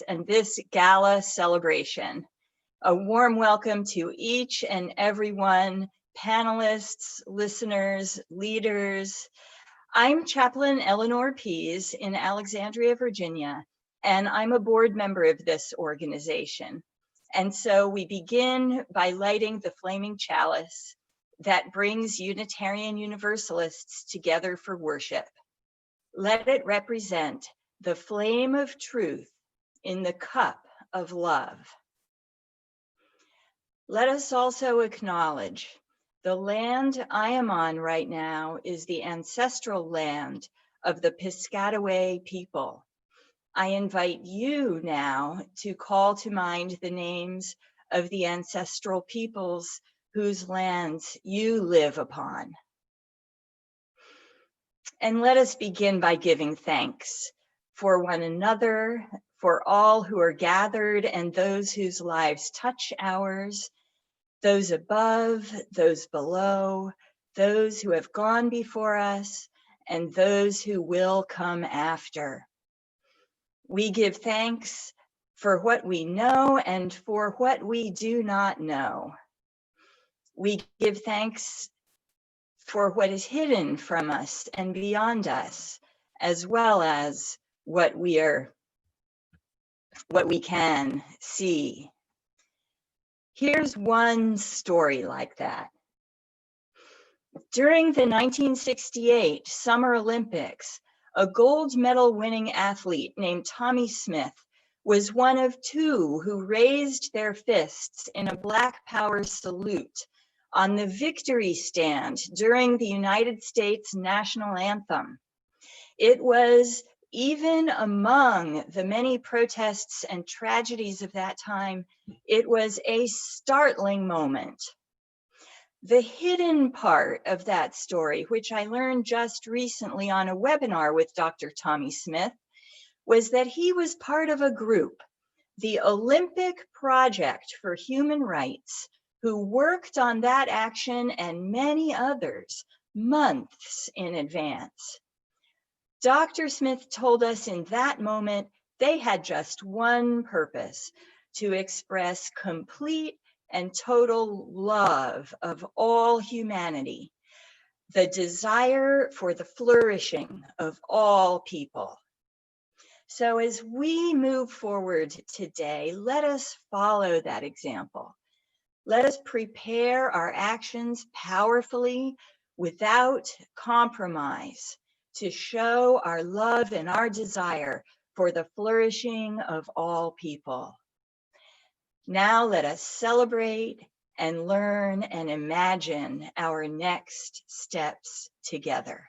guests and this gala celebration. A warm welcome to each and everyone, panelists, listeners, leaders. I'm Chaplain Eleanor Pease in Alexandria, Virginia, and I'm a board member of this organization. And so we begin by lighting the flaming chalice that brings Unitarian Universalists together for worship. Let it represent the flame of truth in the cup of love. Let us also acknowledge the land I am on right now is the ancestral land of the Piscataway people. I invite you now to call to mind the names of the ancestral peoples whose lands you live upon. And let us begin by giving thanks for one another, for all who are gathered and those whose lives touch ours, those above, those below, those who have gone before us, and those who will come after. We give thanks for what we know and for what we do not know. We give thanks for what is hidden from us and beyond us, as well as what we can see. Here's one story like that. During the 1968 Summer Olympics, a gold medal winning athlete named Tommy Smith was one of two who raised their fists in a Black Power salute on the victory stand during the United States national anthem. It was, even among the many protests and tragedies of that time, it was a startling moment. The hidden part of that story, which I learned just recently on a webinar with Dr. Tommy Smith, was that he was part of a group, the Olympic Project for Human Rights, who worked on that action and many others months in advance. Dr. Smith told us in that moment they had just one purpose: to express complete and total love of all humanity, the desire for the flourishing of all people. So as we move forward today, let us follow that example. Let us prepare our actions powerfully without compromise to show our love and our desire for the flourishing of all people. Now let us celebrate and learn and imagine our next steps together.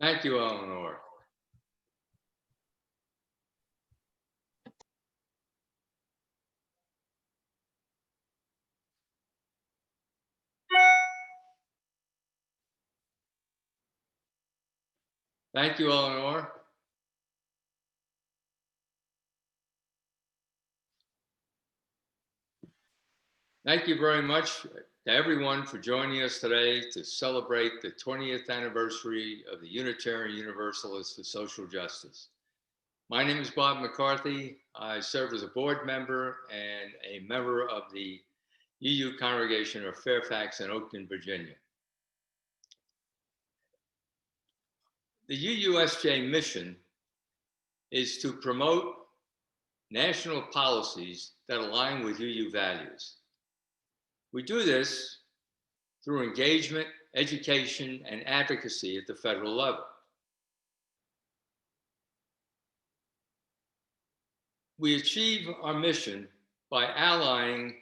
Thank you, Eleanor. Thank you, Eleanor. Thank you very much to everyone for joining us today to celebrate the 20th anniversary of the Unitarian Universalists for Social Justice. My name is Bob McCarthy. I serve as a board member and a member of the UU congregation of Fairfax and Oakton, Virginia. The UUSJ mission is to promote national policies that align with UU values. We do this through engagement, education, and advocacy at the federal level. We achieve our mission by allying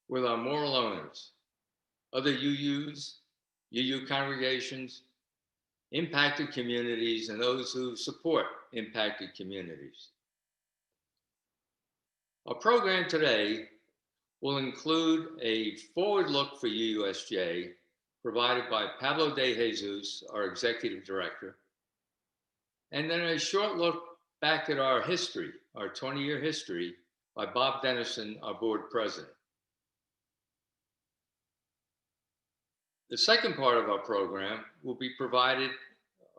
with our moral owners, other UUs, UU congregations, impacted communities, and those who support impacted communities. Our program today will include a forward look for UUSJ provided by Pablo De Jesus, our executive director, and then a short look back at our history, our 20-year history, by Bob Dennison, our board president. The second part of our program will be provided,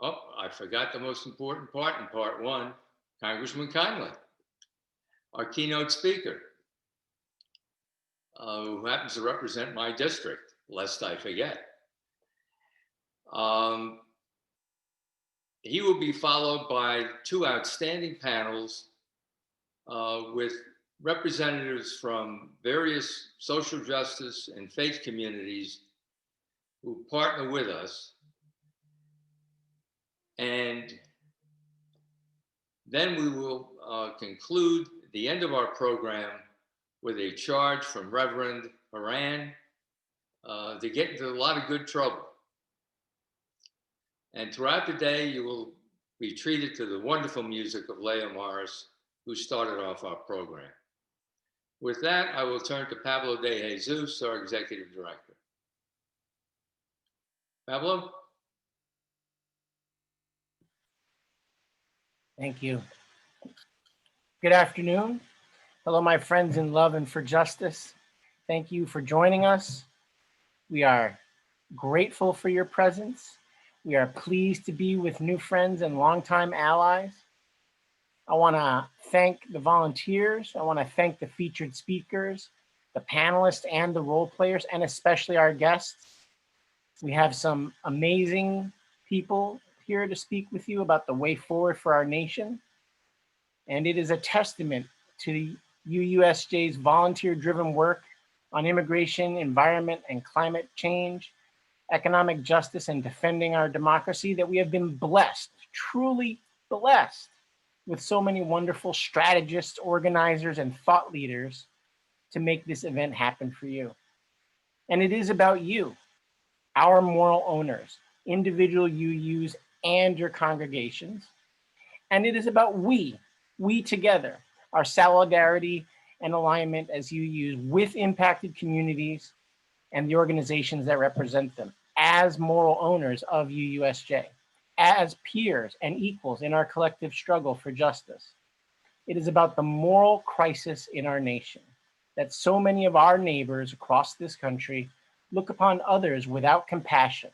oh, I forgot the most important part in part one, Congressman Conley, our keynote speaker, who happens to represent my district, lest I forget. He will be followed by two outstanding panels with representatives from various social justice and faith communities who partner with us. And then we will conclude the end of our program with a charge from Reverend Moran to get into a lot of good trouble. And throughout the day, you will be treated to the wonderful music of Leah Morris, who started off our program. With that, I will turn to Pablo de Jesus, our Executive Director. Pablo? Thank you. Good afternoon. Hello, my friends in love and for justice. Thank you for joining us. We are grateful for your presence. We are pleased to be with new friends and longtime allies. I want to thank the volunteers. I want to thank the featured speakers, the panelists, and the role players, and especially our guests. We have some amazing people here to speak with you about the way forward for our nation. And it is a testament to the UUSJ's volunteer-driven work on immigration, environment, and climate change, economic justice, and defending our democracy that we have been blessed, truly blessed, with so many wonderful strategists, organizers, and thought leaders to make this event happen for you. And it is about you, our moral owners, individual UUs, and your congregations. And it is about we together, our solidarity and alignment as UUs with impacted communities and the organizations that represent them as moral owners of UUSJ, as peers and equals in our collective struggle for justice. It is about the moral crisis in our nation, that so many of our neighbors across this country look upon others without compassion,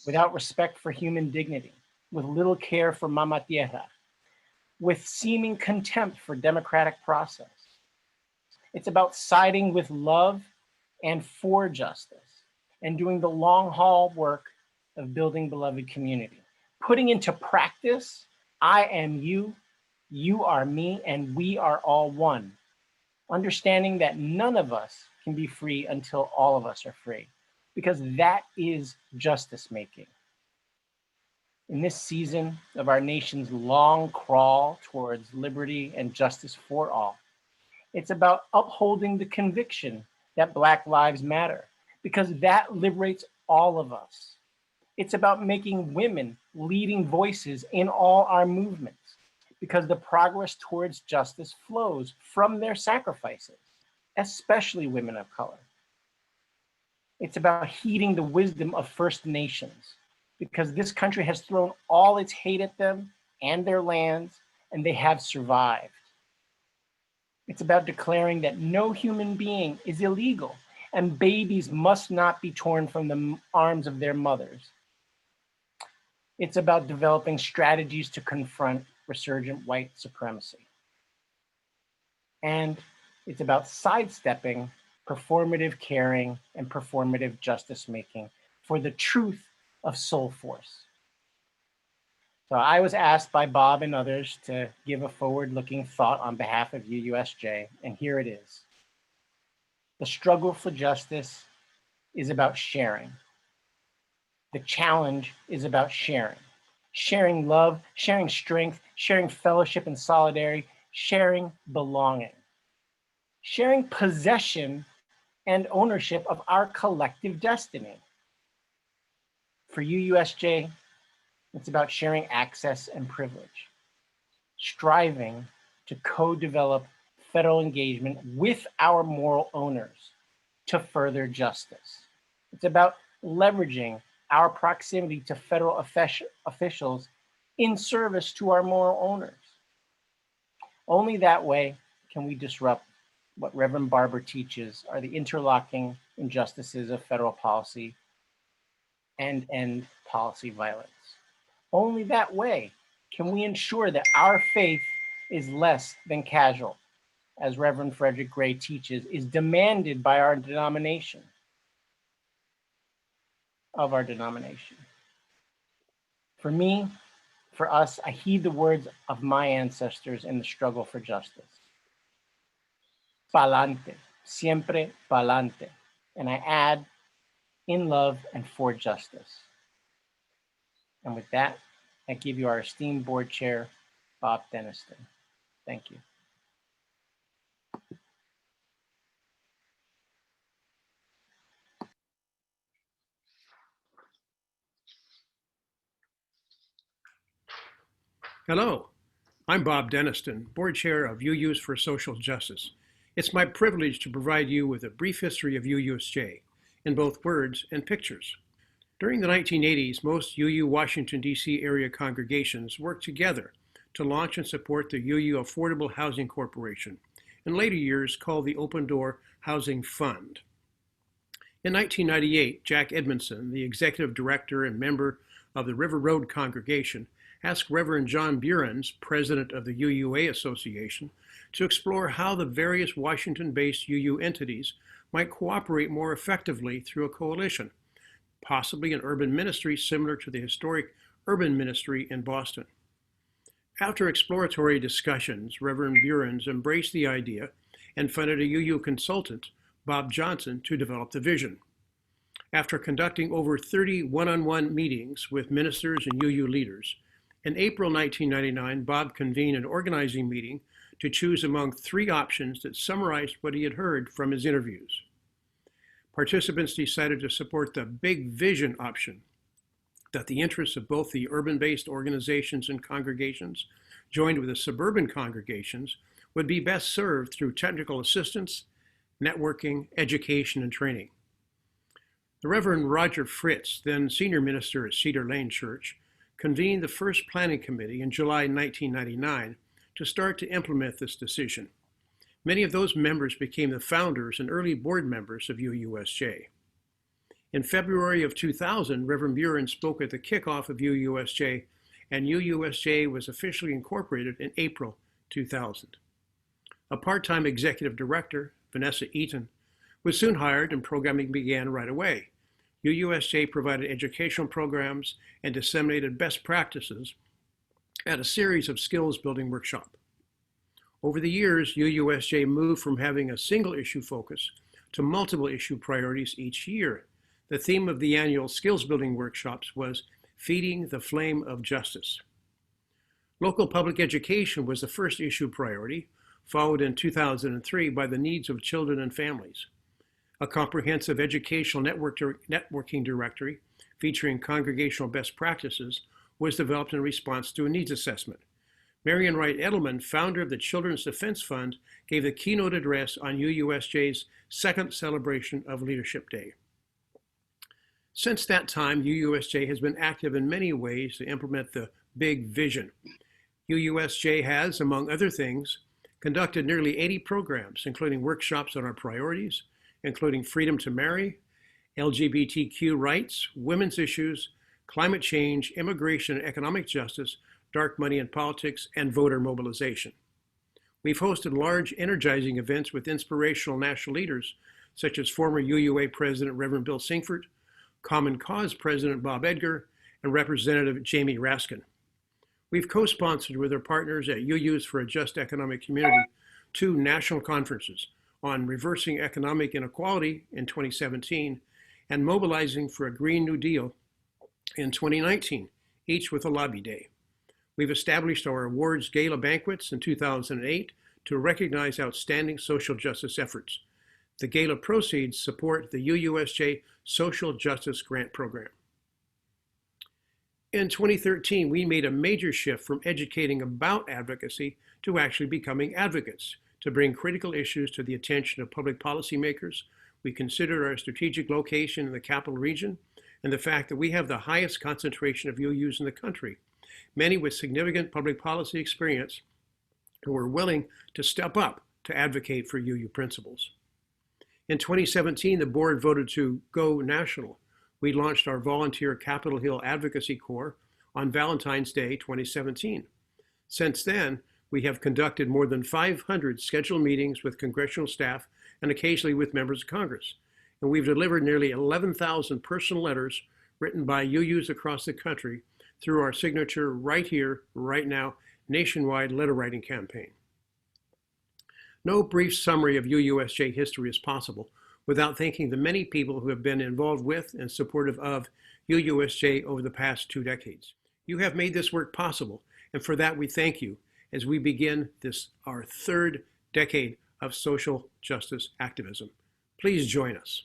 without respect for human dignity, with little care for Mama Tierra, with seeming contempt for democratic process. It's about siding with love and for justice and doing the long haul work of building beloved community, putting into practice, I am you, you are me, and we are all one. Understanding that none of us can be free until all of us are free, because that is justice making. In this season of our nation's long crawl towards liberty and justice for all, it's about upholding the conviction that Black lives matter, because that liberates all of us. It's about making women leading voices in all our movements, because the progress towards justice flows from their sacrifices, especially women of color. It's about heeding the wisdom of First Nations, because this country has thrown all its hate at them and their lands, and they have survived. It's about declaring that no human being is illegal and babies must not be torn from the arms of their mothers. It's about developing strategies to confront resurgent white supremacy. And it's about sidestepping performative caring and performative justice making for the truth of soul force. So I was asked by Bob and others to give a forward-looking thought on behalf of UUSJ, and here it is. The struggle for justice is about sharing. The challenge is about sharing. Sharing love, sharing strength, sharing fellowship and solidarity, sharing belonging. Sharing possession and ownership of our collective destiny. For UUSJ, it's about sharing access and privilege, striving to co-develop federal engagement with our moral owners to further justice. It's about leveraging our proximity to federal officials in service to our moral owners. Only that way can we disrupt what Reverend Barber teaches are the interlocking injustices of federal policy and end policy violence. Only that way can we ensure that our faith is less than casual, as Reverend Frederick Gray teaches, is demanded by our denomination, For me, for us, I heed the words of my ancestors in the struggle for justice. Pa'lante, siempre pa'lante. And I add, in love and for justice. And with that, I give you our esteemed board chair, Bob Deniston. Thank you. Hello, I'm Bob Deniston, Board Chair of UUs for Social Justice. It's my privilege to provide you with a brief history of UUSJ in both words and pictures. During the 1980s, most UU Washington, D.C. area congregations worked together to launch and support the UU Affordable Housing Corporation, in later years called the Open Door Housing Fund. In 1998, Jack Edmondson, the executive director and member of the River Road congregation, asked Reverend John Burens, president of the UUA Association, to explore how the various Washington-based UU entities might cooperate more effectively through a coalition, possibly an urban ministry similar to the historic urban ministry in Boston. After exploratory discussions, Reverend Burens embraced the idea and funded a UU consultant, Bob Johnson, to develop the vision. After conducting over 30 one-on-one meetings with ministers and UU leaders, in April 1999, Bob convened an organizing meeting to choose among 3 options that summarized what he had heard from his interviews. Participants decided to support the big vision option, that the interests of both the urban-based organizations and congregations, joined with the suburban congregations, would be best served through technical assistance, networking, education, and training. The Reverend Roger Fritz, then senior minister at Cedar Lane Church, convened the first planning committee in July 1999 to start to implement this decision. Many of those members became the founders and early board members of UUSJ. In February of 2000, Reverend Buren spoke at the kickoff of UUSJ, and UUSJ was officially incorporated in April 2000. A part-time executive director, Vanessa Eaton, was soon hired and programming began right away. UUSJ provided educational programs and disseminated best practices at a series of skills building workshops. Over the years, UUSJ moved from having a single issue focus to multiple issue priorities each year. The theme of the annual skills building workshops was Feeding the Flame of Justice. Local public education was the first issue priority, followed in 2003 by the needs of children and families. A comprehensive educational networking directory featuring congregational best practices was developed in response to a needs assessment. Marian Wright Edelman, founder of the Children's Defense Fund, gave the keynote address on UUSJ's second celebration of Leadership Day. Since that time, UUSJ has been active in many ways to implement the big vision. UUSJ has, among other things, conducted nearly 80 programs, including workshops on our priorities, including freedom to marry, LGBTQ rights, women's issues, climate change, immigration and economic justice, dark money in politics, and voter mobilization. We've hosted large energizing events with inspirational national leaders, such as former UUA President Reverend Bill Singford, Common Cause President Bob Edgar, and Representative Jamie Raskin. We've co-sponsored with our partners at UUs for a Just Economic Community 2 national conferences on reversing economic inequality in 2017 and mobilizing for a Green New Deal in 2019, each with a lobby day. We've established our awards gala banquets in 2008 to recognize outstanding social justice efforts. The gala proceeds support the UUSJ Social Justice Grant Program. In 2013, we made a major shift from educating about advocacy to actually becoming advocates. To bring critical issues to the attention of public policymakers, we considered our strategic location in the capital region and the fact that we have the highest concentration of UUs in the country, many with significant public policy experience who were willing to step up to advocate for UU principles. In 2017, the board voted to go national we launched our volunteer Capitol Hill Advocacy Corps on Valentine's Day 2017. Since then, we have conducted more than 500 scheduled meetings with congressional staff and occasionally with members of Congress. And we've delivered nearly 11,000 personal letters written by UUs across the country through our signature Right Here, Right Now nationwide letter writing campaign. No brief summary of UUSJ history is possible without thanking the many people who have been involved with and supportive of UUSJ over the past 2 decades. You have made this work possible, and for that we thank you as we begin this, our 3rd decade of social justice activism. Please join us.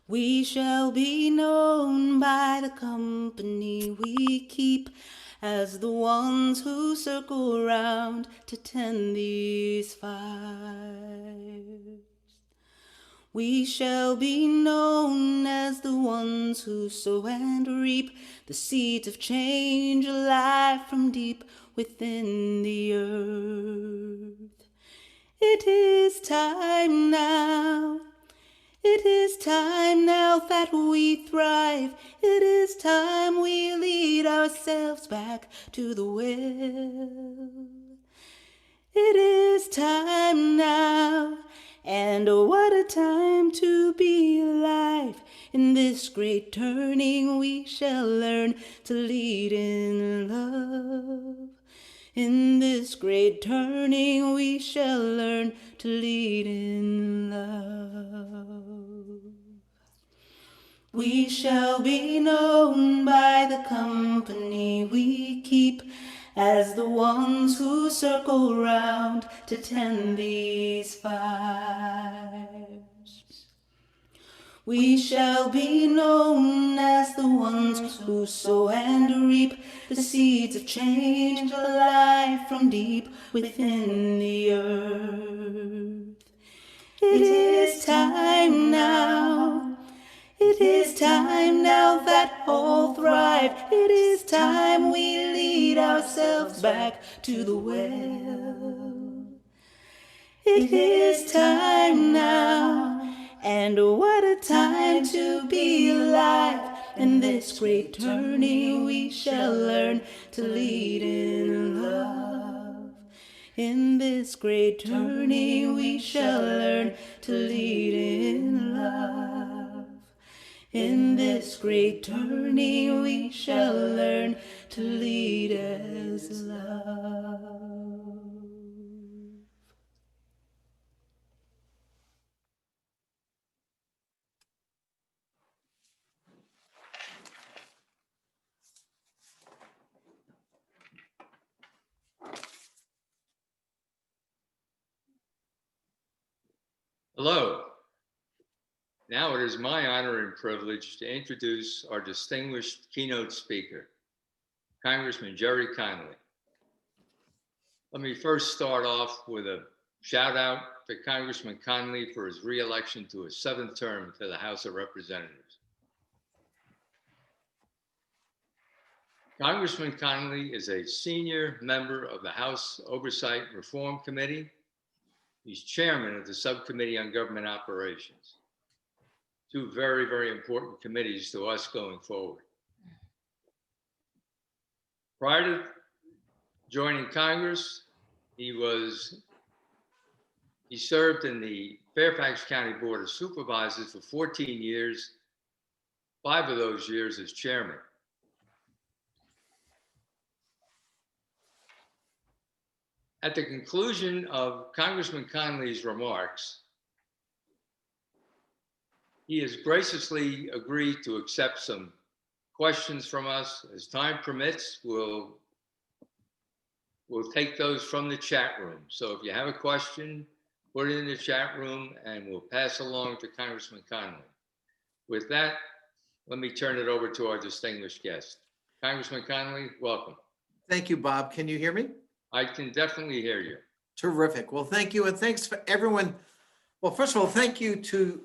We shall be known by the company we keep as the ones who circle round to tend these fires. We shall be known as the ones who sow and reap the seeds of change alive from deep within the earth. It is time now. It is time now that we thrive. It is time we lead ourselves back to the well. It is time now, and what a time to be alive. In this great turning we shall learn to lead in love. In this great turning we shall learn to lead in love. We shall be known by the company we keep as the ones who circle round to tend these fires. We shall be known as the ones who sow and reap the seeds of change alive from deep within the earth. It is time now. It is time now that all thrive. It is time we lead ourselves back to the well. It is time now, and what a time to be alive. In this great turning we shall learn to lead in love. In this great turning we shall learn to lead in love. In this great turning we shall learn to lead as love. Hello. Now it is my honor and privilege to introduce our distinguished keynote speaker, Congressman Jerry Connolly. Let me first start off with a shout out to Congressman Connolly for his re-election to a 7th term to the House of Representatives. Congressman Connolly is a senior member of the House Oversight and Reform Committee. He's chairman of the Subcommittee on Government Operations. 2 very, very important committees to us going forward. Prior to joining Congress, he served in the Fairfax County Board of Supervisors for 14 years, 5 of those years as chairman. At the conclusion of Congressman Connolly's remarks, he has graciously agreed to accept some questions from us. As time permits, we'll take those from the chat room. So if you have a question, put it in the chat room and we'll pass along to Congressman Connolly. With that, let me turn it over to our distinguished guest. Congressman Connolly, welcome. Thank you, Bob. Can you hear me? I can definitely hear you. Terrific. Well, thank you. And thanks for everyone. Well, first of all, thank you to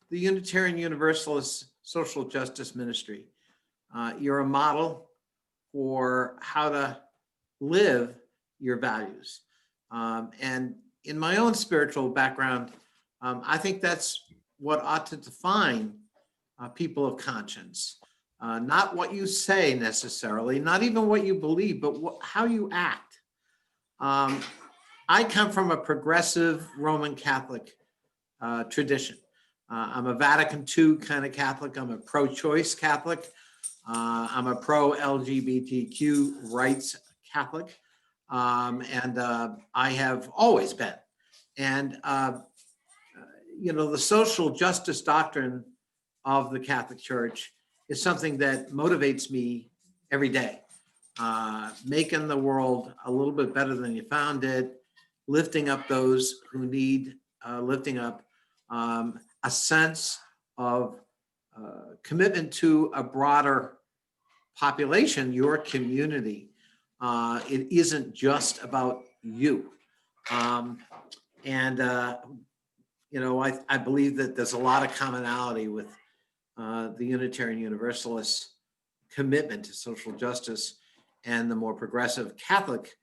the Unitarian Universalist Social Justice Ministry. You're a model for how to live your values. And in my own spiritual background, I think that's what ought to define people of conscience. Not what you say necessarily, not even what you believe, but how you act. I come from a progressive Roman Catholic tradition. I'm a Vatican II kind of Catholic. I'm a pro-choice Catholic. I'm a pro-LGBTQ rights Catholic. And I have always been. And, the social justice doctrine of the Catholic Church is something that motivates me every day. Making the world a little bit better than you found it, lifting up those who need lifting up, a sense of commitment to a broader population, your community. It isn't just about you. I believe that there's a lot of commonality with the Unitarian Universalist commitment to social justice and the more progressive Catholic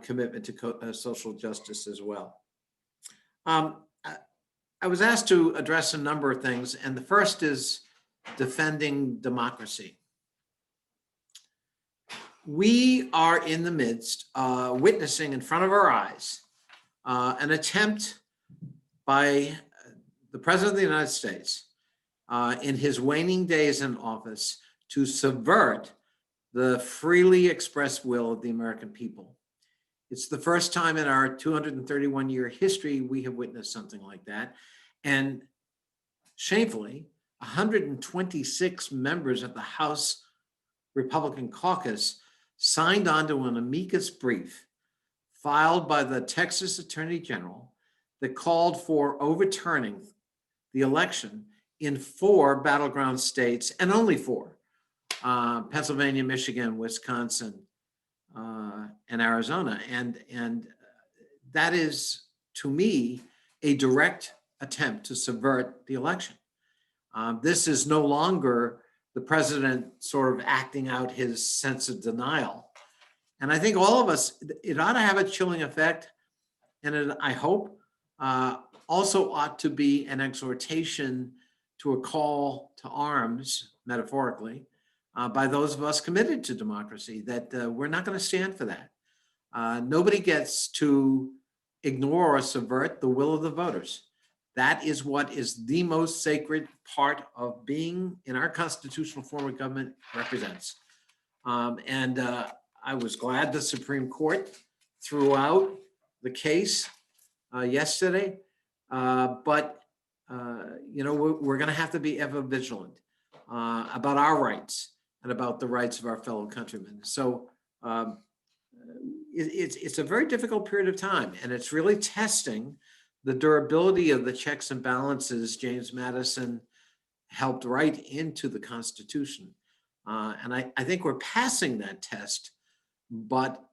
commitment to social justice as well. I was asked to address a number of things, and the first is defending democracy. We are in the midst, witnessing in front of our eyes, an attempt by the President of the United States in his waning days in office to subvert the freely expressed will of the American people. It's the first time in our 231-year history we have witnessed something like that. And shamefully, 126 members of the House Republican caucus signed on to an amicus brief filed by the Texas Attorney General that called for overturning the election in 4 battleground states, and only 4, Pennsylvania, Michigan, Wisconsin, and Arizona. And that is, to me, a direct attempt to subvert the election. This is no longer the president sort of acting out his sense of denial. And I think all of us, it ought to have a chilling effect. And it, I hope, also ought to be an exhortation to a call to arms, metaphorically, by those of us committed to democracy, that we're not going to stand for that. Nobody gets to ignore or subvert the will of the voters. That is what is the most sacred part of being in our constitutional form of government represents. I was glad the Supreme Court threw out the case yesterday, but we're going to have to be ever vigilant about our rights and about the rights of our fellow countrymen. So it's a very difficult period of time, and it's really testing the durability of the checks and balances James Madison helped write into the Constitution. And I think we're passing that test, but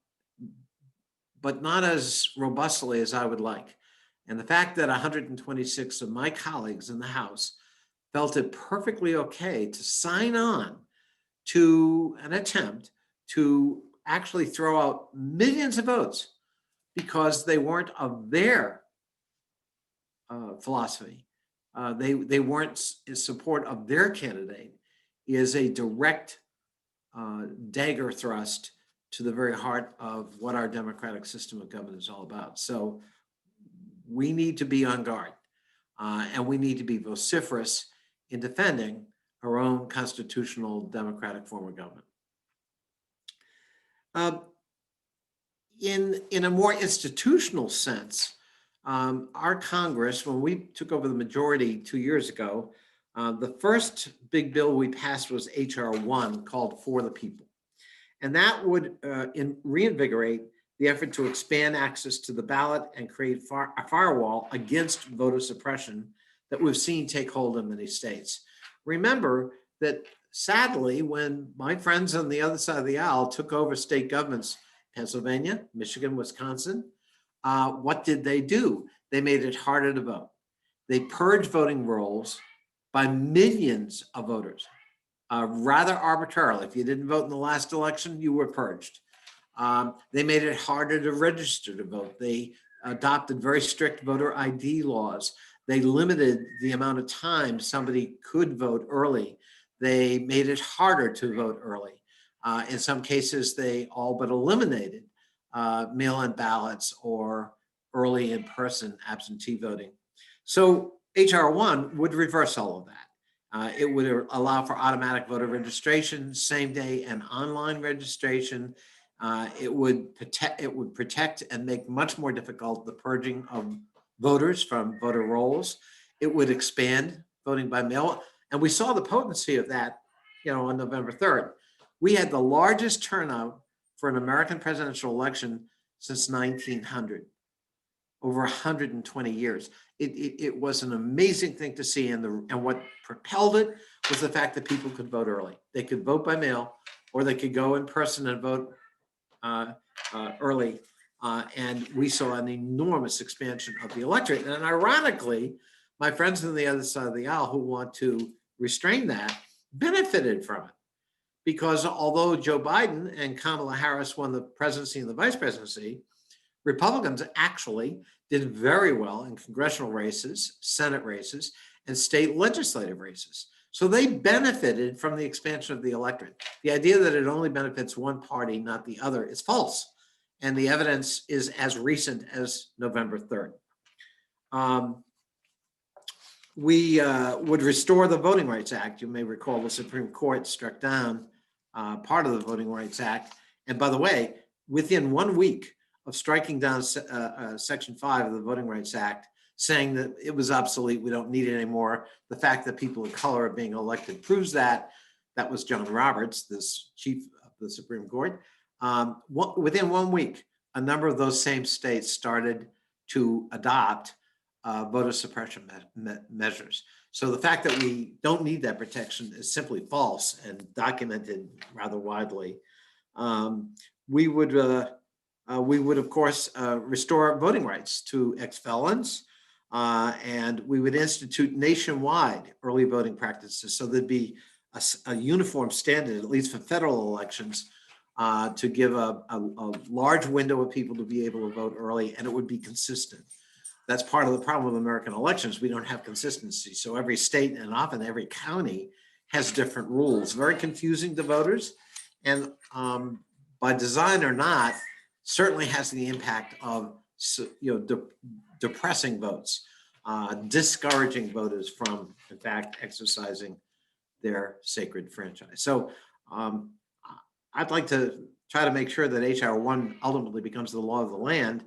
not as robustly as I would like. And the fact that 126 of my colleagues in the House felt it perfectly okay to sign on to an attempt to actually throw out millions of votes because they weren't of their philosophy. They weren't in support of their candidate is a direct dagger thrust to the very heart of what our democratic system of government is all about. So we need to be on guard, and we need to be vociferous in defending our own constitutional democratic form of government. In a more institutional sense, our Congress, when we took over the majority 2 years ago, the first big bill we passed was H.R. 1, called For the People. And that would reinvigorate the effort to expand access to the ballot and create a firewall against voter suppression that we've seen take hold in many states. Remember that sadly, when my friends on the other side of the aisle took over state governments, Pennsylvania, Michigan, Wisconsin, what did they do? They made it harder to vote. They purged voting rolls by millions of voters, rather arbitrarily. If you didn't vote in the last election, you were purged. They made it harder to register to vote. They adopted very strict voter ID laws. They limited the amount of time somebody could vote early. They made it harder to vote early. In some cases, they all but eliminated mail-in ballots or early in-person absentee voting. So HR 1 would reverse all of that. It would allow for automatic voter registration, same day and online registration. It would protect and make much more difficult the purging of voters from voter rolls. It would expand voting by mail. And we saw the potency of that, on November 3rd. We had the largest turnout for an American presidential election since 1900, over 120 years. It was an amazing thing to see, and what propelled it was the fact that people could vote early. They could vote by mail, or they could go in person and vote early. And we saw an enormous expansion of the electorate. And ironically, my friends on the other side of the aisle who want to restrain that benefited from it. Because although Joe Biden and Kamala Harris won the presidency and the vice presidency, Republicans actually did very well in congressional races, Senate races, and state legislative races. So they benefited from the expansion of the electorate. The idea that it only benefits one party, not the other, is false. And the evidence is as recent as November 3rd. We would restore the Voting Rights Act. You may recall the Supreme Court struck down part of the Voting Rights Act. And by the way, within 1 week of striking down Section 5 of the Voting Rights Act, saying that it was obsolete, we don't need it anymore. The fact that people of color are being elected proves that. That was John Roberts, this chief of the Supreme Court. Within 1 week, a number of those same states started to adopt voter suppression measures. So the fact that we don't need that protection is simply false and documented rather widely. We would, of course, restore voting rights to ex-felons, and we would institute nationwide early voting practices. So there'd be a uniform standard, at least for federal elections, to give a large window of people to be able to vote early, and it would be consistent. That's part of the problem with American elections. We don't have consistency. So every state and often every county has different rules, very confusing to voters. And by design or not, certainly has the impact of depressing votes, discouraging voters from, in fact, exercising their sacred franchise. So I'd like to try to make sure that HR 1 ultimately becomes the law of the land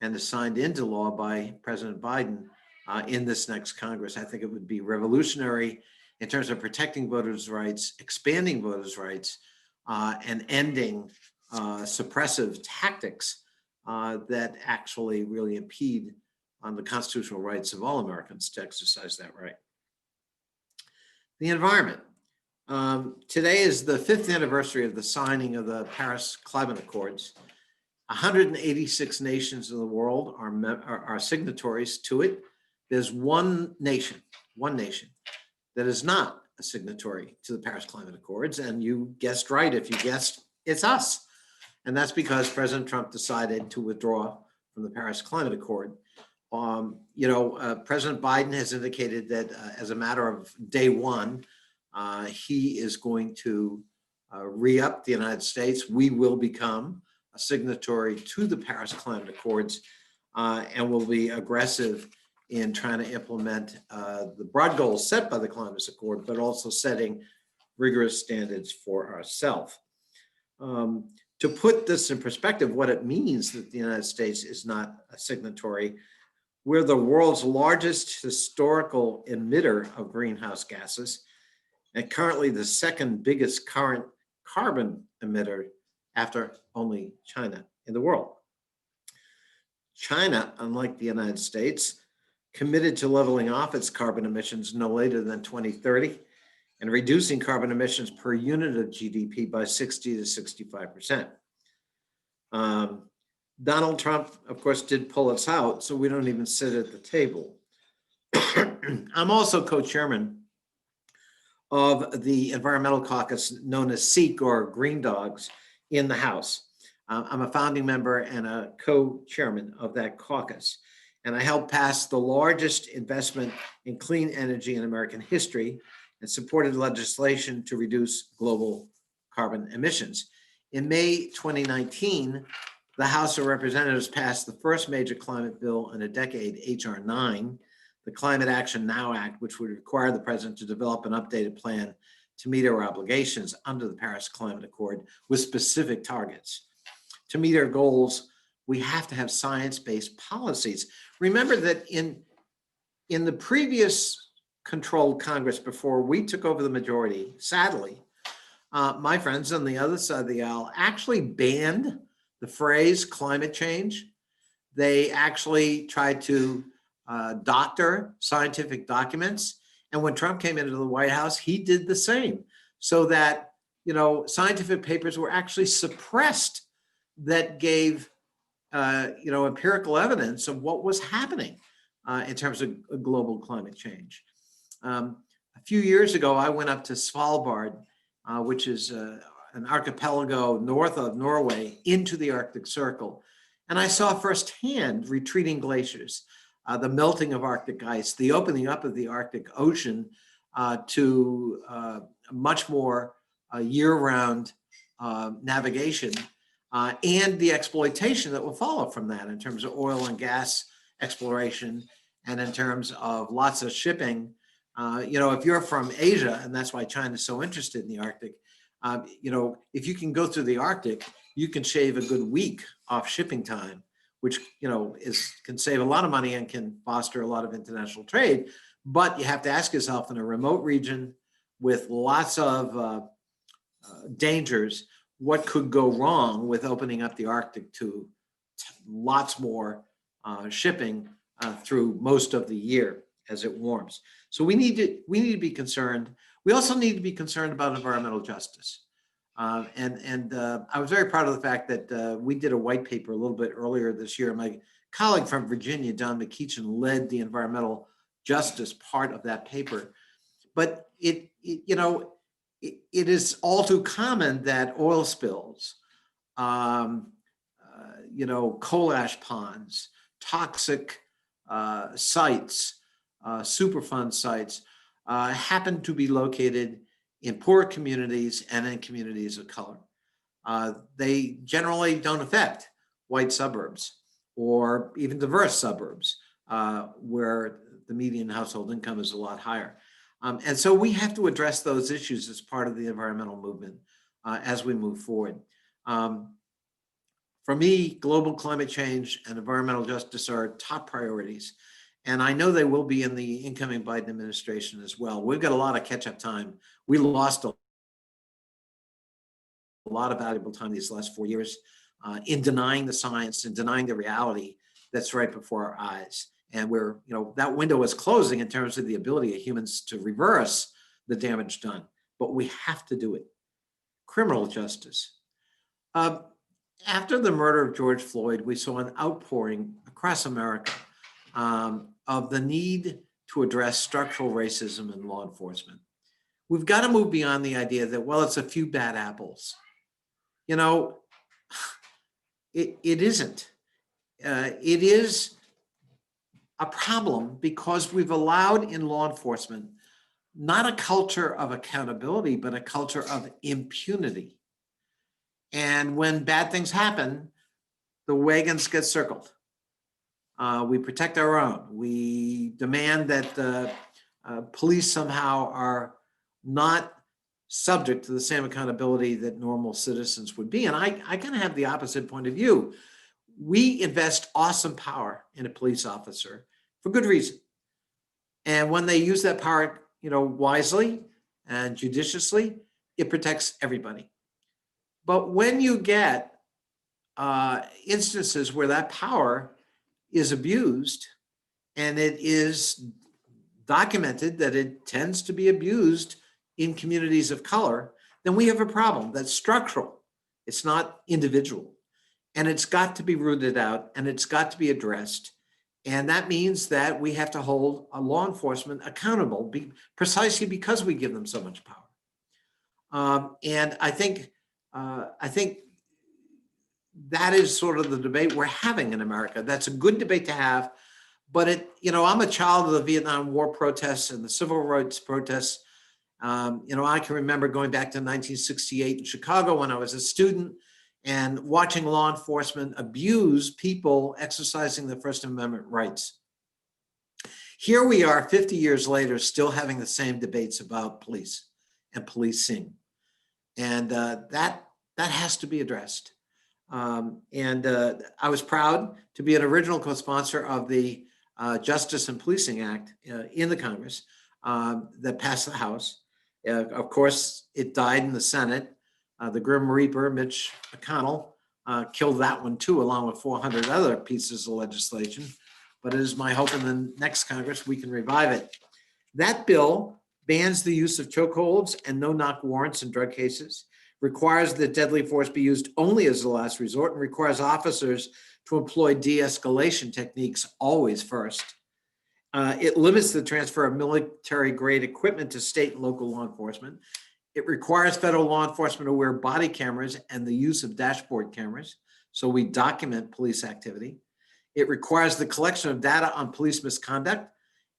and is signed into law by President Biden in this next Congress. I think it would be revolutionary in terms of protecting voters' rights, expanding voters' rights, and ending suppressive tactics that actually really impede on the constitutional rights of all Americans to exercise that right. The environment. Today is the 5th anniversary of the signing of the Paris Climate Accords. 186 nations in the world are signatories to it. There's one nation that is not a signatory to the Paris Climate Accords, and you guessed right. If you guessed, it's us. And that's because President Trump decided to withdraw from the Paris Climate Accord. President Biden has indicated that as a matter of day one, he is going to re-up the United States. We will become a signatory to the Paris Climate Accords and will be aggressive in trying to implement the broad goals set by the Climate Accord, but also setting rigorous standards for ourselves. To put this in perspective, what it means that the United States is not a signatory, we're the world's largest historical emitter of greenhouse gases, and currently the second biggest current carbon emitter after only China in the world. China, unlike the United States, committed to leveling off its carbon emissions no later than 2030 and reducing carbon emissions per unit of GDP by 60 to 65%. Donald Trump, of course, did pull us out, so we don't even sit at the table. I'm also co-chairman of the environmental caucus known as SEEK, or Green Dogs, in the House. I'm a founding member and a co-chairman of that caucus. and I helped pass the largest investment in clean energy in American history and supported legislation to reduce global carbon emissions. In May 2019, the House of Representatives passed the first major climate bill in a decade, H.R. 9, the Climate Action Now Act, which would require the president to develop an updated plan to meet our obligations under the Paris Climate Accord with specific targets. To meet our goals, we have to have science-based policies. Remember that in the previous controlled Congress before we took over the majority, sadly, my friends on the other side of the aisle actually banned the phrase climate change. They actually tried to doctor scientific documents. And when Trump came into the White House, he did the same, so that, scientific papers were actually suppressed that gave, empirical evidence of what was happening in terms of global climate change. A few years ago, I went up to Svalbard, which is an archipelago north of Norway, into the Arctic Circle. And I saw firsthand retreating glaciers, the melting of Arctic ice, the opening up of the Arctic Ocean to much more year-round navigation, and the exploitation that will follow from that in terms of oil and gas exploration, and in terms of lots of shipping. If you're from Asia, and that's why China's so interested in the Arctic, if you can go through the Arctic, you can shave a good week off shipping time, which can save a lot of money and can foster a lot of international trade. But you have to ask yourself, in a remote region with lots of dangers, what could go wrong with opening up the Arctic to lots more shipping through most of the year as it warms. So we need to be concerned. We also need to be concerned about environmental justice. I was very proud of the fact that we did a white paper a little bit earlier this year. My colleague from Virginia, Don McEachin, led the environmental justice part of that paper. But it is all too common that oil spills, coal ash ponds, toxic sites, Superfund sites happen to be located in poor communities and in communities of color. They generally don't affect white suburbs or even diverse suburbs where the median household income is a lot higher. And so we have to address those issues as part of the environmental movement as we move forward. For me, global climate change and environmental justice are top priorities. And I know they will be in the incoming Biden administration as well. We've got a lot of catch-up time. We lost a lot of valuable time these last 4 years in denying the science and denying the reality that's right before our eyes. And that window is closing in terms of the ability of humans to reverse the damage done, but we have to do it. Criminal justice. After the murder of George Floyd, we saw an outpouring across America of the need to address structural racism in law enforcement. We've got to move beyond the idea that, well, it's a few bad apples. It isn't. It is a problem because we've allowed in law enforcement not a culture of accountability, but a culture of impunity. And when bad things happen, the wagons get circled. We protect our own. We demand that police somehow are not subject to the same accountability that normal citizens would be. And I kind of have the opposite point of view. We invest awesome power in a police officer for good reason. And when they use that power, wisely and judiciously, it protects everybody. But when you get instances where that power is abused, and it is documented that it tends to be abused in communities of color, then we have a problem that's structural. It's not individual. And it's got to be rooted out, and it's got to be addressed. And that means that we have to hold law enforcement accountable precisely because we give them so much power. And I think that is sort of the debate we're having in America. That's a good debate to have, But I'm a child of the Vietnam War protests and the civil rights protests. I can remember going back to 1968 in Chicago when I was a student and watching law enforcement abuse people exercising the First Amendment rights. Here we are 50 years later, still having the same debates about police and policing. And that has to be addressed. I was proud to be an original co-sponsor of the Justice and Policing Act in the Congress that passed the House. Of course, it died in the Senate. The Grim Reaper, Mitch McConnell, killed that one too, along with 400 other pieces of legislation. But it is my hope in the next Congress we can revive it. That bill bans the use of chokeholds and no-knock warrants in drug cases, requires that deadly force be used only as a last resort, and requires officers to employ de-escalation techniques always first. It limits the transfer of military-grade equipment to state and local law enforcement. It requires federal law enforcement to wear body cameras and the use of dashboard cameras, so we document police activity. It requires the collection of data on police misconduct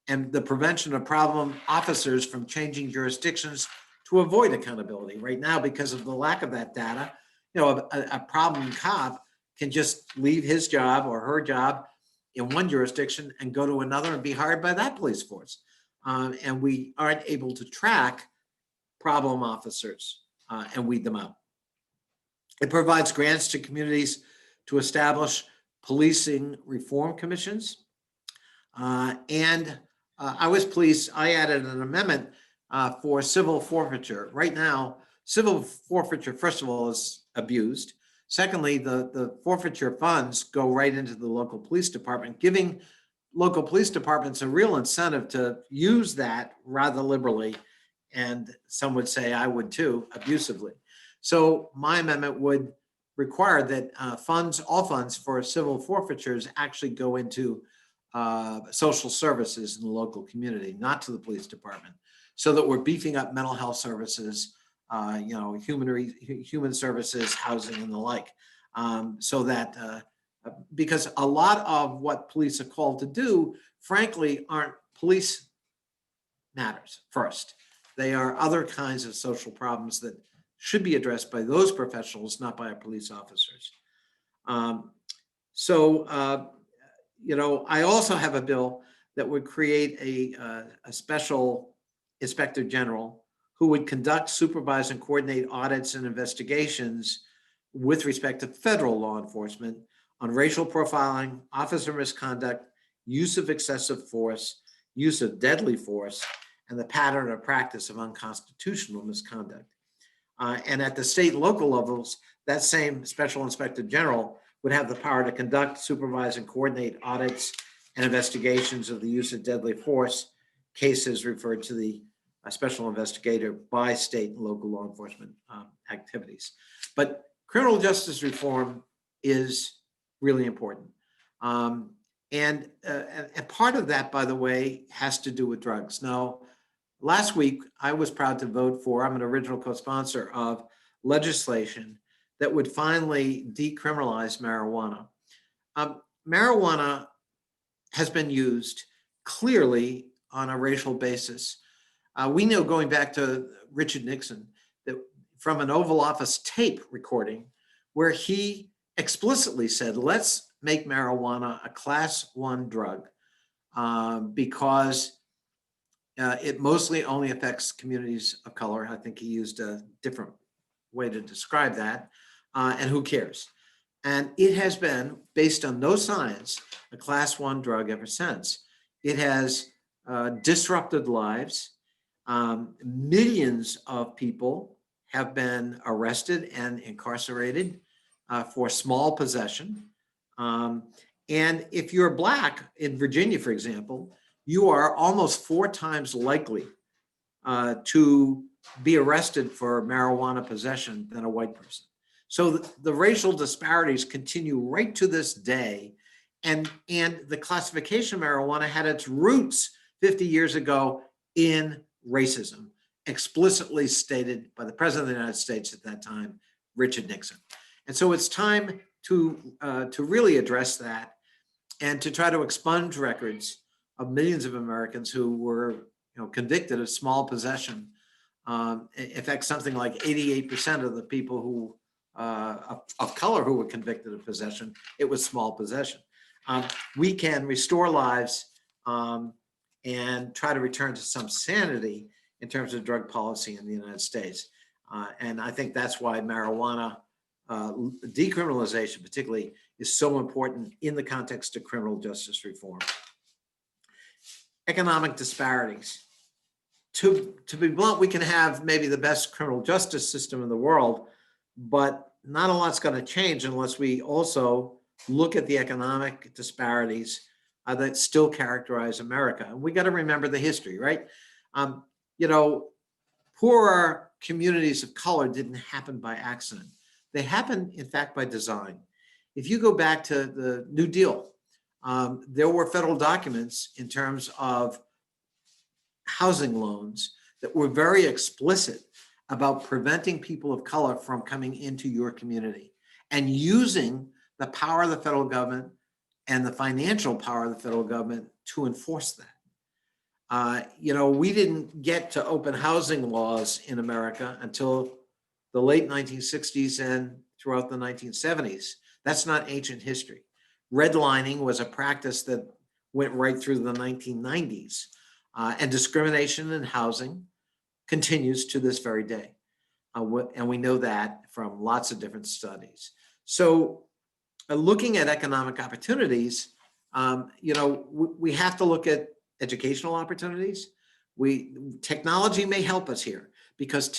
and the prevention of problem officers from changing jurisdictions to avoid accountability. Right now, because of the lack of that data, a problem cop can just leave his job or her job in one jurisdiction and go to another and be hired by that police force. And we aren't able to track problem officers and weed them out. It provides grants to communities to establish policing reform commissions. I was pleased, I added an amendment for civil forfeiture. Right now, civil forfeiture, first of all, is abused. Secondly, the forfeiture funds go right into the local police department, giving local police departments a real incentive to use that rather liberally. And some would say, I would too, abusively. So my amendment would require that all funds for civil forfeitures actually go into social services in the local community, not to the police department, so that we're beefing up mental health services, human services, housing, and the like. So that, because a lot of what police are called to do, frankly, aren't police matters first. They are other kinds of social problems that should be addressed by those professionals, not by our police officers. I also have a bill that would create a special inspector general who would conduct, supervise, and coordinate audits and investigations with respect to federal law enforcement on racial profiling, officer misconduct, use of excessive force, use of deadly force, and the pattern or practice of unconstitutional misconduct. And at the state and local levels, that same special inspector general would have the power to conduct, supervise, and coordinate audits and investigations of the use of deadly force, cases referred to the special investigator by state and local law enforcement activities. But criminal justice reform is really important. And part of that, by the way, has to do with drugs. Now, last week, I was proud to vote for, I'm an original co-sponsor of legislation that would finally decriminalize marijuana. Marijuana has been used clearly on a racial basis. We know, going back to Richard Nixon, that from an Oval Office tape recording where he explicitly said, let's make marijuana a class 1 drug because it mostly only affects communities of color. I think he used a different way to describe that. And who cares? And it has been, based on no science, a class 1 drug ever since. It has disrupted lives. Millions of people have been arrested and incarcerated for small possession. And if you're Black in Virginia, for example, you are almost 4 times likely to be arrested for marijuana possession than a white person. So the racial disparities continue right to this day. And the classification of marijuana had its roots 50 years ago in racism, explicitly stated by the President of the United States at that time, Richard Nixon. And so it's time to really address that. and to try to expunge records of millions of Americans who were convicted of small possession. In fact, something like 88% of the people who of color who were convicted of possession, it was small possession. We can restore lives and try to return to some sanity in terms of drug policy in the United States. And I think that's why marijuana decriminalization particularly is so important in the context of criminal justice reform. Economic disparities. To be blunt, we can have maybe the best criminal justice system in the world, but not a lot's going to change unless we also look at the economic disparities that still characterize America. And we got to remember the history, right? Poorer communities of color didn't happen by accident. They happened, in fact, by design. If you go back to the New Deal, there were federal documents in terms of housing loans that were very explicit about preventing people of color from coming into your community and using the power of the federal government and the financial power of the federal government to enforce that. We didn't get to open housing laws in America until the late 1960s and throughout the 1970s. That's not ancient history. Redlining was a practice that went right through the 1990s. And discrimination in housing continues to this very day. And we know that from lots of different studies. So looking at economic opportunities, we have to look at educational opportunities. Technology may help us here because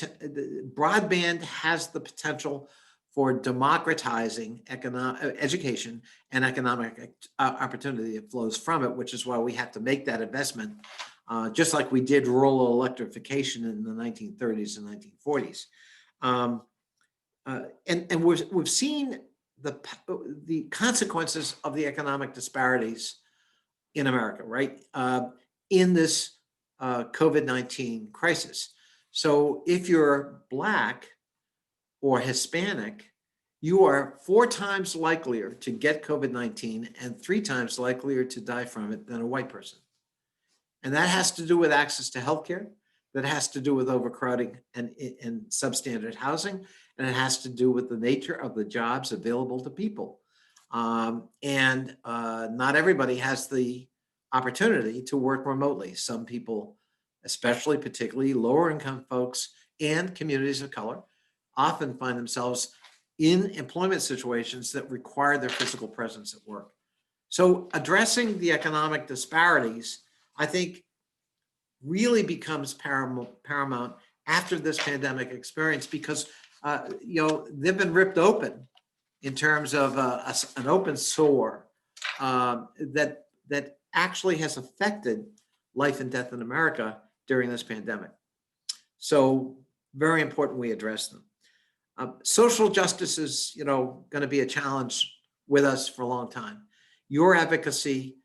broadband has the potential for democratizing education and economic opportunity that flows from it, which is why we have to make that investment, just like we did rural electrification in the 1930s and 1940s. And we've seen the consequences of the economic disparities in America, right? In this COVID-19 crisis. So if you're Black or Hispanic, you are 4 times likelier to get COVID-19 and 3 times likelier to die from it than a white person. And that has to do with access to healthcare, that has to do with overcrowding and substandard housing, and it has to do with the nature of the jobs available to people. And not everybody has the opportunity to work remotely. Some people, especially particularly lower income folks and communities of color, often find themselves in employment situations that require their physical presence at work. So addressing the economic disparities, I think, really becomes paramount after this pandemic experience because, they've been ripped open in terms of an open sore that actually has affected life and death in America during this pandemic. So very important we address them. Social justice is, going to be a challenge with us for a long time. Your advocacy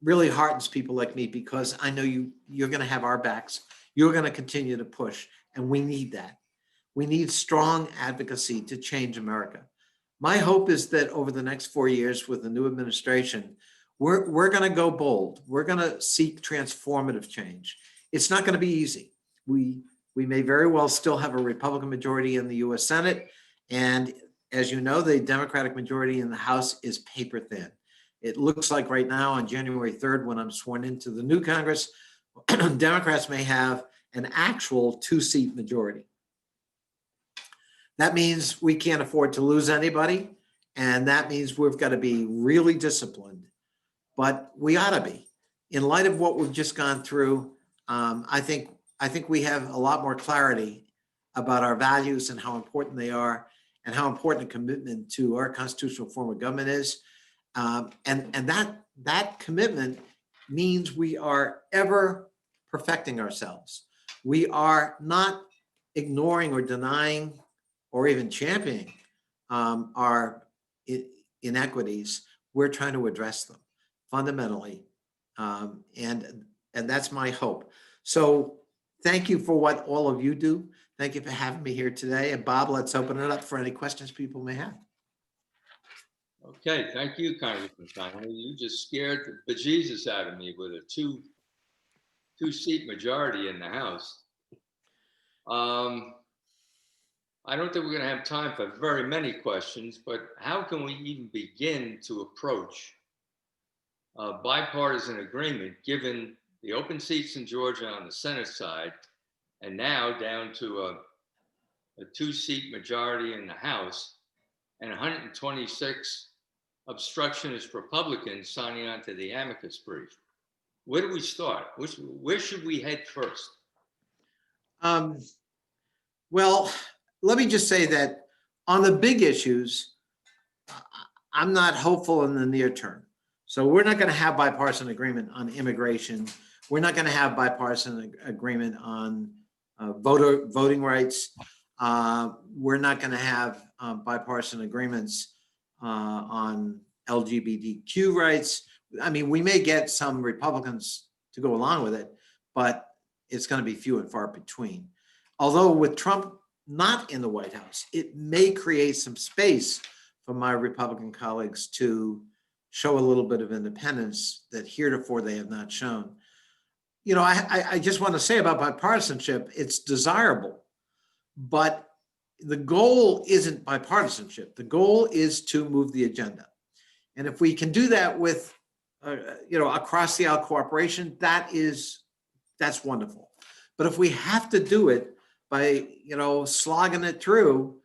really heartens people like me because I know you're going to have our backs. You're going to continue to push, and we need that. We need strong advocacy to change America. My hope is that over the next 4 years with the new administration, we're going to go bold. We're going to seek transformative change. It's not going to be easy. We may very well still have a Republican majority in the US Senate. And as you know, the Democratic majority in the House is paper thin. It looks like right now on January 3rd, when I'm sworn into the new Congress, Democrats may have an actual 2-seat majority. That means we can't afford to lose anybody. And that means we've got to be really disciplined, but we ought to be. In light of what we've just gone through, I think we have a lot more clarity about our values and how important they are and how important a commitment to our constitutional form of government is. And that commitment means we are ever perfecting ourselves. We are not ignoring or denying or even championing our inequities. We're trying to address them fundamentally. And that's my hope. So thank you for what all of you do. Thank you for having me here today. And Bob, let's open it up for any questions people may have. Okay, thank you, Congressman Connolly. You just scared the bejesus out of me with a two-seat majority in the House. I don't think we're going to have time for very many questions, but how can we even begin to approach a bipartisan agreement given the open seats in Georgia on the Senate side and now down to a two-seat majority in the House and 126 obstructionist Republicans signing on to the amicus brief? Where do we start? Where should we head first? Well, let me just say that on the big issues, I'm not hopeful in the near term. So we're not going to have bipartisan agreement on immigration. We're not going to have bipartisan agreement on voting rights. We're not going to have bipartisan agreements on LGBTQ rights. I mean, we may get some Republicans to go along with it, but it's going to be few and far between. Although with Trump not in the White House, it may create some space for my Republican colleagues to show a little bit of independence that heretofore they have not shown. You know, I just want to say about bipartisanship, it's desirable, but the goal isn't bipartisanship. The goal is to move the agenda. And if we can do that with, across the aisle cooperation, that's wonderful. But if we have to do it by, slogging it through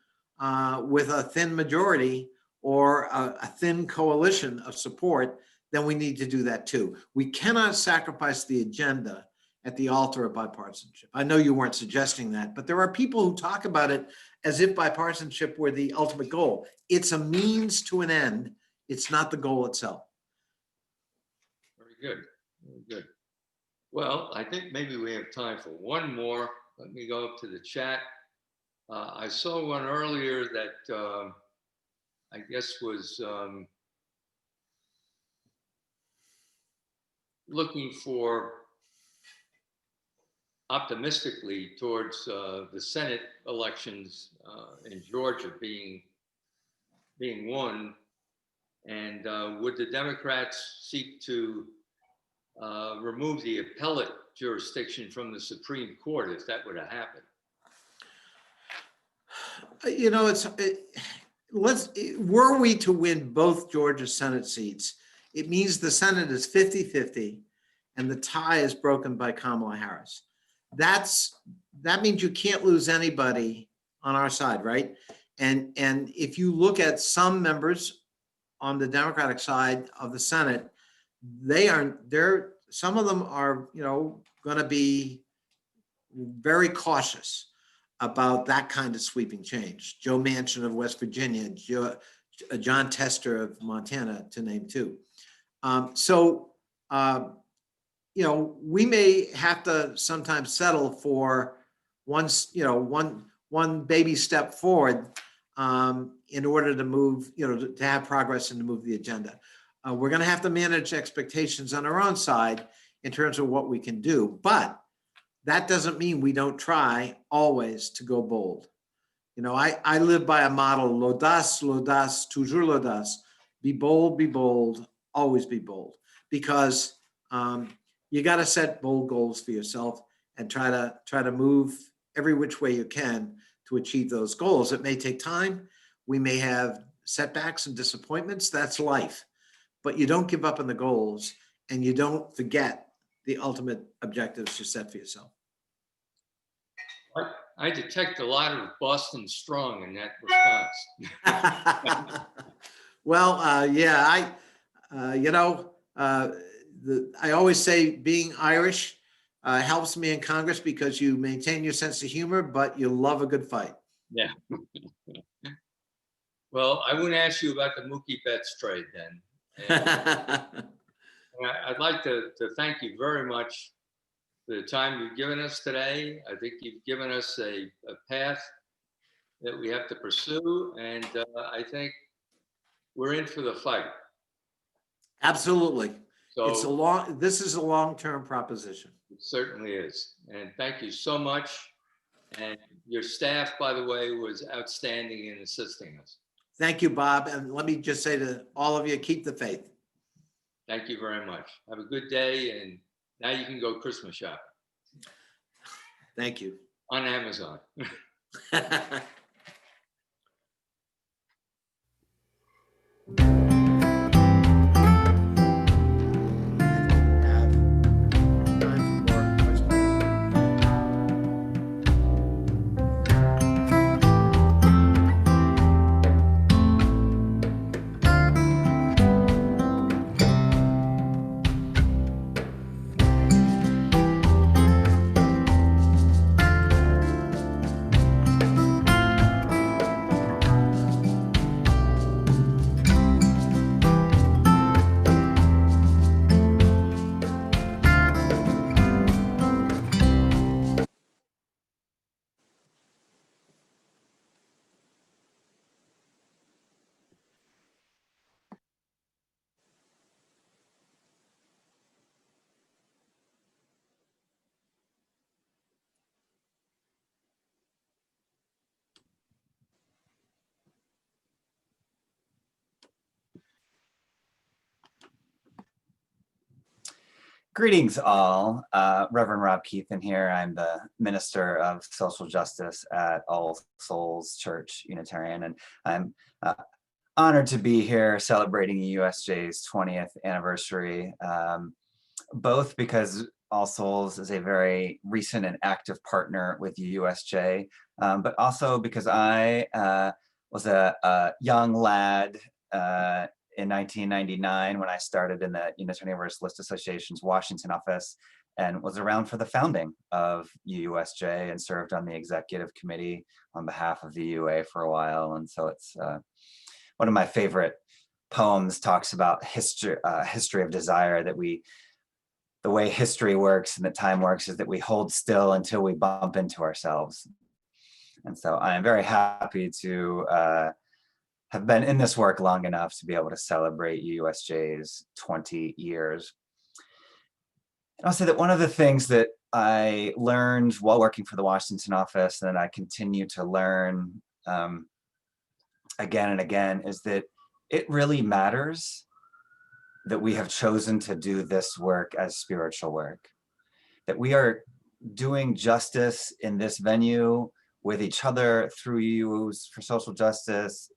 with a thin majority or a thin coalition of support, then we need to do that too. We cannot sacrifice the agenda at the altar of bipartisanship. I know you weren't suggesting that, but there are people who talk about it as if bipartisanship were the ultimate goal. It's a means to an end. It's not the goal itself. Very good. Very good. Well, I think maybe we have time for one more. Let me go up to the chat. I saw one earlier that I guess was looking for optimistically towards the Senate elections in Georgia being won. And would the Democrats seek to remove the appellate jurisdiction from the Supreme Court if that were to happen? Were we to win both Georgia Senate seats, it means the Senate is 50-50 and the tie is broken by Kamala Harris. That means you can't lose anybody on our side, right? And if you look at some members on the Democratic side of the Senate, some of them are, going to be very cautious about that kind of sweeping change. Joe Manchin of West Virginia, John Tester of Montana, to name two. We may have to sometimes settle for one baby step forward in order to move, to have progress and to move the agenda. We're going to have to manage expectations on our own side in terms of what we can do, but that doesn't mean we don't try always to go bold. I live by a model: l'audace, l'audace, toujours l'audace. Be bold, always be bold, because you got to set bold goals for yourself and try to move every which way you can to achieve those goals. It may take time. We may have setbacks and disappointments. That's life. But you don't give up on the goals, and you don't forget the ultimate objectives you set for yourself. I detect a lot of Boston strong in that response. Well, I always say being Irish helps me in Congress because you maintain your sense of humor, but you love a good fight. Yeah. Well, I wouldn't ask you about the Mookie Betts trade then. I'd like to thank you very much for the time you've given us today. I think you've given us a path that we have to pursue, and I think we're in for the fight. Absolutely. So this is a long-term proposition. It certainly is. And thank you so much. And your staff, by the way, was outstanding in assisting us. Thank you, Bob. And let me just say to all of you, keep the faith. Thank you very much. Have a good day, and now you can go Christmas shopping Thank you. on Amazon. Greetings all. Reverend Rob Keithan here. I'm the Minister of Social Justice at All Souls Church Unitarian, and I'm honored to be here celebrating UUSJ's 20th anniversary, both because All Souls is a very recent and active partner with UUSJ, but also because I was a young lad in 1999 when I started in the Unitarian Universalist Association's Washington office and was around for the founding of UUSJ and served on the executive committee on behalf of the UA for a while. And so it's one of my favorite poems talks about history of desire, that the way history works and that time works is that we hold still until we bump into ourselves. And so I am very happy to have been in this work long enough to be able to celebrate UUSJ's 20 years. And I'll say that one of the things that I learned while working for the Washington office, and I continue to learn again and again, is that it really matters that we have chosen to do this work as spiritual work, that we are doing justice in this venue with each other through UUs for Social Justice,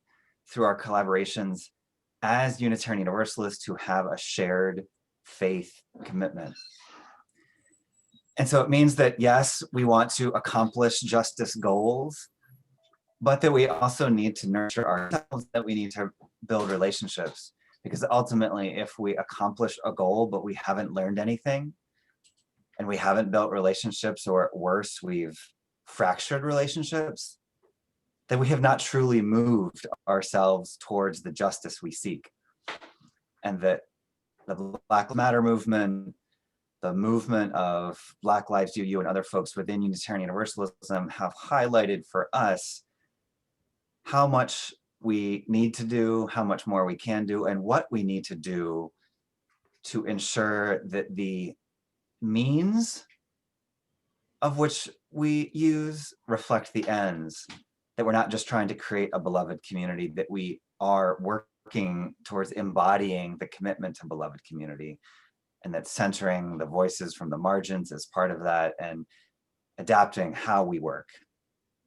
through our collaborations as Unitarian Universalists who have a shared faith commitment. And so it means that, yes, we want to accomplish justice goals, but that we also need to nurture ourselves, that we need to build relationships. Because ultimately, if we accomplish a goal, but we haven't learned anything, and we haven't built relationships, or at worst, we've fractured relationships, then we have not truly moved ourselves towards the justice we seek. And that the Black Lives Matter movement, the movement of Black Lives UU and other folks within Unitarian Universalism have highlighted for us how much we need to do, how much more we can do, and what we need to do to ensure that the means of which we use reflect the ends, that we're not just trying to create a beloved community, that we are working towards embodying the commitment to beloved community, and that centering the voices from the margins is part of that, and adapting how we work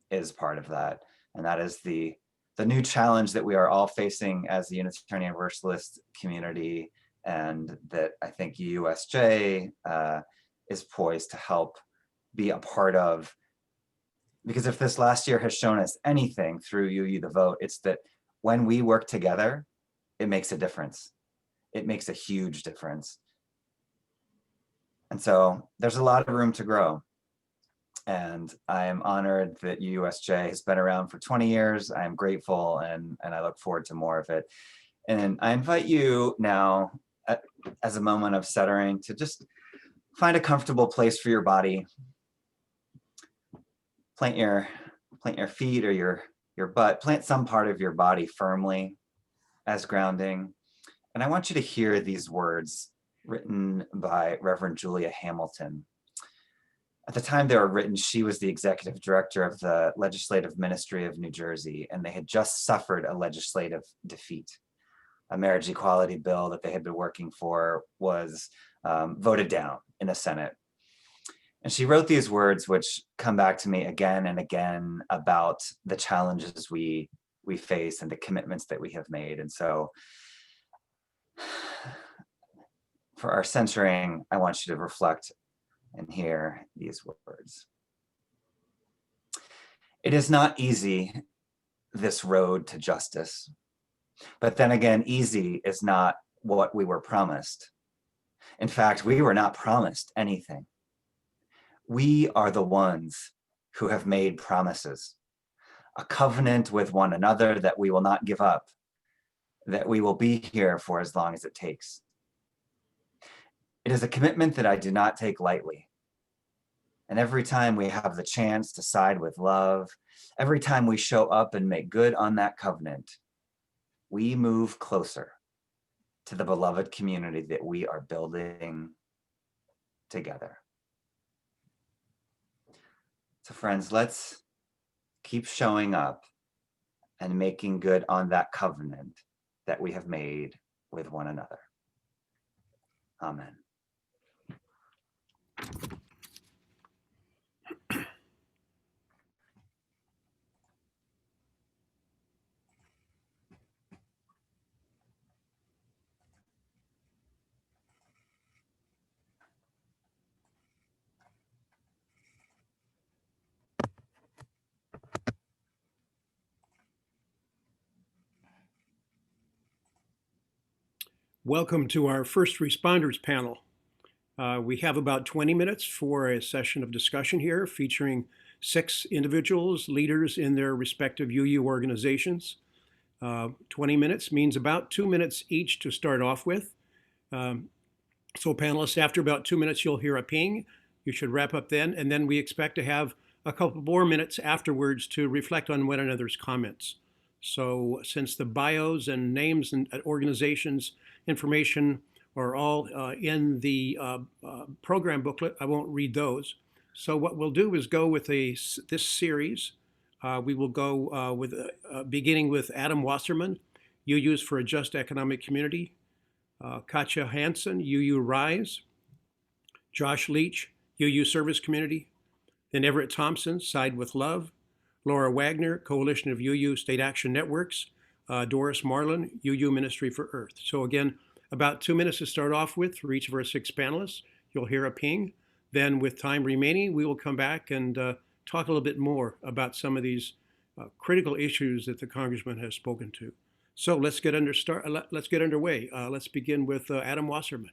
is part of that. And that is the new challenge that we are all facing as the Unitarian Universalist community, and that I think UUSJ is poised to help be a part of. Because if this last year has shown us anything through UU the Vote, it's that when we work together, it makes a difference. It makes a huge difference. And so there's a lot of room to grow. And I am honored that UUSJ has been around for 20 years. I am grateful, and I look forward to more of it. And I invite you now, as a moment of centering, to just find a comfortable place for your body. Plant your feet or your butt, plant some part of your body firmly as grounding. And I want you to hear these words written by Reverend Julia Hamilton. At the time they were written, she was the executive director of the Legislative Ministry of New Jersey, and they had just suffered a legislative defeat. A marriage equality bill that they had been working for was voted down in the Senate. And she wrote these words, which come back to me again and again about the challenges we face and the commitments that we have made. And so for our centering, I want you to reflect and hear these words. It is not easy, this road to justice. But then again, easy is not what we were promised. In fact, we were not promised anything. We are the ones who have made promises, a covenant with one another that we will not give up, that we will be here for as long as it takes. It is a commitment that I do not take lightly. And every time we have the chance to side with love, every time we show up and make good on that covenant, we move closer to the beloved community that we are building together. So friends, let's keep showing up and making good on that covenant that we have made with one another. Amen. Welcome to our first responders panel. We have about 20 minutes for a session of discussion here featuring 6 individuals, leaders in their respective UU organizations. 20 minutes means about 2 minutes each to start off with. So panelists, after about 2 minutes, you'll hear a ping. You should wrap up then, and then we expect to have a couple more minutes afterwards to reflect on one another's comments. So since the bios and names and organizations information are all in the program booklet, I won't read those. So what we'll do is go with this series. We will go with beginning with Adam Wasserman, UUs for a Just Economic Community, Katja Hansen, UU Rise, Josh Leach, UU Service Community, then Everett Thompson, Side with Love, Laura Wagner, Coalition of UU State Action Networks, Doris Marlin, UU Ministry for Earth. So again, about 2 minutes to start off with for each of our 6 panelists. You'll hear a ping. Then with time remaining, we will come back and talk a little bit more about some of these critical issues that the Congressman has spoken to. So let's get underway. Let's begin with Adam Wasserman.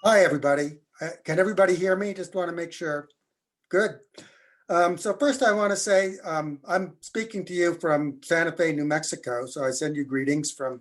Hi, everybody. Can everybody hear me? Just want to make sure. Good. So first I want to say I'm speaking to you from Santa Fe, New Mexico. So I send you greetings from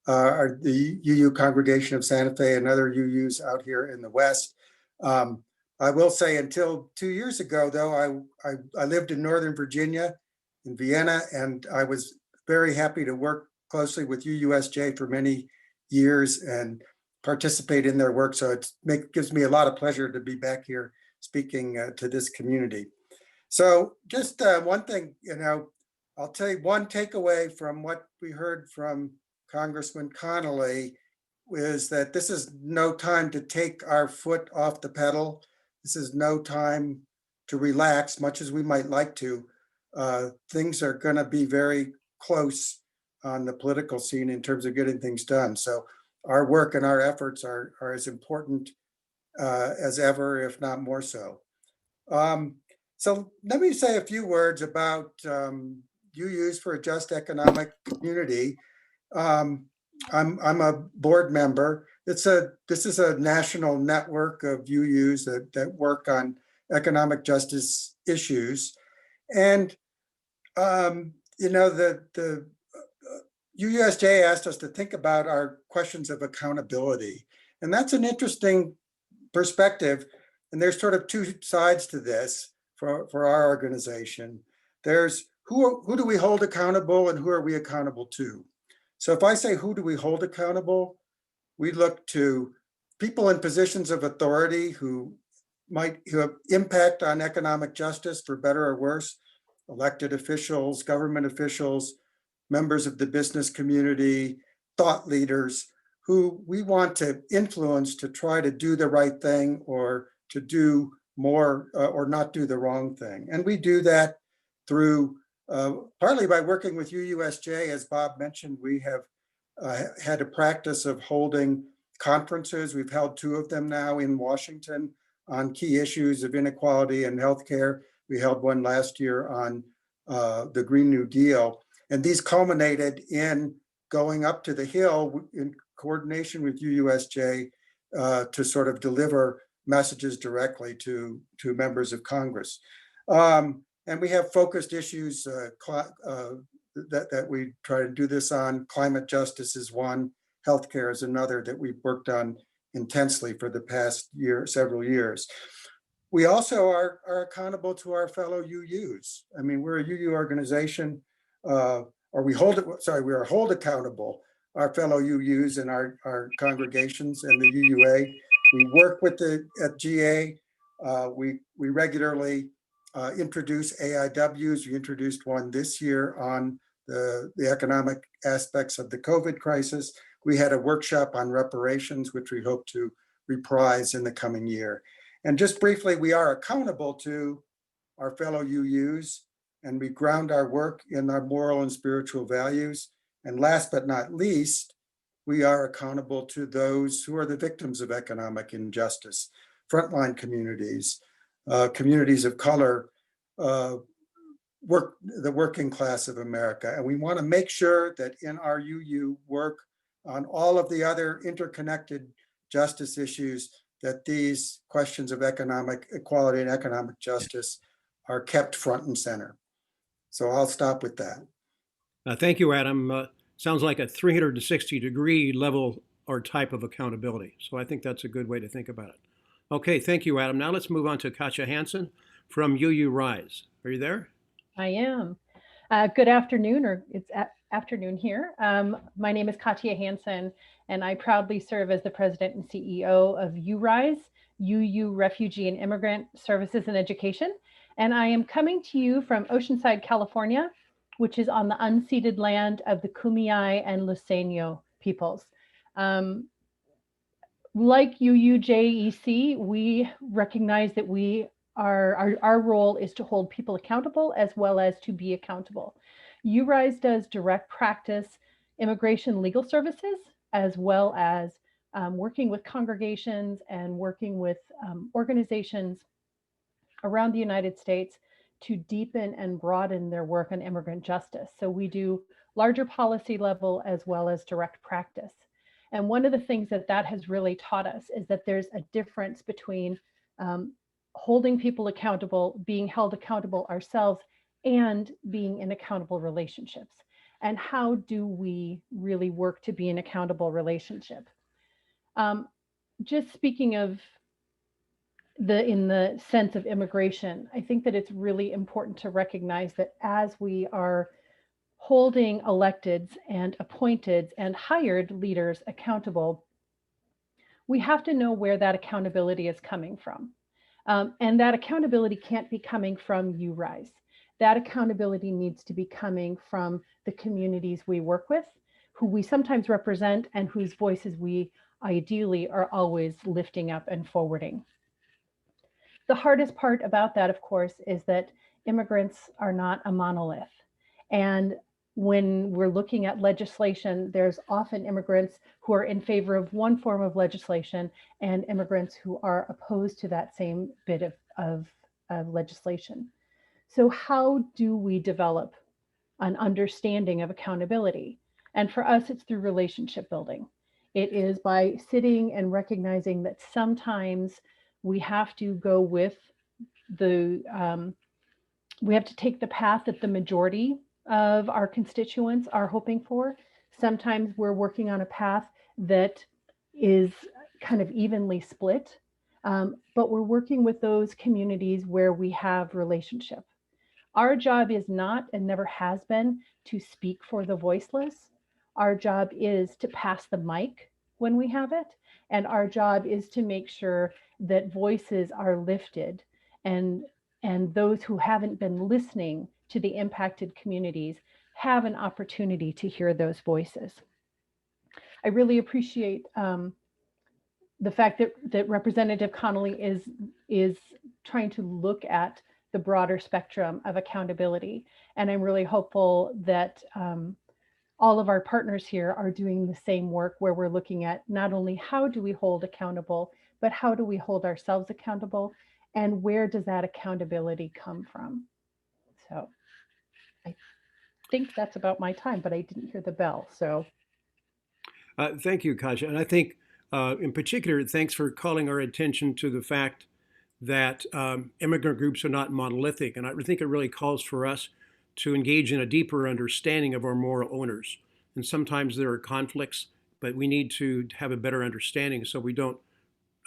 the UU congregation of Santa Fe and other UUs out here in the West. I will say until 2 years ago, though, I lived in Northern Virginia, in Vienna, and I was very happy to work closely with UUSJ for many years and participate in their work. So it gives me a lot of pleasure to be back here speaking to this community. So just one thing, I'll tell you one takeaway from what we heard from Congressman Connolly is that this is no time to take our foot off the pedal. This is no time to relax, much as we might like to. Things are going to be very close on the political scene in terms of getting things done. So our work and our efforts are as important as ever, if not more so. So let me say a few words about UUs for a Just Economic Community. I'm a board member. This is a national network of UUs that work on economic justice issues. And the UUSJ asked us to think about our questions of accountability. And that's an interesting perspective. And there's sort of 2 sides to this for our organization. There's who do we hold accountable and who are we accountable to? So if I say who do we hold accountable, we look to people in positions of authority who might have impact on economic justice for better or worse, elected officials, government officials, members of the business community, thought leaders who we want to influence to try to do the right thing or to do more or not do the wrong thing. And we do that through partly by working with UUSJ. As Bob mentioned, we have had a practice of holding conferences. We've held 2 of them now in Washington on key issues of inequality and healthcare. We held one last year on the Green New Deal. And these culminated in going up to the Hill in coordination with UUSJ to sort of deliver messages directly to members of Congress. And we have focused issues that we try to do this on. Climate justice is one, healthcare is another that we've worked on intensely for the past several years. We also are accountable to our fellow UUs. I mean, we're a UU organization, or we are hold accountable our fellow UUs and our congregations and the UUA. We work with at GA. We regularly introduce AIWs. We introduced one this year on the economic aspects of the COVID crisis. We had a workshop on reparations, which we hope to reprise in the coming year. And just briefly, we are accountable to our fellow UUs, and we ground our work in our moral and spiritual values. And last but not least, we are accountable to those who are the victims of economic injustice, frontline communities, communities of color, the working class of America. And we want to make sure that in our UU work on all of the other interconnected justice issues, that these questions of economic equality and economic justice are kept front and center. So I'll stop with that. Thank you, Adam. Sounds like a 360-degree level or type of accountability. So I think that's a good way to think about it. Okay, thank you, Adam. Now let's move on to Katja Hansen from UU Rise. Are you there? I am. Good afternoon, or it's afternoon here. My name is Katja Hansen, and I proudly serve as the president and CEO of URISE, UU Refugee and Immigrant Services and Education. And I am coming to you from Oceanside, California, which is on the unceded land of the Kumeyaay and Luiseño peoples. Like UUJEC, we recognize that our role is to hold people accountable as well as to be accountable. URISE does direct practice immigration legal services, as well as working with congregations and working with organizations around the United States to deepen and broaden their work on immigrant justice. So we do larger policy level as well as direct practice. And one of the things that has really taught us is that there's a difference between holding people accountable, being held accountable ourselves, and being in accountable relationships. And how do we really work to be an accountable relationship? Just speaking of in the sense of immigration, I think that it's really important to recognize that as we are holding electeds and appointed and hired leaders accountable, we have to know where that accountability is coming from. And that accountability can't be coming from URISE. That accountability needs to be coming from the communities we work with, who we sometimes represent, and whose voices we ideally are always lifting up and forwarding. The hardest part about that, of course, is that immigrants are not a monolith. And when we're looking at legislation, there's often immigrants who are in favor of one form of legislation and immigrants who are opposed to that same bit of legislation. So how do we develop an understanding of accountability? And for us, it's through relationship building. It is by sitting and recognizing that sometimes we have to go with we have to take the path that the majority of our constituents are hoping for. Sometimes we're working on a path that is kind of evenly split, but we're working with those communities where we have relationship. Our job is not, and never has been, to speak for the voiceless. Our job is to pass the mic when we have it. And our job is to make sure that voices are lifted, and those who haven't been listening to the impacted communities have an opportunity to hear those voices. I really appreciate the fact that Representative Connolly is trying to look at the broader spectrum of accountability. And I'm really hopeful that all of our partners here are doing the same work, where we're looking at not only how do we hold accountable, but how do we hold ourselves accountable, and where does that accountability come from? So I think that's about my time, but I didn't hear the bell. So Thank you, Kasia. And I think in particular, thanks for calling our attention to the fact that immigrant groups are not monolithic. And I think it really calls for us to engage in a deeper understanding of our moral owners. And sometimes there are conflicts, but we need to have a better understanding so we don't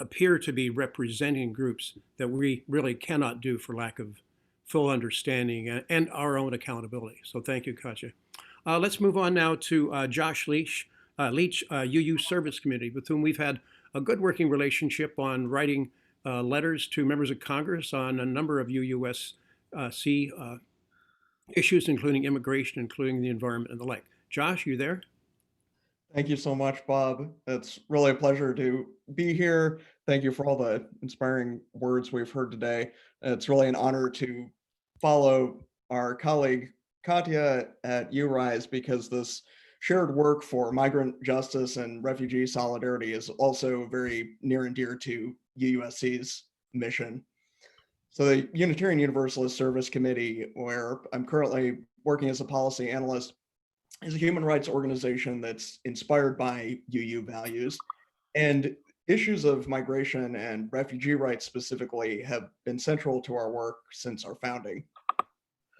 appear to be representing groups that we really cannot do for lack of full understanding and our own accountability. So thank you, Kasia. Let's move on now to Josh Leach, UU Service Committee, with whom we've had a good working relationship on writing letters to members of Congress on a number of UUSC issues, including immigration, including the environment and the like. Josh, you there? Thank you so much, Bob. It's really a pleasure to be here. Thank you for all the inspiring words we've heard today. It's really an honor to follow our colleague Katya at URISE, because this shared work for migrant justice and refugee solidarity is also very near and dear to UUSC's mission. So the Unitarian Universalist Service Committee, where I'm currently working as a policy analyst, is a human rights organization that's inspired by UU values. And issues of migration and refugee rights specifically have been central to our work since our founding.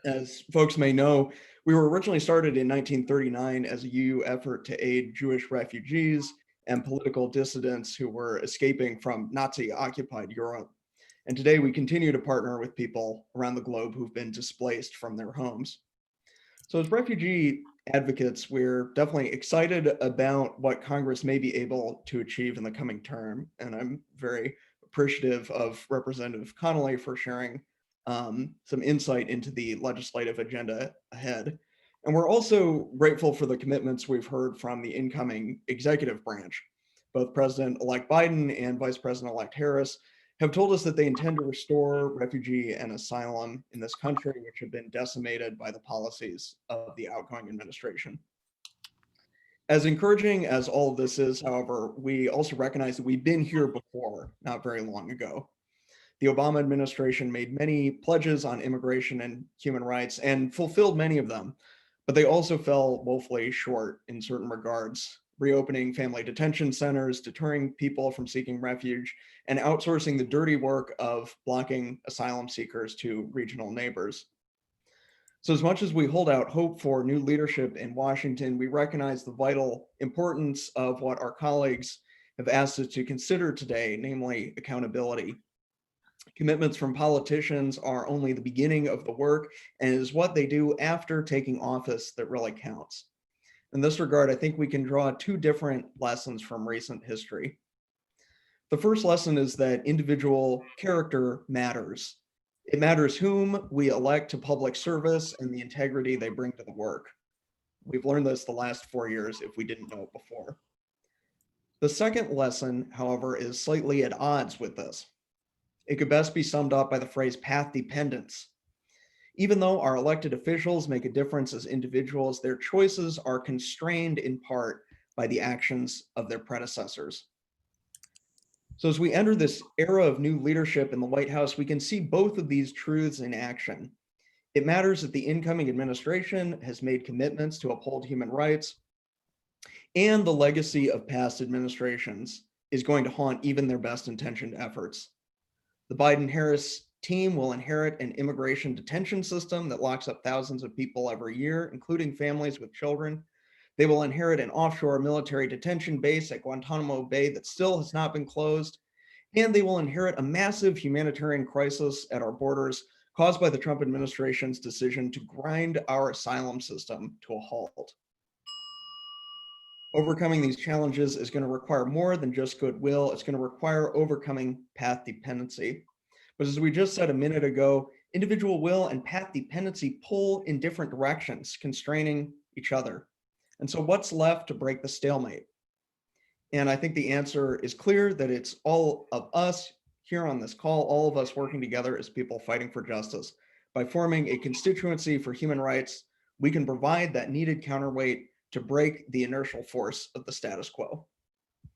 As folks may know, we were originally started in 1939 as a UU effort to aid Jewish refugees and political dissidents who were escaping from Nazi-occupied Europe. And today we continue to partner with people around the globe who've been displaced from their homes. So as refugee advocates, we're definitely excited about what Congress may be able to achieve in the coming term. And I'm very appreciative of Representative Connolly for sharing some insight into the legislative agenda ahead. And we're also grateful for the commitments we've heard from the incoming executive branch. Both President-elect Biden and Vice President-elect Harris have told us that they intend to restore refugee and asylum in this country, which have been decimated by the policies of the outgoing administration. As encouraging as all of this is, however, we also recognize that we've been here before, not very long ago. The Obama administration made many pledges on immigration and human rights and fulfilled many of them, but they also fell woefully short in certain regards, reopening family detention centers, deterring people from seeking refuge, and outsourcing the dirty work of blocking asylum seekers to regional neighbors. So as much as we hold out hope for new leadership in Washington, we recognize the vital importance of what our colleagues have asked us to consider today, namely accountability. Commitments from politicians are only the beginning of the work, and it is what they do after taking office that really counts. In this regard, I think we can draw two different lessons from recent history. The first lesson is that individual character matters. It matters whom we elect to public service and the integrity they bring to the work. We've learned this the last 4 years if we didn't know it before. The second lesson, however, is slightly at odds with this. It could best be summed up by the phrase path dependence. Even though our elected officials make a difference as individuals, their choices are constrained in part by the actions of their predecessors. So as we enter this era of new leadership in the White House, we can see both of these truths in action. It matters that the incoming administration has made commitments to uphold human rights, and the legacy of past administrations is going to haunt even their best intentioned efforts. The Biden-Harris team will inherit an immigration detention system that locks up thousands of people every year, including families with children. They will inherit an offshore military detention base at Guantanamo Bay that still has not been closed. And they will inherit a massive humanitarian crisis at our borders caused by the Trump administration's decision to grind our asylum system to a halt. Overcoming these challenges is going to require more than just goodwill. It's going to require overcoming path dependency. But as we just said a minute ago, individual will and path dependency pull in different directions, constraining each other. And so what's left to break the stalemate? And I think the answer is clear, that it's all of us here on this call, all of us working together as people fighting for justice. By forming a constituency for human rights, we can provide that needed counterweight to break the inertial force of the status quo. I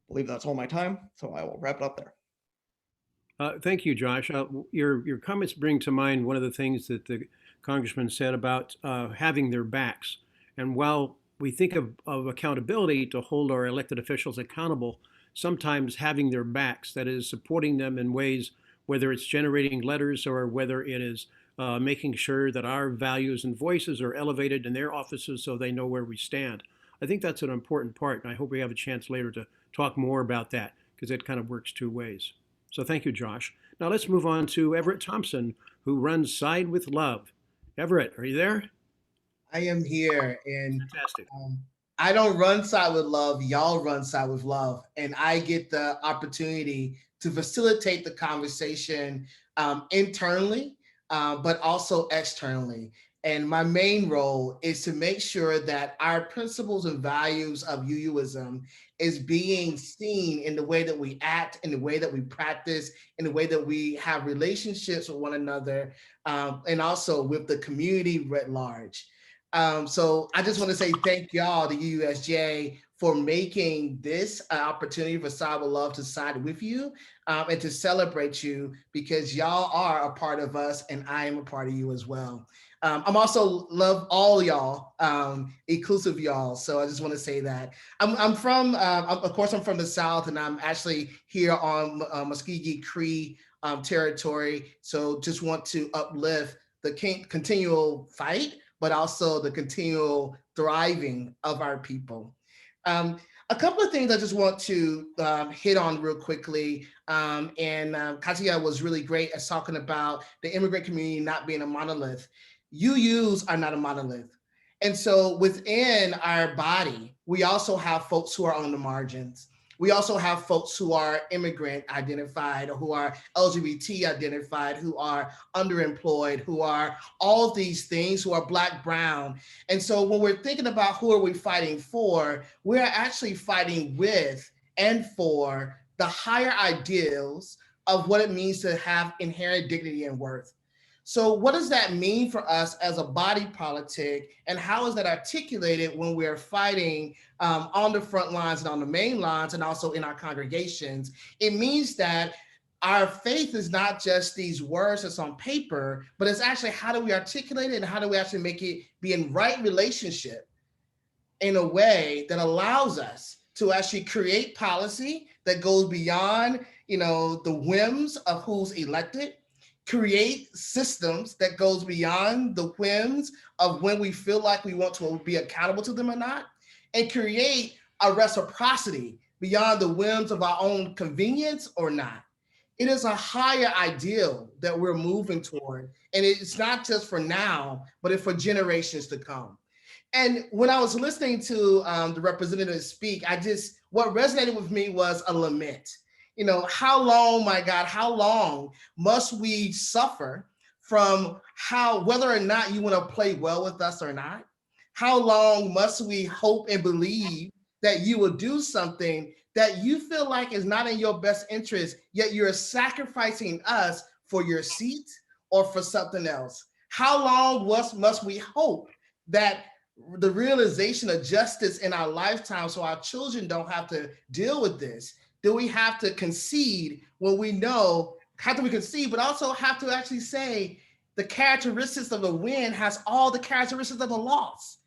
believe that's all my time, so I will wrap it up there. Thank you, Josh. Your comments bring to mind one of the things that the congressman said about having their backs. And while we think of accountability to hold our elected officials accountable, sometimes having their backs, that is supporting them in ways, whether it's generating letters or whether it is making sure that our values and voices are elevated in their offices so they know where we stand. I think that's an important part, and I hope we have a chance later to talk more about that, because it kind of works two ways. So thank you, Josh. Now let's move on to Everett Thompson, who runs Side with Love. Everett, are you there? I am here, and Fantastic. I don't run Side with Love. Y'all run Side with Love, and I get the opportunity to facilitate the conversation internally, but also externally. And my main role is to make sure that our principles and values of UUism is being seen in the way that we act, in the way that we practice, in the way that we have relationships with one another, and also with the community writ large. So I just want to say thank y'all to UUSJ for making this an opportunity for Side with Love to side with you and to celebrate you, because y'all are a part of us and I am a part of you as well. I'm also love all y'all, inclusive y'all. So I just want to say that I'm from, of course, I'm from the South, and I'm actually here on Muskogee Cree territory. So just want to uplift the continual fight, but also the continual thriving of our people. A couple of things I just want to hit on real quickly. Katia was really great at talking about the immigrant community not being a monolith. UUs are not a monolith. And so within our body, we also have folks who are on the margins. We also have folks who are immigrant identified, or who are LGBT identified, who are underemployed, who are all these things, who are Black, brown. And so when we're thinking about who are we fighting for, we're actually fighting with and for the higher ideals of what it means to have inherent dignity and worth. So what does that mean for us as a body politic, and how is that articulated when we're fighting on the front lines and on the main lines, and also in our congregations? It means that our faith is not just these words that's on paper, but it's actually how do we articulate it, and how do we actually make it be in right relationship in a way that allows us to actually create policy that goes beyond, the whims of who's elected, create systems that goes beyond the whims of when we feel like we want to be accountable to them or not, and create a reciprocity beyond the whims of our own convenience or not. It is a higher ideal that we're moving toward. And it's not just for now, but it's for generations to come. And when I was listening to the representative speak, what resonated with me was a lament. How long, my God, how long must we suffer from whether or not you want to play well with us or not? How long must we hope and believe that you will do something that you feel like is not in your best interest, yet you're sacrificing us for your seat or for something else? How long must we hope that the realization of justice in our lifetime, so our children don't have to deal with this? Do we have to concede when we know, how do we concede, but also have to actually say the characteristics of the win has all the characteristics of the loss?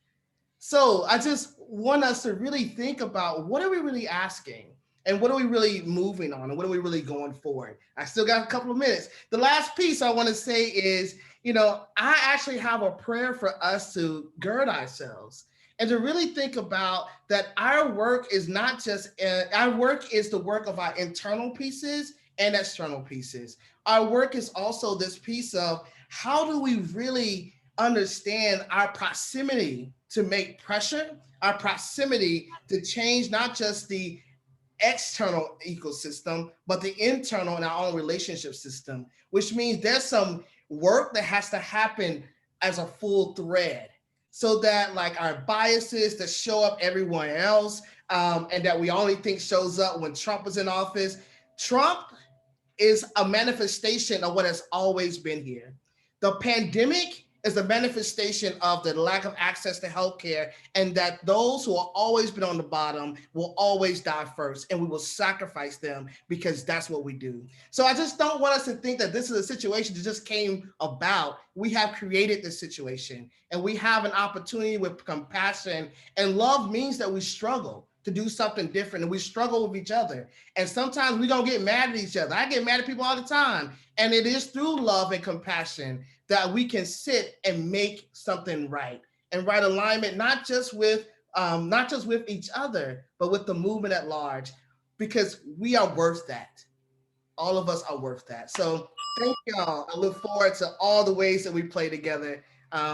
So I just want us to really think about, what are we really asking? And what are we really moving on? And what are we really going forward? I still got a couple of minutes. The last piece I want to say is, I actually have a prayer for us to gird ourselves and to really think about that our work is not just, our work is the work of our internal pieces and external pieces. Our work is also this piece of, how do we really understand our proximity to make pressure, our proximity to change not just the external ecosystem, but the internal and our own relationship system, which means there's some work that has to happen as a full thread so that like our biases that show up everywhere else and that we only think shows up when Trump is in office. Trump is a manifestation of what has always been here. The pandemic is a manifestation of the lack of access to healthcare, and that those who have always been on the bottom will always die first, and we will sacrifice them because that's what we do. So I just don't want us to think that this is a situation that just came about. We have created this situation, and we have an opportunity with compassion, and love means that we struggle to do something different, and we struggle with each other. And sometimes we don't get mad at each other. I get mad at people all the time. And it is through love and compassion that we can sit and make something right and right alignment, not just with each other, but with the movement at large, because we are worth that. All of us are worth that. So thank y'all. I look forward to all the ways that we play together.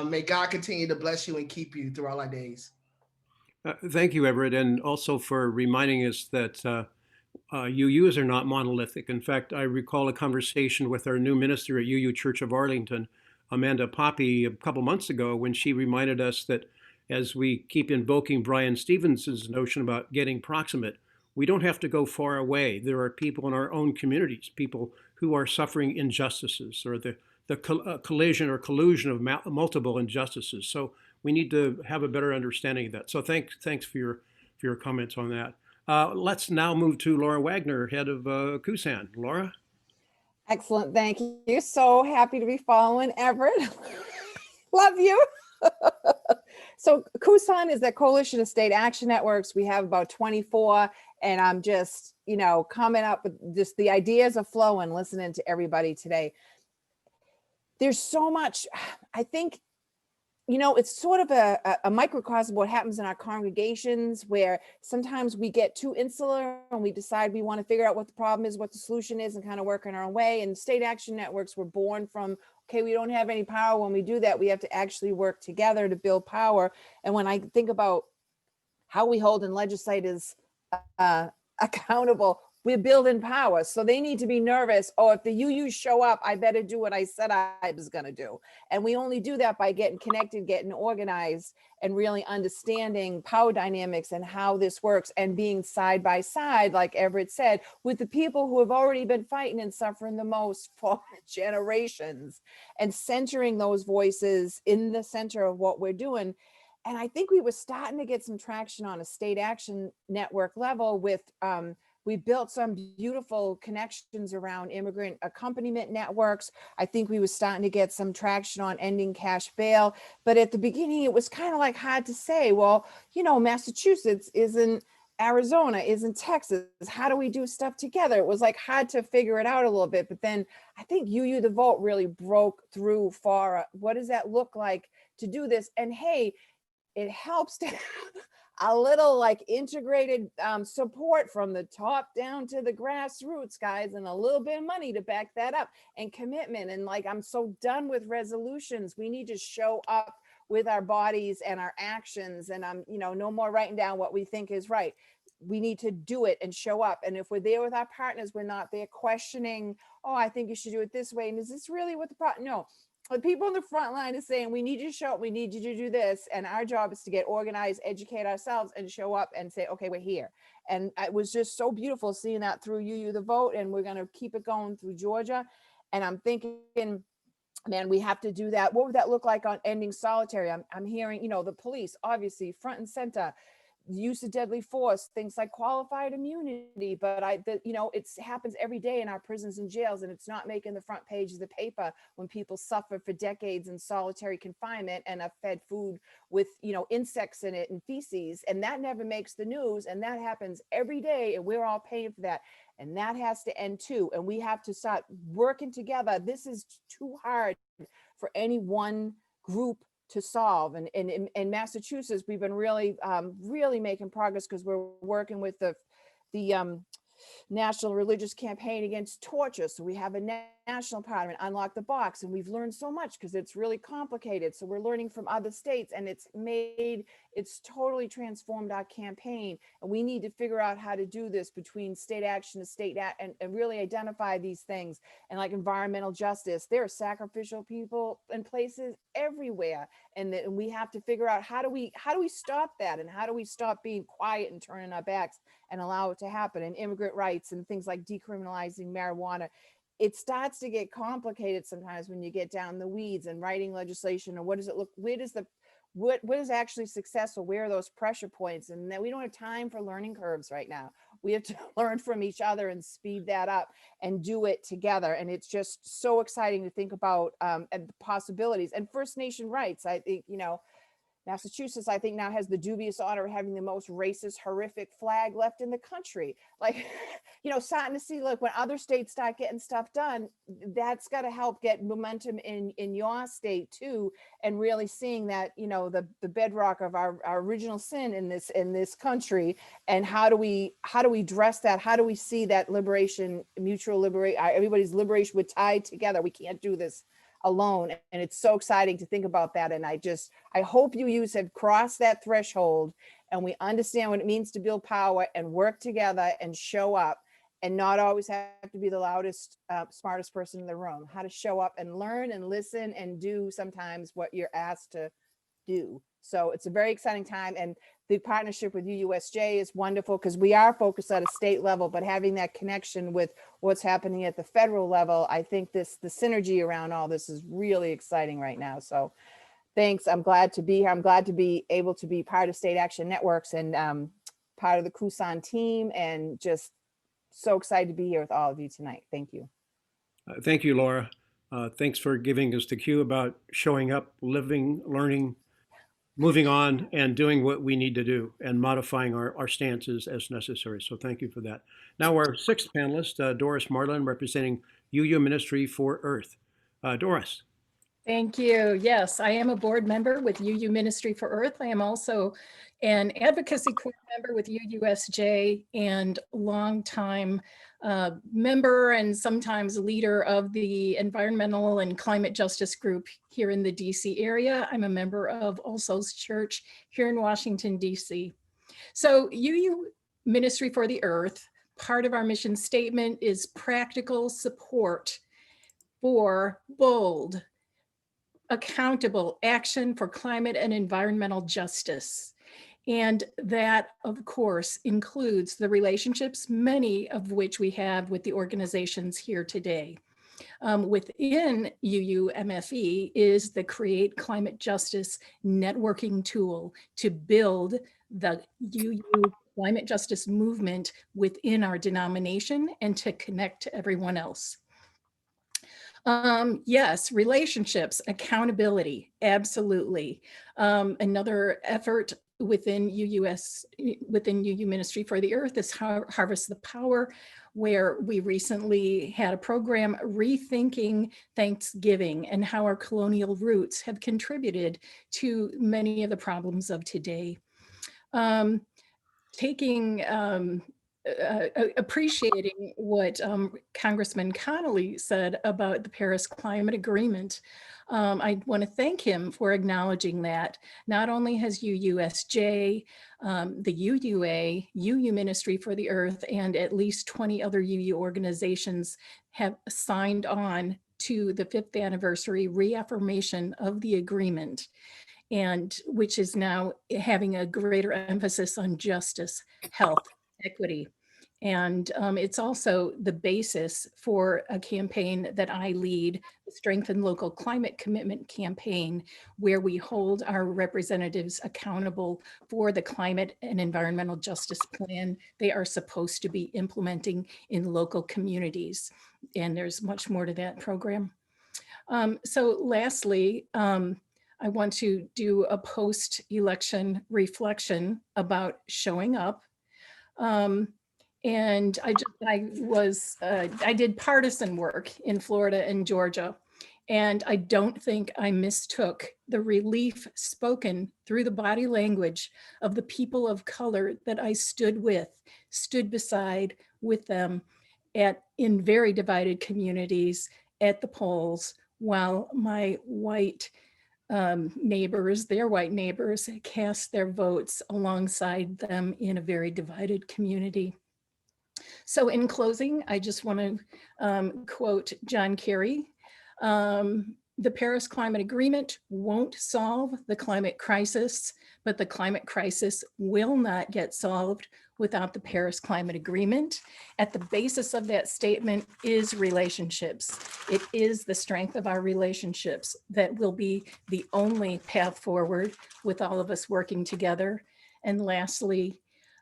May God continue to bless you and keep you through all our days. Thank you, Everett, and also for reminding us that UUs are not monolithic. In fact, I recall a conversation with our new minister at UU Church of Arlington, Amanda Poppy, a couple months ago, when she reminded us that as we keep invoking Brian Stevenson's notion about getting proximate, we don't have to go far away. There are people in our own communities, people who are suffering injustices or the collision or collusion of multiple injustices. So we need to have a better understanding of that. So thanks for your comments on that. Let's now move to Laura Wagner, head of KUSAN. Laura? Excellent, thank you. So happy to be following Everett. Love you. So KUSAN is the Coalition of State Action Networks. We have about 24, and I'm just, coming up with just the ideas are flowing, listening to everybody today. There's so much, I think, it's sort of a microcosm of what happens in our congregations, where sometimes we get too insular and we decide we want to figure out what the problem is, what the solution is, and kind of work in our own way. And state action networks were born from, okay, we don't have any power. When we do that, we have to actually work together to build power. And when I think about how we hold and legislators accountable, we're building power. So they need to be nervous. Oh, if the UUs show up, I better do what I said I was going to do. And we only do that by getting connected, getting organized, and really understanding power dynamics and how this works, and being side by side, like Everett said, with the people who have already been fighting and suffering the most for generations, and centering those voices in the center of what we're doing. And I think we were starting to get some traction on a state action network level with, we built some beautiful connections around immigrant accompaniment networks. I think we were starting to get some traction on ending cash bail. But at the beginning, it was kind of like hard to say, well, Massachusetts isn't Arizona, isn't Texas. How do we do stuff together? It was like hard to figure it out a little bit. But then I think UU the Vote really broke through for what does that look like to do this? And hey, it helps to a little like integrated support from the top down to the grassroots, guys, and a little bit of money to back that up, and commitment. And like, I'm so done with resolutions. We need to show up with our bodies and our actions. And I'm, no more writing down what we think is right. We need to do it and show up. And if we're there with our partners, we're not there questioning, oh, I think you should do it this way. And is this really what the problem? No. The people in the front line is saying, we need you to show up, we need you to do this. And our job is to get organized, educate ourselves, and show up and say, okay, we're here. And it was just so beautiful seeing that through UU the Vote. And we're going to keep it going through Georgia. And I'm thinking, man, we have to do that. What would that look like on ending solitary? I'm hearing, the police, obviously, front and center. Use of deadly force, things like qualified immunity, but it happens every day in our prisons and jails, and it's not making the front page of the paper when people suffer for decades in solitary confinement and are fed food with insects in it and feces, and that never makes the news, and that happens every day, and we're all paying for that, and that has to end too. And we have to start working together. This is too hard for any one group to solve. And in Massachusetts, we've been really making progress because we're working with the national religious campaign against torture. So we have a national part of it, Unlock the Box, and we've learned so much because it's really complicated. So we're learning from other states, and it's totally transformed our campaign. And we need to figure out how to do this between state action to state and really identify these things. And like environmental justice, there are sacrificial people in places everywhere, and we have to figure out how do we stop that, and how do we stop being quiet and turning our backs and allow it to happen. And immigrant rights and things like decriminalizing marijuana, it starts to get complicated sometimes when you get down the weeds and writing legislation, or what does it look, what is actually successful, where are those pressure points? And then we don't have time for learning curves right now. We have to learn from each other and speed that up and do it together. And it's just so exciting to think about and the possibilities. And First Nation rights, I think, Massachusetts, I think, now has the dubious honor of having the most racist, horrific flag left in the country. Like, starting to see, look, when other states start getting stuff done, that's got to help get momentum in your state too, and really seeing that, the bedrock of our original sin in this country, and how do we address that? How do we see that liberation, mutual liberation, everybody's liberation would tie together? We can't do this alone. And it's so exciting to think about that. And I hope UUs have crossed that threshold and we understand what it means to build power and work together and show up, and not always have to be the loudest, smartest person in the room. How to show up and learn and listen and do sometimes what you're asked to do. So it's a very exciting time. And the partnership with UUSJ is wonderful because we are focused at a state level, but having that connection with what's happening at the federal level, I think the synergy around all this is really exciting right now. So thanks. I'm glad to be here. I'm glad to be able to be part of State Action Networks and part of the Kusan team, and just so excited to be here with all of you tonight. Thank you. Thank you, Laura. Thanks for giving us the cue about showing up, living, learning, moving on, and doing what we need to do, and modifying our stances as necessary. So thank you for that. Now our sixth panelist, Doris Marlin, representing UU Ministry for Earth. Doris. Thank you. Yes, I am a board member with UU Ministry for Earth. I am also an advocacy corps member with UUSJ and longtime member and sometimes leader of the environmental and climate justice group here in the DC area. I'm a member of All Souls Church here in Washington, DC. So UU Ministry for the Earth, part of our mission statement is practical support for bold, accountable action for climate and environmental justice. And that, of course, includes the relationships, many of which we have with the organizations here today. Within UUMFE is the Create Climate Justice networking tool to build the UU climate justice movement within our denomination and to connect to everyone else. Yes, relationships, accountability, absolutely. Another effort within UU Ministry for the Earth is Harvest the Power, where we recently had a program rethinking Thanksgiving and how our colonial roots have contributed to many of the problems of today. Appreciating what Congressman Connolly said about the Paris Climate Agreement. I want to thank him for acknowledging that. Not only has UUSJ, the UUA, UU Ministry for the Earth, and at least 20 other UU organizations have signed on to the 5th anniversary reaffirmation of the agreement, and which is now having a greater emphasis on justice, health, equity. And it's also the basis for a campaign that I lead, the Strengthen Local Climate Commitment campaign, where we hold our representatives accountable for the climate and environmental justice plan they are supposed to be implementing in local communities. And there's much more to that program. So lastly, I want to do a post-election reflection about showing up. And I did partisan work in Florida and Georgia. And I don't think I mistook the relief spoken through the body language of the people of color that I stood beside with them in very divided communities at the polls, while my white neighbors, their white neighbors, cast their votes alongside them in a very divided community. So in closing, I just want to quote John Kerry. The Paris Climate Agreement won't solve the climate crisis, but the climate crisis will not get solved without the Paris Climate Agreement. At the basis of that statement is relationships. It is the strength of our relationships that will be the only path forward with all of us working together. And lastly,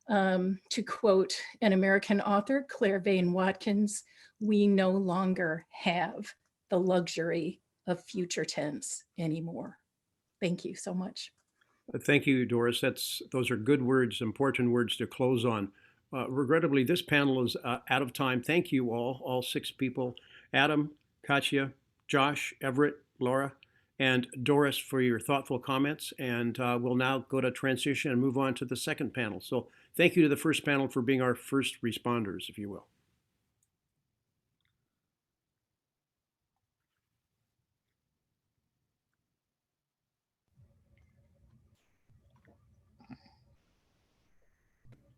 to quote an American author, Claire Vane Watkins, we no longer have the luxury of future tense anymore. Thank you so much. Thank you, Doris. Those are good words, important words to close on. Regrettably, this panel is out of time. Thank you all 6 people, Adam, Katya, Josh, Everett, Laura, and Doris for your thoughtful comments. And we'll now go to transition and move on to the second panel. So thank you to the first panel for being our first responders, if you will.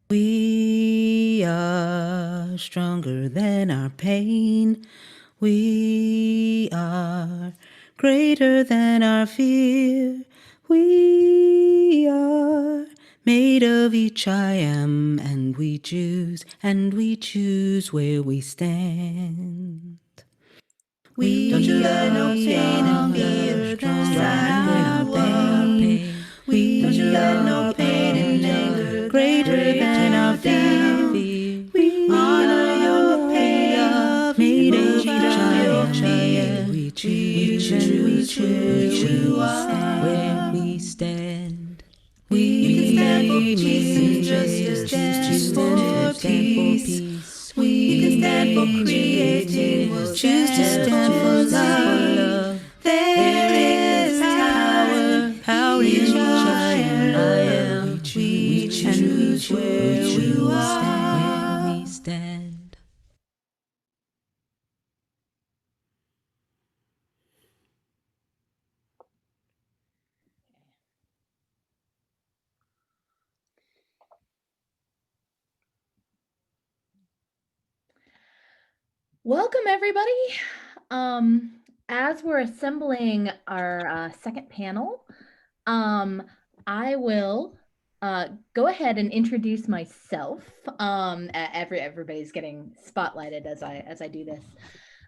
We are stronger than our pain. We are greater than our fear. We are made of each I am, and we choose where we stand. We don't you let no pain and fear drown our pain. We don't you let no pain and anger greater than our fear. We honor your pain, made of each I am. We choose where we stand. We can stand for peace and justice, stand for peace. We can stand for creating, we'll choose to stand for love. There is power in each I am. We choose where we stand. Welcome, everybody. As we're assembling our second panel, I will go ahead and introduce myself. Everybody's getting spotlighted as I do this.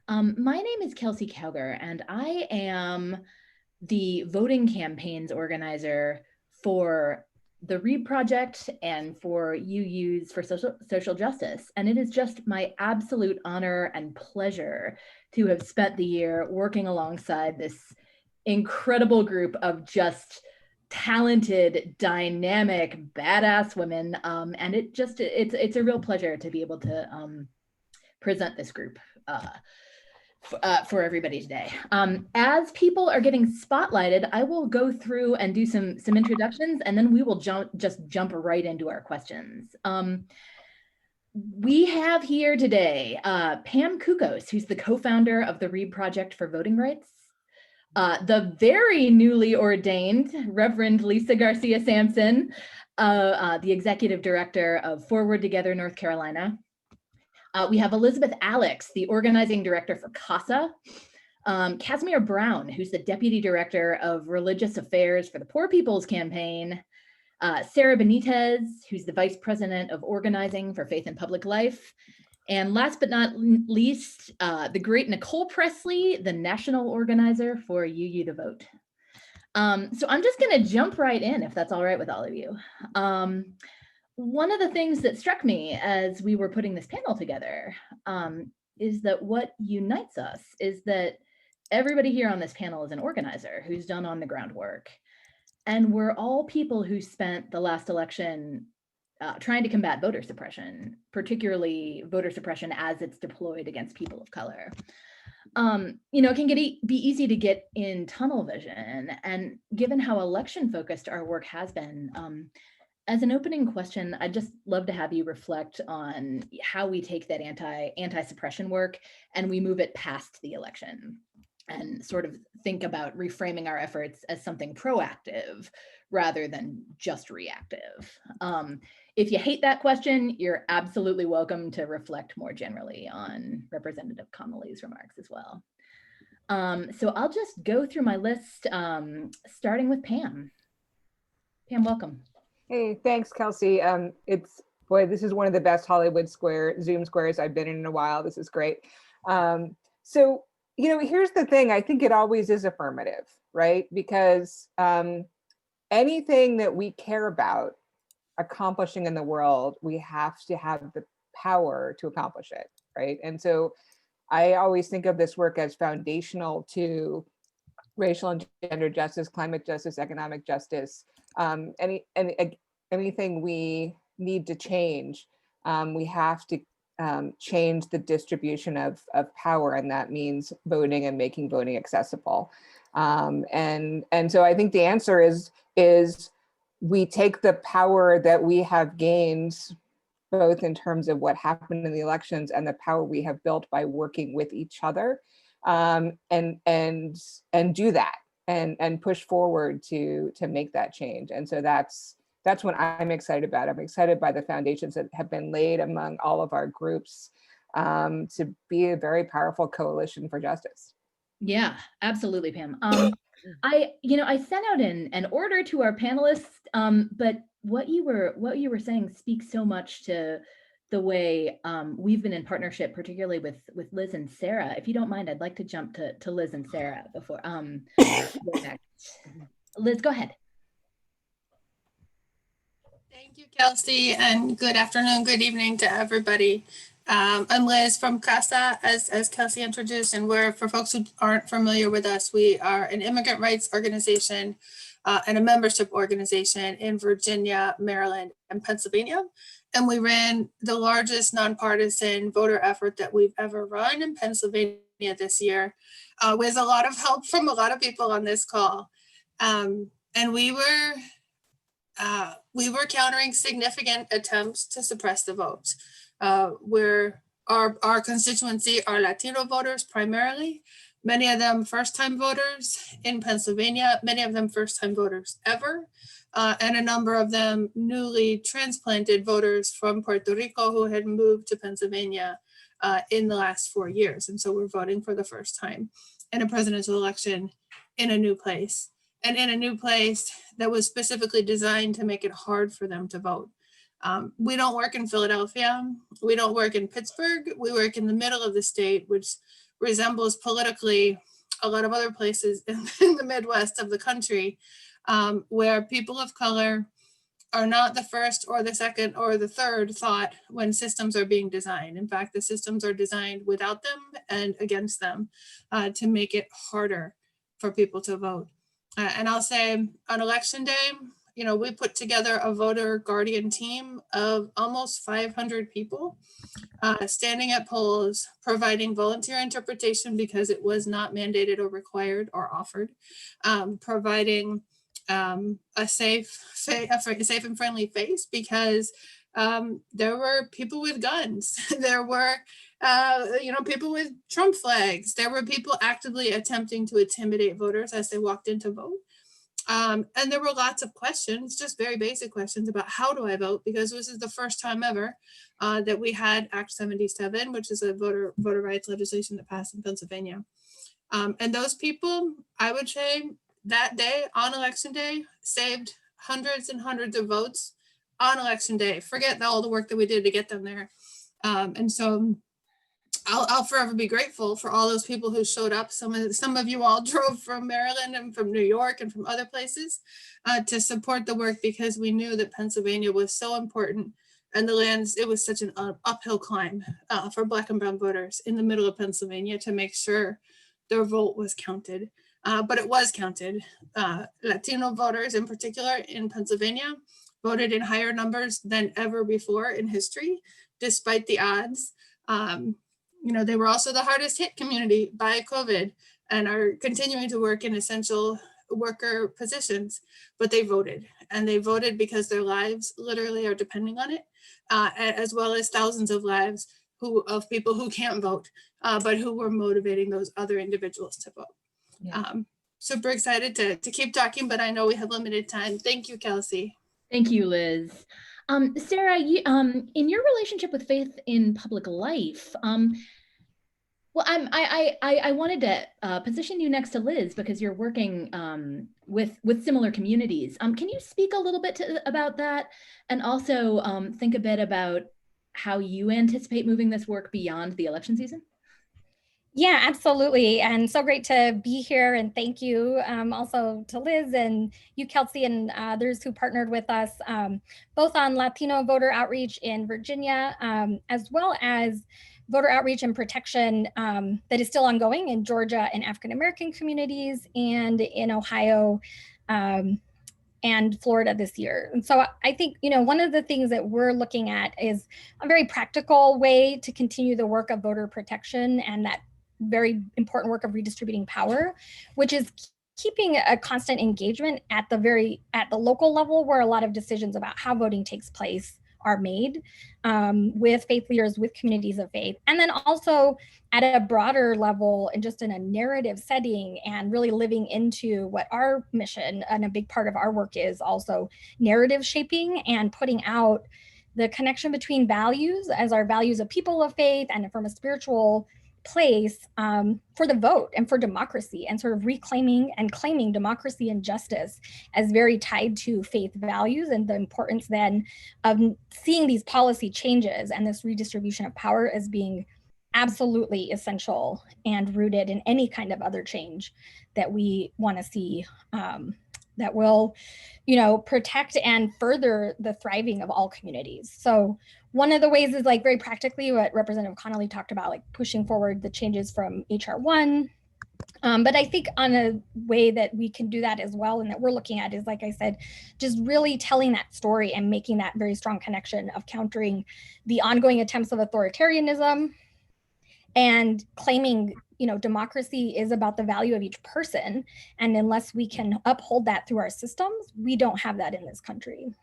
My name is Kelsey Cowger, and I am the voting campaigns organizer for the READ Project and for UUs for social justice. And it is just my absolute honor and pleasure to have spent the year working alongside this incredible group of just talented, dynamic, badass women. And it's a real pleasure to be able to present this group for everybody today. As people are getting spotlighted, I will go through and do some introductions, and then we will jump right into our questions. We have here today Pam Kukos, who's the co-founder of the READ Project for Voting Rights. The very newly ordained Reverend Lisa Garcia Sampson, the executive director of Forward Together North Carolina. We have Elizabeth Alex, the organizing director for CASA. Casimir Brown, who's the deputy director of religious affairs for the Poor People's Campaign. Sarah Benitez, who's the vice president of organizing for Faith and Public Life. And last but not least, the great Nicole Presley, the national organizer for UU to Vote. So I'm just going to jump right in, if that's all right with all of you. One of the things that struck me as we were putting this panel together is that what unites us is that everybody here on this panel is an organizer who's done on the ground work. And we're all people who spent the last election trying to combat voter suppression, particularly voter suppression as it's deployed against people of color. It can be easy to get in tunnel vision, and given how election focused our work has been, as an opening question, I'd just love to have you reflect on how we take that anti-suppression work and we move it past the election and sort of think about reframing our efforts as something proactive rather than just reactive. If you hate that question, you're absolutely welcome to reflect more generally on Representative Connolly's remarks as well. So I'll just go through my list, starting with Pam. Pam, welcome. Hey, thanks, Kelsey. This is one of the best Hollywood Zoom squares I've been in a while. This is great. So, here's the thing. I think it always is affirmative, right? Because anything that we care about accomplishing in the world, we have to have the power to accomplish it, right? And so I always think of this work as foundational to racial and gender justice, climate justice, economic justice, anything we need to change, we have to change the distribution of power, and that means voting and making voting accessible. And so I think the answer is we take the power that we have gained, both in terms of what happened in the elections and the power we have built by working with each other, and do that and push forward to make that change. And so that's what I'm excited about. I'm excited by the foundations that have been laid among all of our groups to be a very powerful coalition for justice. Yeah, absolutely, Pam. I sent out an order to our panelists, but what you were saying speaks so much to the way we've been in partnership, particularly with Liz and Sarah. If you don't mind, I'd like to jump to Liz and Sarah before go next. Liz, go ahead. Thank you, Kelsey, and good afternoon, good evening to everybody. I'm Liz from CASA, as Kelsey introduced, and for folks who aren't familiar with us, we are an immigrant rights organization and a membership organization in Virginia, Maryland, and Pennsylvania. And we ran the largest nonpartisan voter effort that we've ever run in Pennsylvania this year, with a lot of help from a lot of people on this call. And we were countering significant attempts to suppress the vote. Where our constituency are Latino voters primarily, many of them first-time voters in Pennsylvania, many of them first-time voters ever, and a number of them newly transplanted voters from Puerto Rico who had moved to Pennsylvania in the last 4 years. And so we're voting for the first time in a presidential election in a new place, and in a new place that was specifically designed to make it hard for them to vote. We don't work in Philadelphia. We don't work in Pittsburgh. We work in the middle of the state, which resembles politically a lot of other places in the Midwest of the country, where people of color are not the first or the second or the third thought when systems are being designed. In fact, the systems are designed without them and against them to make it harder for people to vote. And I'll say on election day, we put together a voter guardian team of almost 500 people standing at polls, providing volunteer interpretation because it was not mandated or required or offered, providing a safe and friendly face because there were people with guns. There were people with Trump flags. There were people actively attempting to intimidate voters as they walked in to vote. And there were lots of questions, just very basic questions about how do I vote? Because this is the first time ever that we had Act 77, which is a voter rights legislation that passed in Pennsylvania. And those people, I would say that day on election day, saved hundreds and hundreds of votes on election day. Forget all the work that we did to get them there. And so I'll forever be grateful for all those people who showed up. Some of you all drove from Maryland and from New York and from other places to support the work because we knew that Pennsylvania was so important and it was such an uphill climb for Black and brown voters in the middle of Pennsylvania to make sure their vote was counted. But it was counted. Latino voters in particular in Pennsylvania voted in higher numbers than ever before in history, despite the odds. They were also the hardest hit community by COVID and are continuing to work in essential worker positions, but they voted, and they voted because their lives literally are depending on it, as well as thousands of lives of people who can't vote, but who were motivating those other individuals to vote. Yeah. Super excited to keep talking, but I know we have limited time. Thank you, Kelsey. Thank you, Liz. Sarah, in your relationship with faith in public life, well, I wanted to position you next to Liz because you're working with similar communities. Can you speak a little bit about that, and also think a bit about how you anticipate moving this work beyond the election season? Yeah, absolutely. And so great to be here. And thank you also to Liz and you, Kelsey, and others who partnered with us, both on Latino voter outreach in Virginia, as well as voter outreach and protection that is still ongoing in Georgia and African-American communities, and in Ohio and Florida this year. And so I think, one of the things that we're looking at is a very practical way to continue the work of voter protection and that very important work of redistributing power, which is keeping a constant engagement at the local level, where a lot of decisions about how voting takes place are made, with faith leaders, with communities of faith, and then also at a broader level and just in a narrative setting, and really living into what our mission and a big part of our work is also narrative shaping and putting out the connection between values as our values of people of faith and from a spiritual place for the vote and for democracy, and sort of reclaiming and claiming democracy and justice as very tied to faith values, and the importance then of seeing these policy changes and this redistribution of power as being absolutely essential and rooted in any kind of other change that we want to see that will, protect and further the thriving of all communities. So one of the ways is very practically what Representative Connolly talked about, pushing forward the changes from HR 1. But I think on a way that we can do that as well, and that we're looking at, is, like I said, just really telling that story and making that very strong connection of countering the ongoing attempts of authoritarianism and claiming, democracy is about the value of each person. And unless we can uphold that through our systems, we don't have that in this country.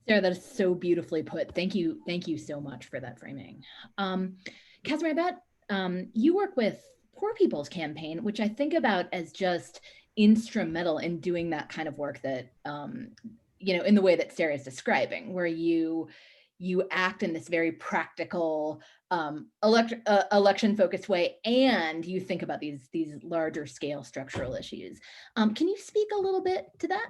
Sarah, that is so beautifully put. Thank you. Thank you so much for that framing. Casimir, I bet you work with Poor People's Campaign, which I think about as just instrumental in doing that kind of work that, in the way that Sarah is describing, where you act in this very practical, election focused way, and you think about these larger scale structural issues. Can you speak a little bit to that?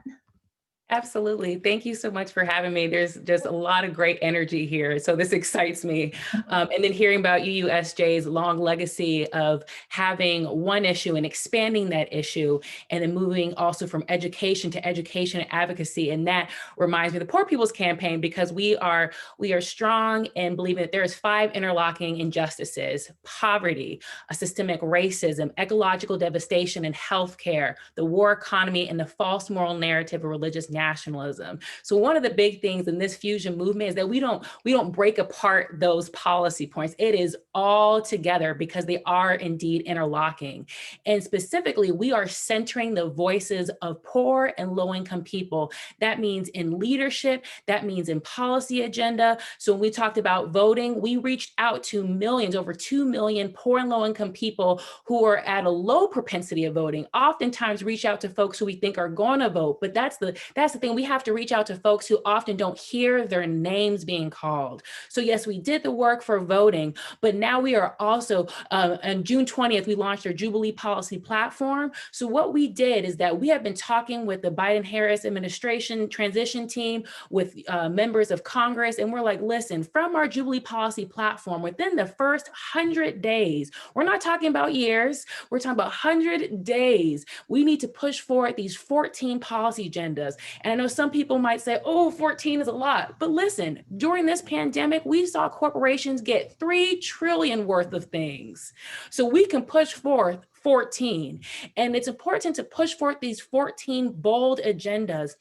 Absolutely. Thank you so much for having me. There's just a lot of great energy here. So this excites me. And then hearing about UUSJ's long legacy of having one issue and expanding that issue, and then moving also from education to education and advocacy. And that reminds me of the Poor People's Campaign, because we are strong in believing that there's 5 interlocking injustices: poverty, systemic racism, ecological devastation, and healthcare, the war economy, and the false moral narrative of religious nationalism. So one of the big things in this fusion movement is that we don't break apart those policy points. It is all together because they are indeed interlocking. And specifically, we are centering the voices of poor and low-income people. That means in leadership, that means in policy agenda. So when we talked about voting, we reached out to millions, over 2 million poor and low-income people who are at a low propensity of voting. Oftentimes reach out to folks who we think are going to vote, but that's the thing. We have to reach out to folks who often don't hear their names being called. So yes, we did the work for voting, but now we are also, on June 20th, we launched our Jubilee Policy Platform. So what we did is that we have been talking with the Biden-Harris administration transition team, with members of Congress, and we're like, listen, from our Jubilee Policy Platform, within the first 100 days, we're not talking about years, we're talking about 100 days, we need to push forward these 14 policy agendas. And I know some people might say, oh, 14 is a lot. But listen, during this pandemic, we saw corporations get $3 trillion worth of things. So we can push forth 14. And it's important to push forth these 14 bold agendas.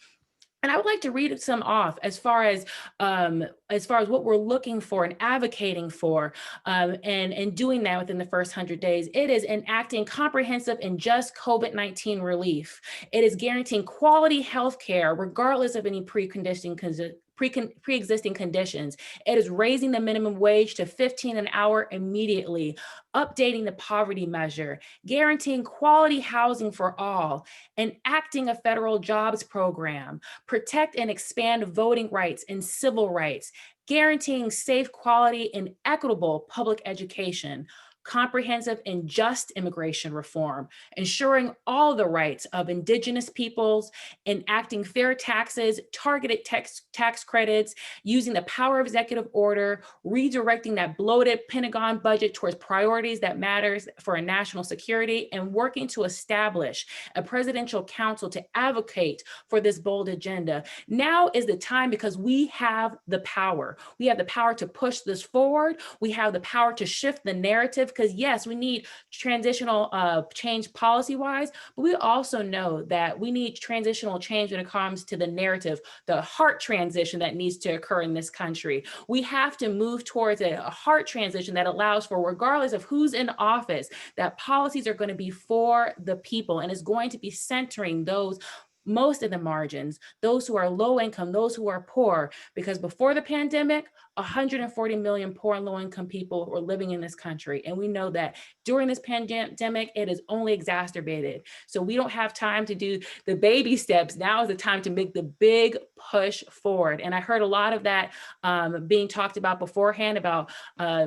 And I would like to read some off as far as what we're looking for and advocating for, and doing that within the first 100 days. It is enacting comprehensive and just COVID-19 relief. It is guaranteeing quality health care regardless of any pre-existing conditions. It is raising the minimum wage to $15 an hour immediately, updating the poverty measure, guaranteeing quality housing for all, enacting a federal jobs program, protect and expand voting rights and civil rights, guaranteeing safe, quality, and equitable public education, comprehensive and just immigration reform, ensuring all the rights of Indigenous peoples, enacting fair taxes, targeted tax credits, using the power of executive order, redirecting that bloated Pentagon budget towards priorities that matters for our national security, and working to establish a presidential council to advocate for this bold agenda. Now is the time, because we have the power. We have the power to push this forward. We have the power to shift the narrative, because yes, we need transitional change policy-wise, but we also know that we need transitional change when it comes to the narrative, the heart transition that needs to occur in this country. We have to move towards a heart transition that allows for, regardless of who's in office, that policies are going to be for the people and is going to be centering those most of the margins, those who are low income, those who are poor, because before the pandemic, 140 million poor and low income people were living in this country. And we know that during this pandemic, it is only exacerbated. So we don't have time to do the baby steps. Now is the time to make the big push forward. And I heard a lot of that being talked about beforehand about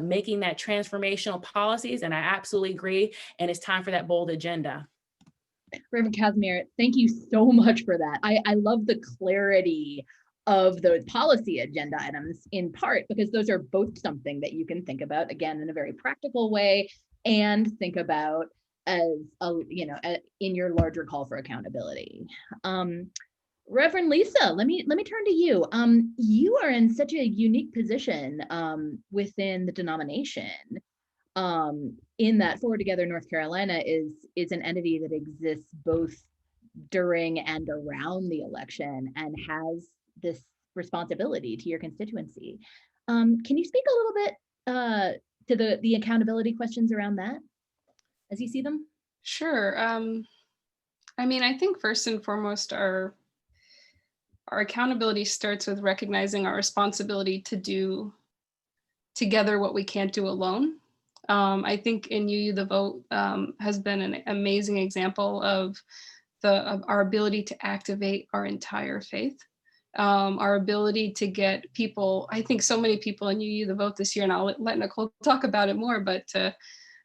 making that transformational policies. And I absolutely agree. And it's time for that bold agenda. Reverend Casimir, thank you so much for that. I love the clarity of those policy agenda items, in part because those are both something that you can think about, again, in a very practical way, and think about as in your larger call for accountability. Reverend Lisa, let me turn to you. You are in such a unique position within the denomination. In that Forward Together North Carolina is an entity that exists both during and around the election and has this responsibility to your constituency. Can you speak a little bit to the accountability questions around that as you see them? Sure. I mean, I think first and foremost, our accountability starts with recognizing our responsibility to do together what we can't do alone. I think in UU the Vote has been an amazing example of our ability to activate our entire faith, our ability to get people. I think so many people in UU the Vote this year, and I'll let Nicole talk about it more, but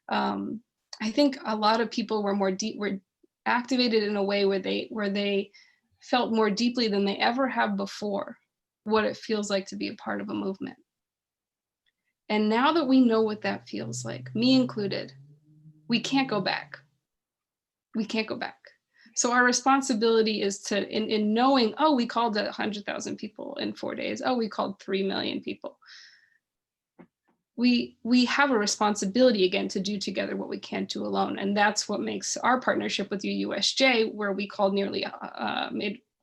I think a lot of people were activated in a way where they felt more deeply than they ever have before what it feels like to be a part of a movement. And now that we know what that feels like, me included, we can't go back. We can't go back. So our responsibility is to, in knowing, oh, we called 100,000 people in 4 days. Oh, we called 3 million people. We have a responsibility again to do together what we can't do alone. And that's what makes our partnership with UUSJ, where we called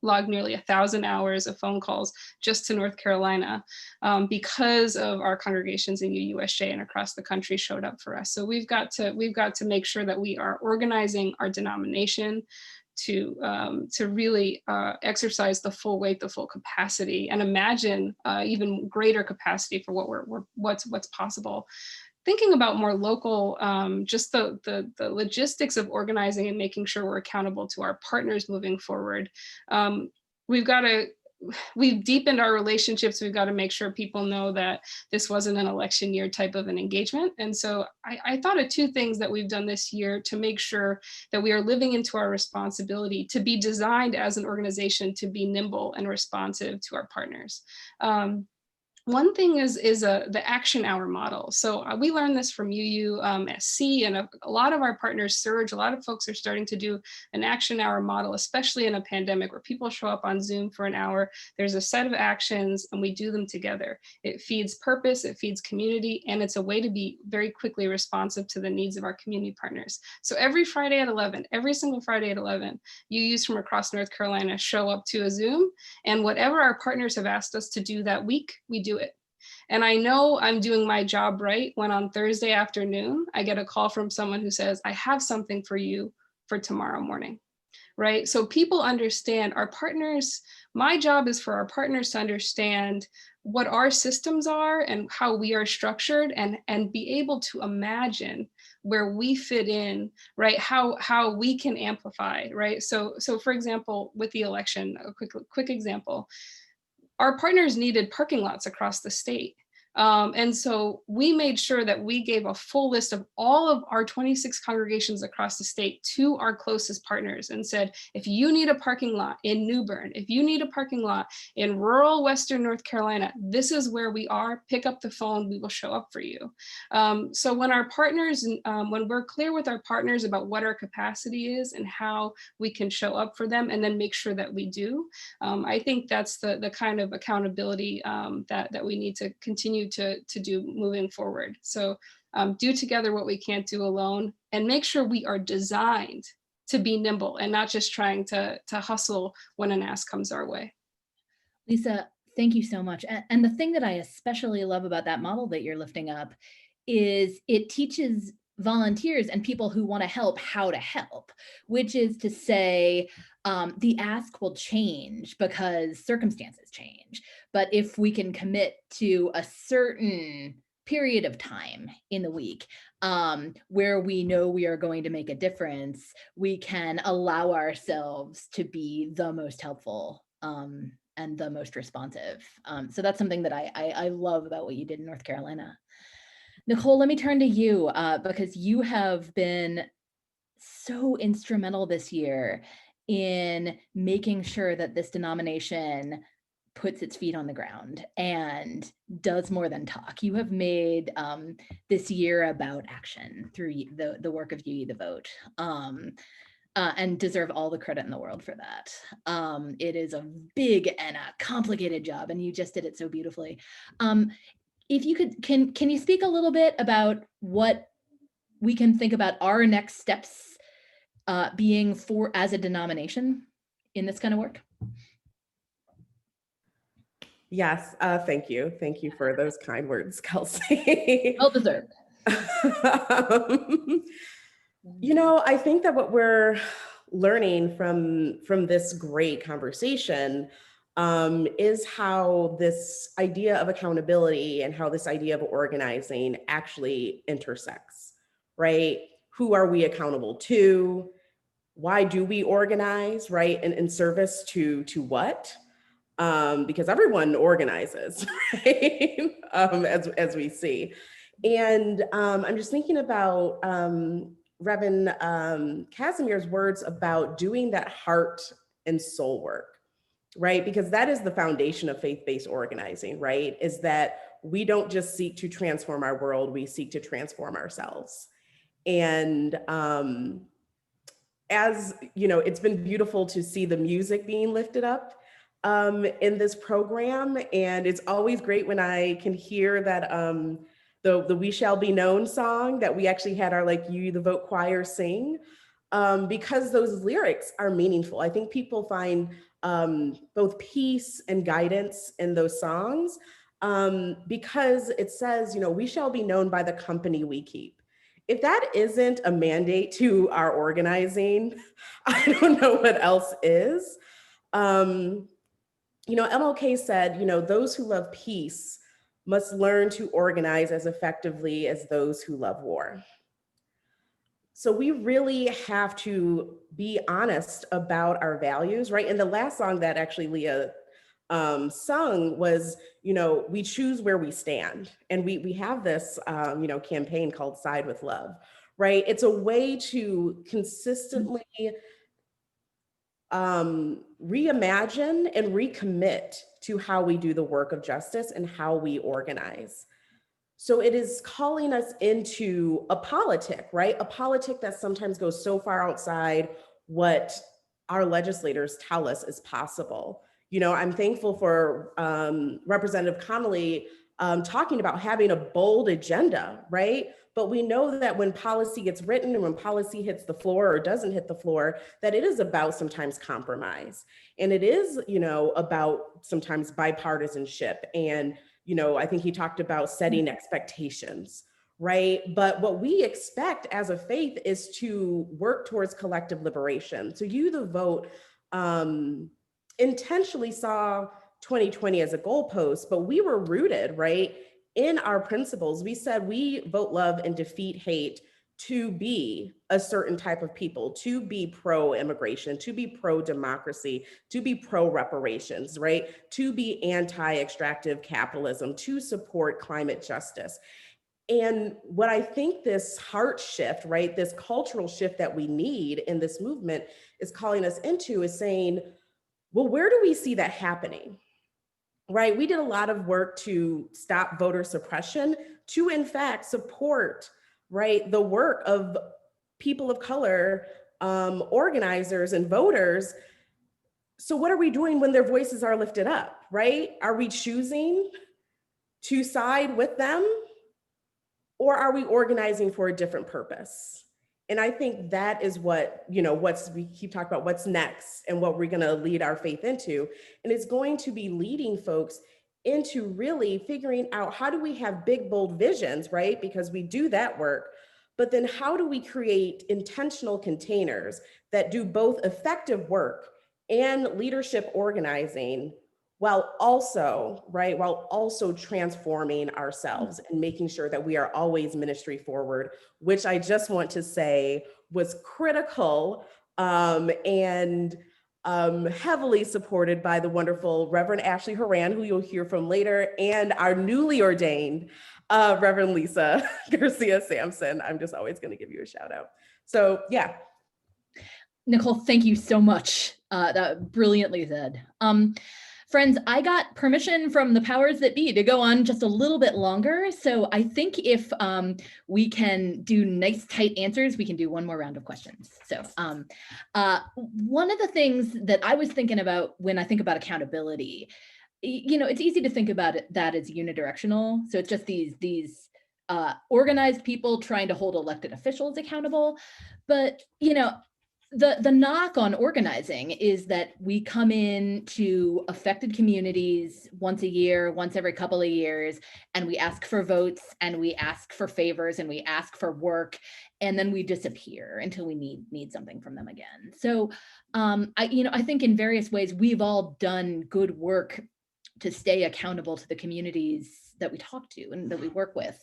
logged nearly 1,000 hours of phone calls just to North Carolina, because of our congregations in UUSJ and across the country showed up for us. So we've got to make sure that we are organizing our denomination to really exercise the full weight, the full capacity, and imagine even greater capacity for what's possible. Thinking about more local, just the logistics of organizing and making sure we're accountable to our partners moving forward. We've deepened our relationships. We've got to make sure people know that this wasn't an election year type of an engagement. And so I thought of two things that we've done this year to make sure that we are living into our responsibility to be designed as an organization to be nimble and responsive to our partners. One thing is the action hour model. So we learned this from UUSC, and a lot of our partners, Surge, a lot of folks are starting to do an action hour model, especially in a pandemic where people show up on Zoom for an hour. There's a set of actions and we do them together. It feeds purpose, it feeds community, and it's a way to be very quickly responsive to the needs of our community partners. So every Friday at 11, every single Friday at 11, UUs from across North Carolina show up to a Zoom, and whatever our partners have asked us to do that week, we do it. And I know I'm doing my job right when on Thursday afternoon, I get a call from someone who says, I have something for you for tomorrow morning, right? So people understand our partners. My job is for our partners to understand what our systems are and how we are structured, and be able to imagine where we fit in, right? How we can amplify, right? So for example, with the election, a quick example, our partners needed parking lots across the state. And so we made sure that we gave a full list of all of our 26 congregations across the state to our closest partners and said, if you need a parking lot in New Bern, if you need a parking lot in rural Western North Carolina, this is where we are. Pick up the phone, we will show up for you. So when our partners, when we're clear with our partners about what our capacity is and how we can show up for them and then make sure that we do, I think that's the kind of accountability that we need to continue to do moving forward. So do together what we can't do alone, and make sure we are designed to be nimble and not just trying to hustle when an ask comes our way. Lisa, thank you so much. And the thing that I especially love about that model that you're lifting up is it teaches volunteers and people who want to help how to help, which is to say, the ask will change because circumstances change. But if we can commit to a certain period of time in the week where we know we are going to make a difference, we can allow ourselves to be the most helpful and the most responsive. So that's something that I love about what you did in North Carolina. Nicole, let me turn to you because you have been so instrumental this year in making sure that this denomination puts its feet on the ground and does more than talk. You have made this year about action through the work of UU the Vote. And deserve all the credit in the world for that. It is a big and a complicated job, and you just did it so beautifully. If you could, can you speak a little bit about what we can think about our next steps being for as a denomination in this kind of work? Yes, thank you. Thank you for those kind words, Kelsey. Well deserved. You know, I think that what we're learning from this great conversation is how this idea of accountability and how this idea of organizing actually intersects, right? Who are we accountable to? Why do we organize, right? And in service to what? Because everyone organizes, right? As we see. And I'm just thinking about Reverend Casimir's words about doing that heart and soul work, right? Because that is the foundation of faith-based organizing, right? Is that we don't just seek to transform our world, we seek to transform ourselves. And as you know, it's been beautiful to see the music being lifted up in this program. And it's always great when I can hear that the We Shall Be Known song that we actually had our UU the Vote choir sing, because those lyrics are meaningful. I think people find both peace and guidance in those songs because it says, you know, we shall be known by the company we keep. If that isn't a mandate to our organizing, I don't know what else is. You know, MLK said, you know, those who love peace must learn to organize as effectively as those who love war. So we really have to be honest about our values, right? And the last song that actually Leah sung was, you know, we choose where we stand. And we have this, you know, campaign called Side with Love, right? It's a way to consistently reimagine and recommit to how we do the work of justice and how we organize. So it is calling us into a politic, right? A politic that sometimes goes so far outside what our legislators tell us is possible. You know, I'm thankful for Representative Connolly talking about having a bold agenda, right? But we know that when policy gets written and when policy hits the floor or doesn't hit the floor, that it is about sometimes compromise. And it is, you know, about sometimes bipartisanship. And, you know, I think he talked about setting expectations, right? But what we expect as a faith is to work towards collective liberation. So You, the Vote, intentionally saw 2020 as a goalpost, but we were rooted, right, in our principles. We said we vote love and defeat hate to be a certain type of people, to be pro-immigration, to be pro-democracy, to be pro-reparations, right? To be anti-extractive capitalism, to support climate justice. And what I think this heart shift, right, this cultural shift that we need in this movement is calling us into is saying, well, where do we see that happening? Right, we did a lot of work to stop voter suppression, to in fact support, right, the work of people of color, organizers and voters. So what are we doing when their voices are lifted up, right? Are we choosing to side with them, or are we organizing for a different purpose? And I think that is what, you know, we keep talking about what's next and what we're going to lead our faith into. And it's going to be leading folks into really figuring out, how do we have big, bold visions, right? Because we do that work. But then how do we create intentional containers that do both effective work and leadership organizing, while also, right, while also transforming ourselves and making sure that we are always ministry forward, which I just want to say was critical and heavily supported by the wonderful Reverend Ashley Horan, who you'll hear from later, and our newly ordained Reverend Lisa Garcia Sampson. I'm just always going to give you a shout out. So yeah. Nicole, thank you so much. That brilliantly said. Friends, I got permission from the powers that be to go on just a little bit longer. So I think if we can do nice, tight answers, we can do one more round of questions. So one of the things that I was thinking about when I think about accountability, you know, it's easy to think about that as unidirectional. So it's just these organized people trying to hold elected officials accountable. But, you know, the knock on organizing is that we come in to affected communities once a year, once every couple of years, and we ask for votes and we ask for favors and we ask for work, and then we disappear until we need something from them again. So I think in various ways we've all done good work to stay accountable to the communities that we talk to and that we work with.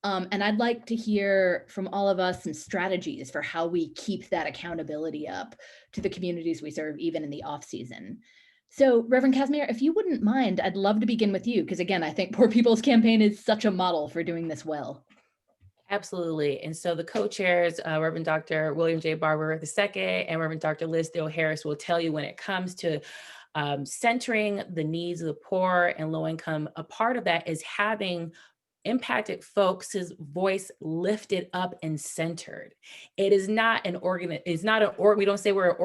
And I'd like to hear from all of us some strategies for how we keep that accountability up to the communities we serve, even in the off season. So Reverend Casimir, if you wouldn't mind, I'd love to begin with you, because again, I think Poor People's Campaign is such a model for doing this well. Absolutely. And so the co-chairs, Reverend Dr. William J. Barber II and Reverend Dr. Liz Dale Harris will tell you when it comes to centering the needs of the poor and low income, a part of that is having impacted folks' voice lifted up and centered. It is not we don't say we're an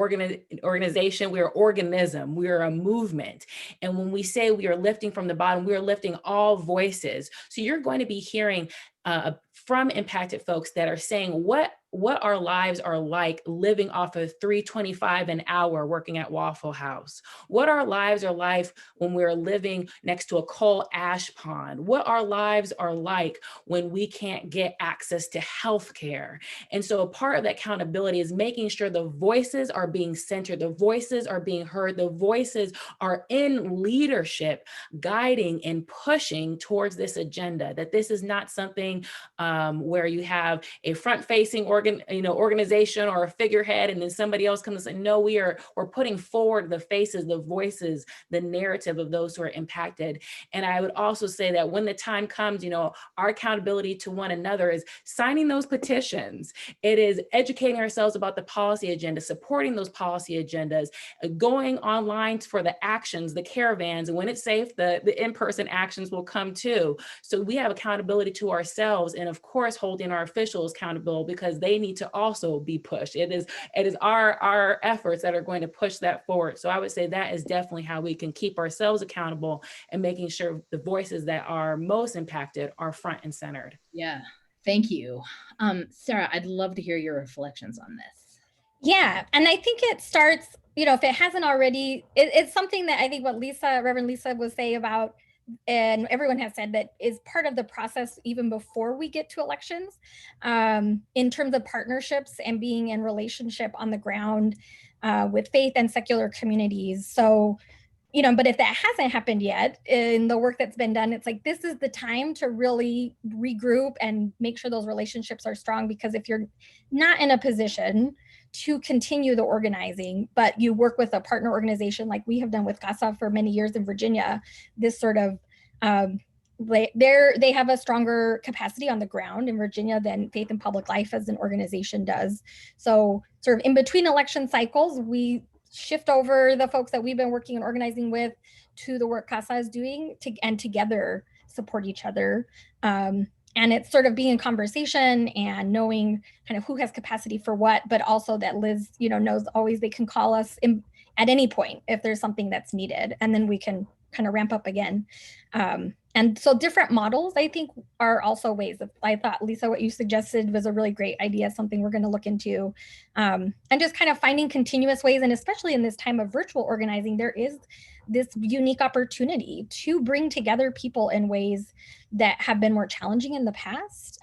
organization, we're an organism, we're a movement. And when we say we are lifting from the bottom, we are lifting all voices. So you're going to be hearing from impacted folks that are saying what our lives are like living off of $3.25 an hour working at Waffle House, what our lives are like when we're living next to a coal ash pond, what our lives are like when we can't get access to health care. And so a part of that accountability is making sure the voices are being centered, the voices are being heard, the voices are in leadership, guiding and pushing towards this agenda, that this is not something where you have a front-facing organization organization or a figurehead, and then somebody else comes and say, no, we're putting forward the faces, the voices, the narrative of those who are impacted. And I would also say that when the time comes, our accountability to one another is signing those petitions. It is educating ourselves about the policy agenda, supporting those policy agendas, going online for the actions, the caravans, and when it's safe, the in-person actions will come too. So we have accountability to ourselves, and of course, holding our officials accountable, because they need to also be pushed. It is our efforts that are going to push that forward. So I would say that is definitely how we can keep ourselves accountable and making sure the voices that are most impacted are front and centered. Yeah, thank you. Sarah, I'd love to hear your reflections on this. Yeah, and I think it starts, if it hasn't already, it's something that I think what Reverend Lisa was saying about, and everyone has said, that is part of the process even before we get to elections, in terms of partnerships and being in relationship on the ground with faith and secular communities. So, but if that hasn't happened yet in the work that's been done, it's like, this is the time to really regroup and make sure those relationships are strong, because if you're not in a position to continue the organizing, but you work with a partner organization like we have done with CASA for many years in Virginia, this sort of, they have a stronger capacity on the ground in Virginia than Faith in Public Life as an organization does. So sort of in between election cycles, we shift over the folks that we've been working and organizing with to the work CASA is doing, and together support each other. And it's sort of being in conversation and knowing kind of who has capacity for what, but also that Liz, knows always they can call us at any point if there's something that's needed, and then we can kind of ramp up again. And so different models, I think, are also ways of, I thought, Lisa, what you suggested was a really great idea, something we're going to look into. And just kind of finding continuous ways, and especially in this time of virtual organizing, there is this unique opportunity to bring together people in ways that have been more challenging in the past,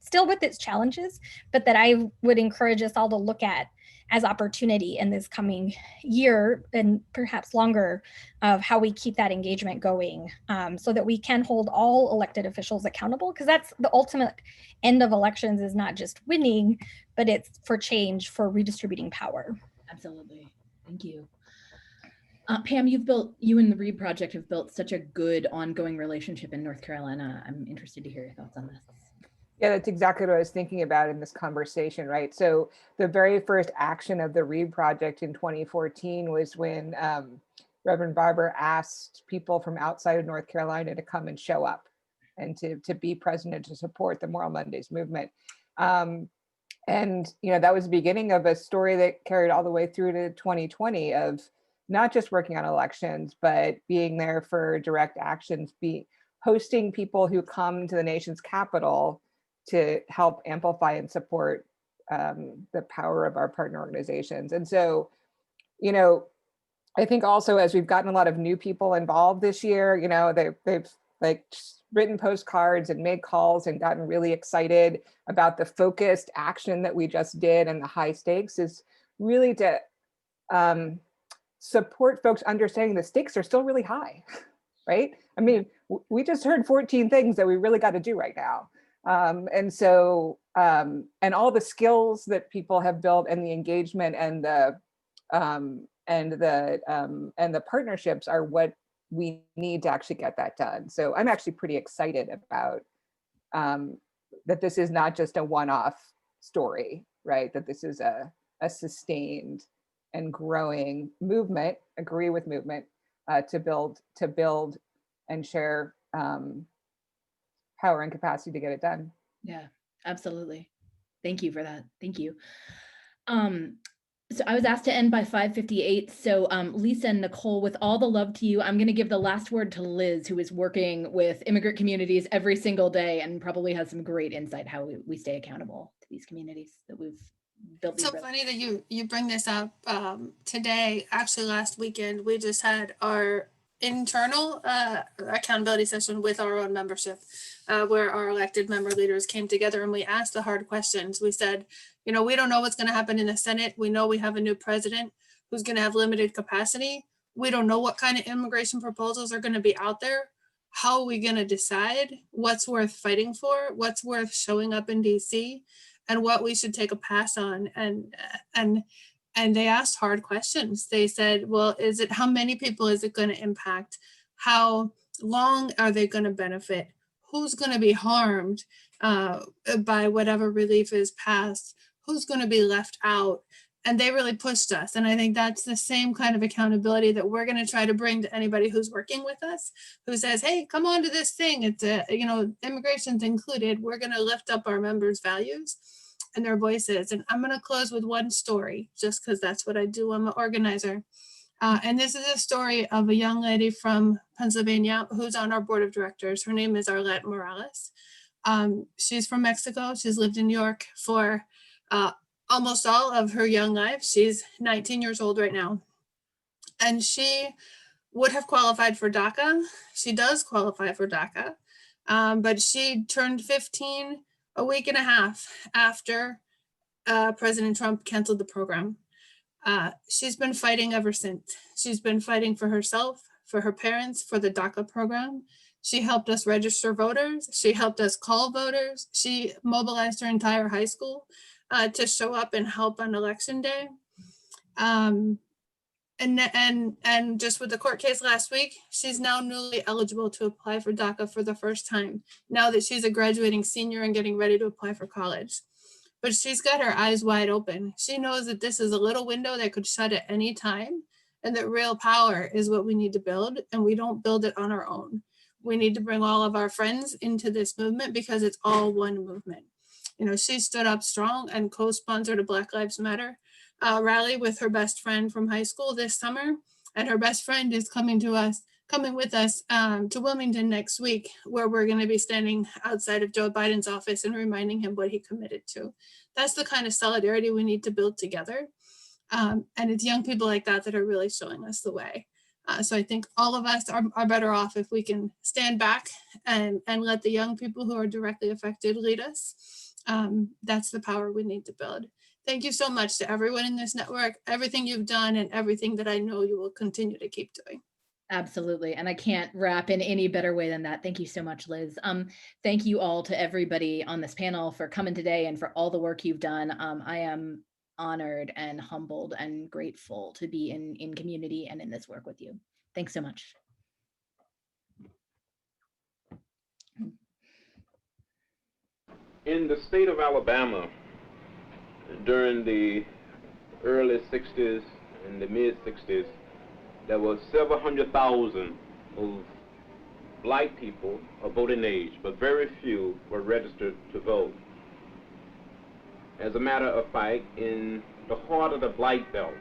still with its challenges, but that I would encourage us all to look at as opportunity in this coming year and perhaps longer, of how we keep that engagement going, so that we can hold all elected officials accountable, because that's the ultimate end of elections, is not just winning, but it's for change, for redistributing power. Absolutely. Thank you. Pam, you and the READ Project have built such a good ongoing relationship in North Carolina. I'm interested to hear your thoughts on this. Yeah, that's exactly what I was thinking about in this conversation, right? So the very first action of the READ Project in 2014 was when Reverend Barber asked people from outside of North Carolina to come and show up and to be present and to support the Moral Mondays movement. And, that was the beginning of a story that carried all the way through to 2020 of not just working on elections, but being there for direct actions, hosting people who come to the nation's capital to help amplify and support the power of our partner organizations. And so, I think also as we've gotten a lot of new people involved this year, they've like written postcards and made calls and gotten really excited about the focused action that we just did, and the high stakes is really to support folks understanding the stakes are still really high, right? I mean, we just heard 14 things that we really got to do right now. And all the skills that people have built, and the engagement and the partnerships are what we need to actually get that done. So I'm actually pretty excited about that this is not just a one-off story, right? That this is a sustained and growing movement, agree with movement, to build and share power and capacity to get it done. Yeah, absolutely. Thank you for that. Thank you. So I was asked to end by 5:58. So Lisa and Nicole, with all the love to you, I'm going to give the last word to Liz, who is working with immigrant communities every single day and probably has some great insight how we stay accountable to these communities that we've built. It's so funny that you bring this up today. Actually, last weekend, we just had our internal accountability session with our own membership, where our elected member leaders came together and we asked the hard questions. We said, we don't know what's going to happen in the Senate. We know we have a new president who's going to have limited capacity. We don't know what kind of immigration proposals are going to be out there. How are we going to decide what's worth fighting for, what's worth showing up in DC? and what we should take a pass on. And they asked hard questions. They said, well, how many people is it going to impact? How long are they going to benefit? Who's going to be harmed by whatever relief is passed? Who's going to be left out? And they really pushed us. And I think that's the same kind of accountability that we're going to try to bring to anybody who's working with us, who says, hey, come on to this thing. It's immigration's included. We're going to lift up our members' values and their voices. And I'm going to close with one story, just because that's what I do. I'm an organizer. And this is a story of a young lady from Pennsylvania who's on our board of directors. Her name is Arlette Morales. She's from Mexico. She's lived in New York for almost all of her young life. She's 19 years old right now. And she would have qualified for DACA. She does qualify for DACA, but she turned 15 a week and a half after President Trump canceled the program. She's been fighting ever since. She's been fighting for herself, for her parents, for the DACA program. She helped us register voters. She helped us call voters. She mobilized her entire high school to show up and help on election day. And just with the court case last week, she's now newly eligible to apply for DACA for the first time, now that she's a graduating senior and getting ready to apply for college. But she's got her eyes wide open. She knows that this is a little window that could shut at any time, and that real power is what we need to build, and we don't build it on our own. We need to bring all of our friends into this movement because it's all one movement. She stood up strong and co-sponsored a Black Lives Matter rally with her best friend from high school this summer. And her best friend is coming with us to Wilmington next week, where we're going to be standing outside of Joe Biden's office and reminding him what he committed to. That's the kind of solidarity we need to build together. And it's young people like that that are really showing us the way. So I think all of us are better off if we can stand back and let the young people who are directly affected lead us. That's the power we need to build. Thank you so much to everyone in this network, everything you've done and everything that I know you will continue to keep doing. Absolutely. And I can't wrap in any better way than that. Thank you so much, Liz. Thank you all to everybody on this panel for coming today and for all the work you've done. I am honored and humbled and grateful to be in community and in this work with you. Thanks so much. In the state of Alabama, during the early 60s and the mid 60s, there were several 100,000 of Black people of voting age, but very few were registered to vote. As a matter of fact, in the heart of the Black Belt,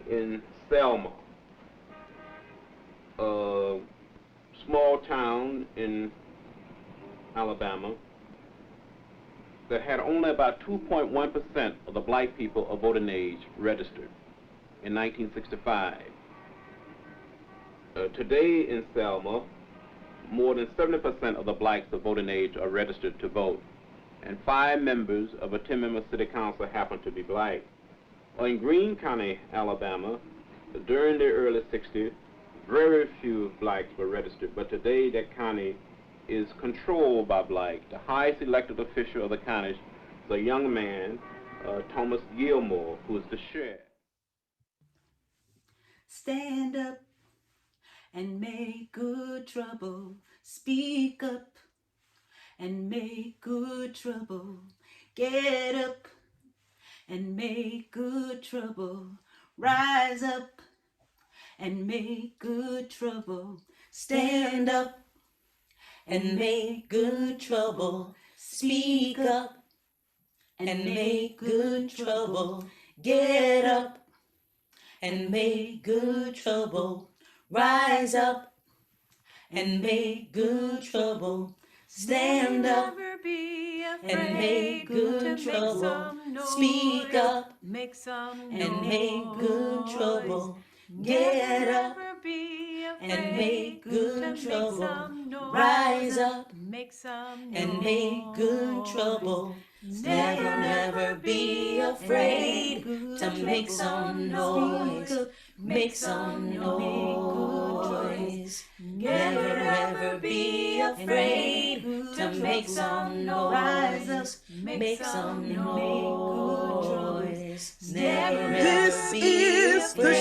in Selma, a small town in Alabama, that had only about 2.1% of the Black people of voting age registered in 1965. Today in Selma, more than 70% of the Blacks of voting age are registered to vote, and 5 members of a 10-member city council happen to be Black. In Greene County, Alabama, during the early 60s, very few Blacks were registered, but today that county is controlled by Black. The highest elected official of the county is a young man, Thomas Gilmore, who is the sheriff. Stand up and make good trouble. Speak up and make good trouble. Get up and make good trouble. Rise up and make good trouble. Stand up and make good trouble. Speak up and make good trouble. Get up and make good trouble. Rise up and make good trouble. Stand up and make good trouble. Speak up and make good trouble. Get up and make good trouble. Rise up and make good trouble. Never be afraid to make some noise. Make some noise. Never be afraid to make some noise. Make some noise. This is the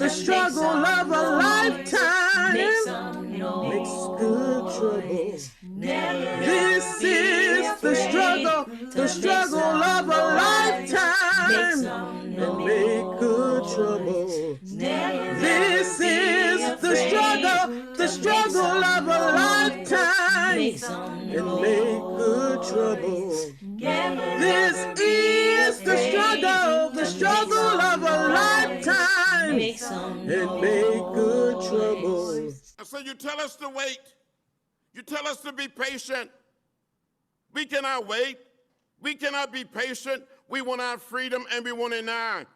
struggle of a lifetime. Make some noise. Makes good trouble. This is the struggle of a lifetime. And make good trouble. This is the struggle of a lifetime. And make good trouble. This is the struggle of a lifetime. And make good trouble. So you tell us to wait. You tell us to be patient. We cannot wait. We cannot be patient. We want our freedom and we want it now.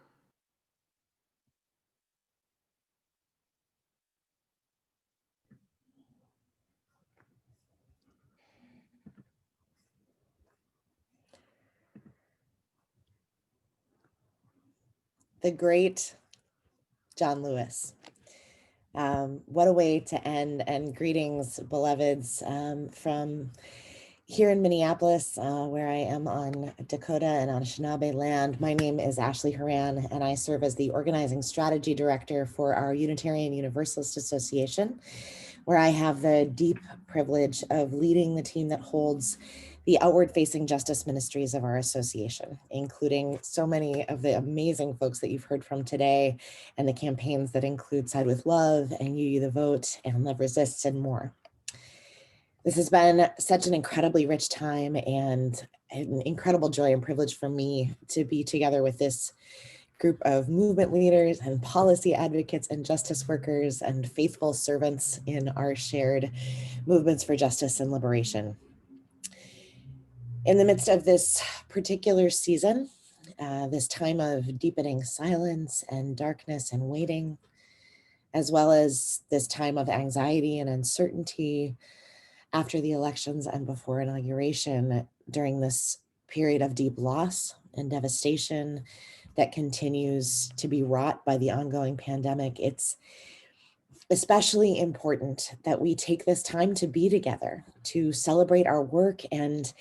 The great John Lewis. What a way to end, and greetings, beloveds, from here in Minneapolis, where I am on Dakota and Anishinaabe land. My name is Ashley Horan, and I serve as the Organizing Strategy Director for our Unitarian Universalist Association, where I have the deep privilege of leading the team that holds the outward-facing justice ministries of our association, including so many of the amazing folks that you've heard from today, and the campaigns that include Side with Love and UU the Vote and Love Resists and more. This has been such an incredibly rich time and an incredible joy and privilege for me to be together with this group of movement leaders and policy advocates and justice workers and faithful servants in our shared movements for justice and liberation. In the midst of this particular season, this time of deepening silence and darkness and waiting, as well as this time of anxiety and uncertainty after the elections and before inauguration, during this period of deep loss and devastation that continues to be wrought by the ongoing pandemic, it's especially important that we take this time to be together, to celebrate our work and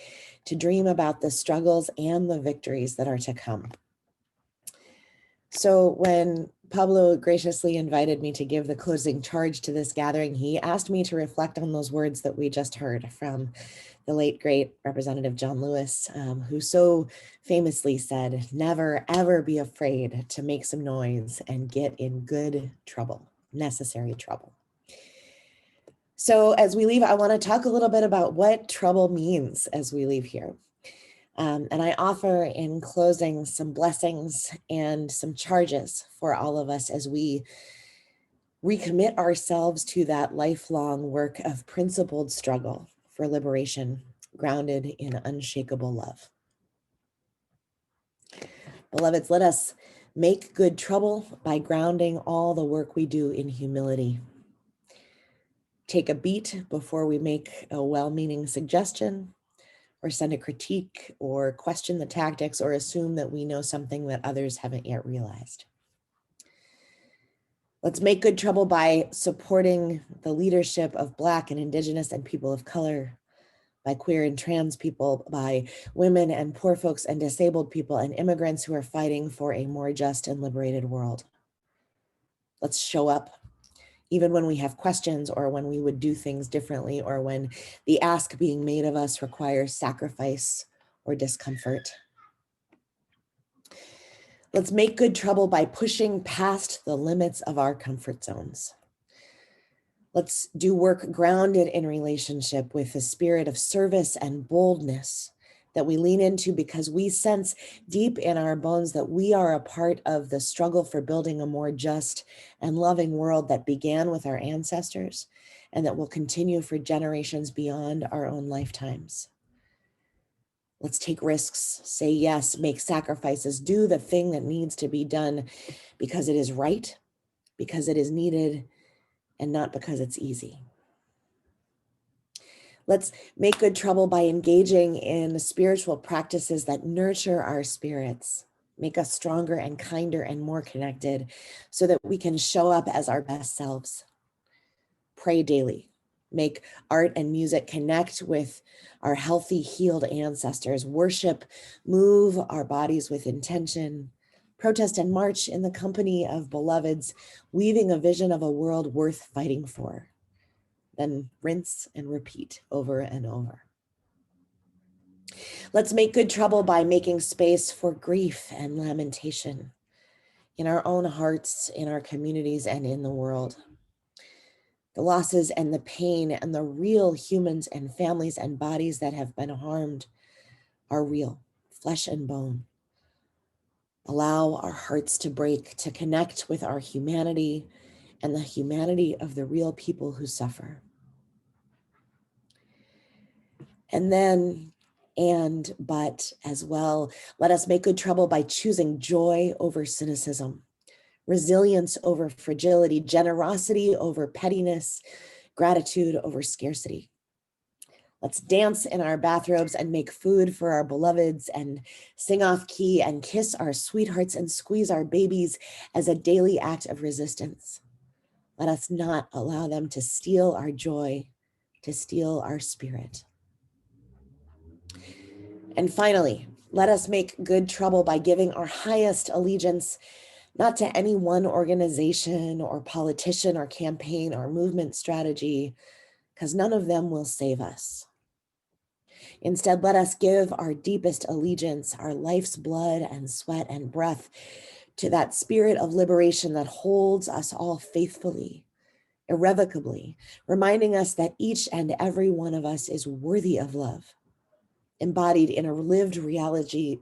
to dream about the struggles and the victories that are to come. So when Pablo graciously invited me to give the closing charge to this gathering, he asked me to reflect on those words that we just heard from the late, great Representative John Lewis, who so famously said, "Never, ever be afraid to make some noise and get in good trouble, necessary trouble." So as we leave, I want to talk a little bit about what trouble means as we leave here. And I offer in closing some blessings and some charges for all of us as we recommit ourselves to that lifelong work of principled struggle for liberation, grounded in unshakable love. Beloveds, let us make good trouble by grounding all the work we do in humility. Take a beat before we make a well-meaning suggestion, or send a critique, or question the tactics, or assume that we know something that others haven't yet realized. Let's make good trouble by supporting the leadership of Black and Indigenous and people of color, by queer and trans people, by women and poor folks and disabled people and immigrants who are fighting for a more just and liberated world. Let's show up even when we have questions, or when we would do things differently, or when the ask being made of us requires sacrifice or discomfort. Let's make good trouble by pushing past the limits of our comfort zones. Let's do work grounded in relationship with a spirit of service and boldness that we lean into, because we sense deep in our bones that we are a part of the struggle for building a more just and loving world that began with our ancestors and that will continue for generations beyond our own lifetimes. Let's take risks, say yes, make sacrifices, do the thing that needs to be done because it is right, because it is needed, and not because it's easy. Let's make good trouble by engaging in spiritual practices that nurture our spirits, make us stronger and kinder and more connected, so that we can show up as our best selves. Pray daily, Make art and music connect with our healthy, healed ancestors. Worship, move our bodies with intention. Protest and march in the company of beloveds, weaving a vision of a world worth fighting for. Then rinse and repeat over and over. Let's make good trouble by making space for grief and lamentation in our own hearts, in our communities, and in the world. The losses and the pain and the real humans and families and bodies that have been harmed are real, flesh and bone. Allow our hearts to break, to connect with our humanity and the humanity of the real people who suffer. And then, but as well, let us make good trouble by choosing joy over cynicism, resilience over fragility, generosity over pettiness, gratitude over scarcity. Let's dance in our bathrobes and make food for our beloveds and sing off key and kiss our sweethearts and squeeze our babies as a daily act of resistance. Let us not allow them to steal our joy, to steal our spirit. And finally, let us make good trouble by giving our highest allegiance not to any one organization or politician or campaign or movement strategy, because none of them will save us. Instead, let us give our deepest allegiance, our life's blood and sweat and breath, to that spirit of liberation that holds us all faithfully, irrevocably, reminding us that each and every one of us is worthy of love, embodied in a lived reality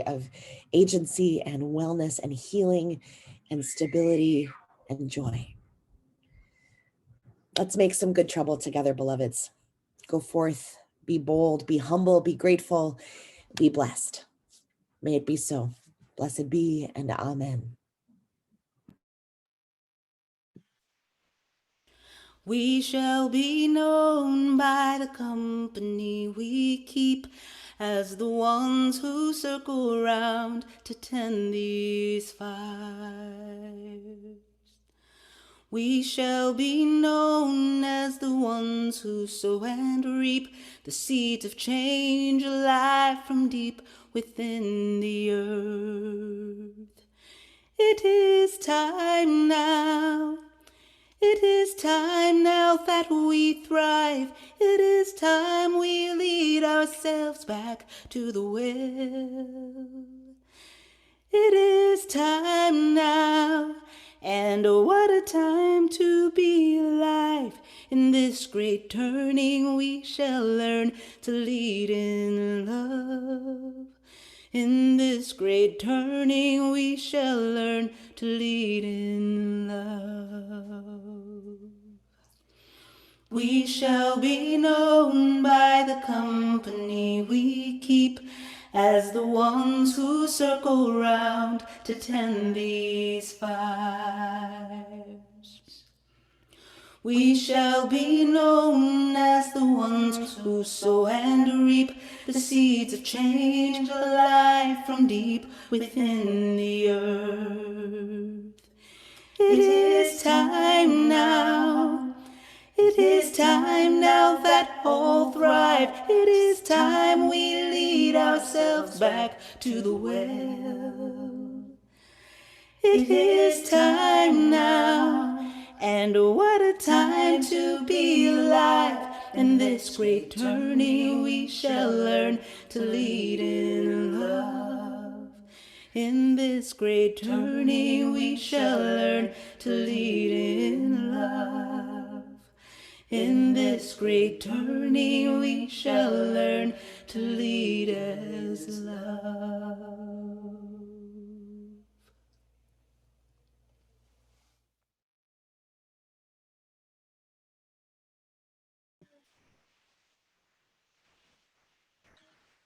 of agency and wellness and healing and stability and joy. Let's make some good trouble together, beloveds. Go forth, be bold, be humble, be grateful, be blessed. May it be so. Blessed be and amen. We shall be known by the company we keep as the ones who circle round to tend these fires. We shall be known as the ones who sow and reap the seeds of change alive from deep within the earth. It is time now. It is time now that we thrive. It is time we lead ourselves back to the well. It is time now, and what a time to be alive. In this great turning we shall learn to lead in love. In this great turning we shall learn to lead in love. We shall be known by the company we keep as the ones who circle round to tend these fires. We shall be known as the ones who sow and reap the seeds of change alive from deep within the earth. It is time now. It is time now that all thrive. It is time we lead ourselves back to the well. It is time now, and what a time to be alive. In this great turning we shall learn to lead in love. In this great turning we shall learn to lead in love. In this great turning we shall learn to lead as love.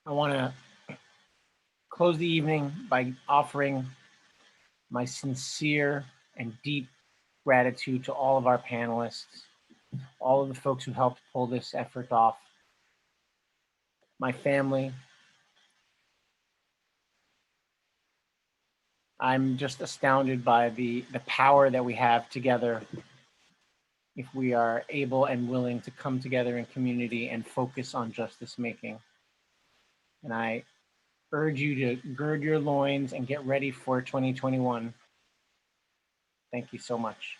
I want to close the evening by offering my sincere and deep gratitude to all of our panelists, all of the folks who helped pull this effort off, my family. I'm just astounded by the power that we have together if we are able and willing to come together in community and focus on justice making. And I urge you to gird your loins and get ready for 2021. Thank you so much.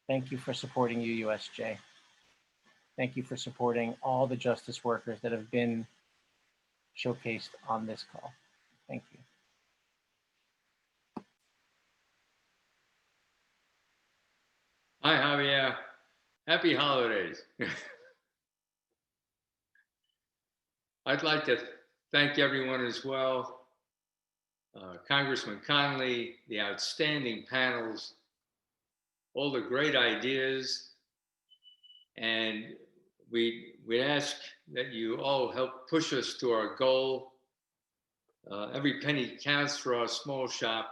Thank you for supporting UUSJ. Thank you for supporting all the justice workers that have been showcased on this call. Thank you. Hi, Javier. Happy holidays. I'd like to thank everyone as well. Congressman Connolly, the outstanding panels, all the great ideas. And we'd ask that you all help push us to our goal. Every penny counts for our small shop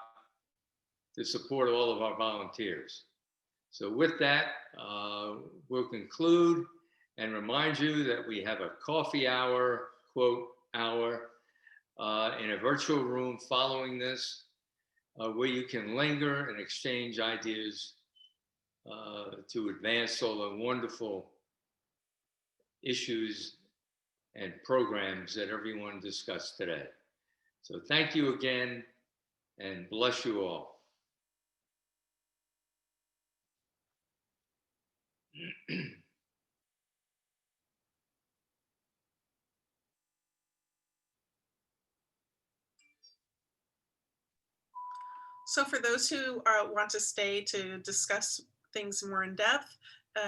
to support all of our volunteers. So with that, we'll conclude and remind you that we have a coffee hour, quote, hour, in a virtual room following this, where you can linger and exchange ideas to advance all the wonderful issues and programs that everyone discussed today. So thank you again, and bless you all. So for those who want to stay to discuss things more in depth,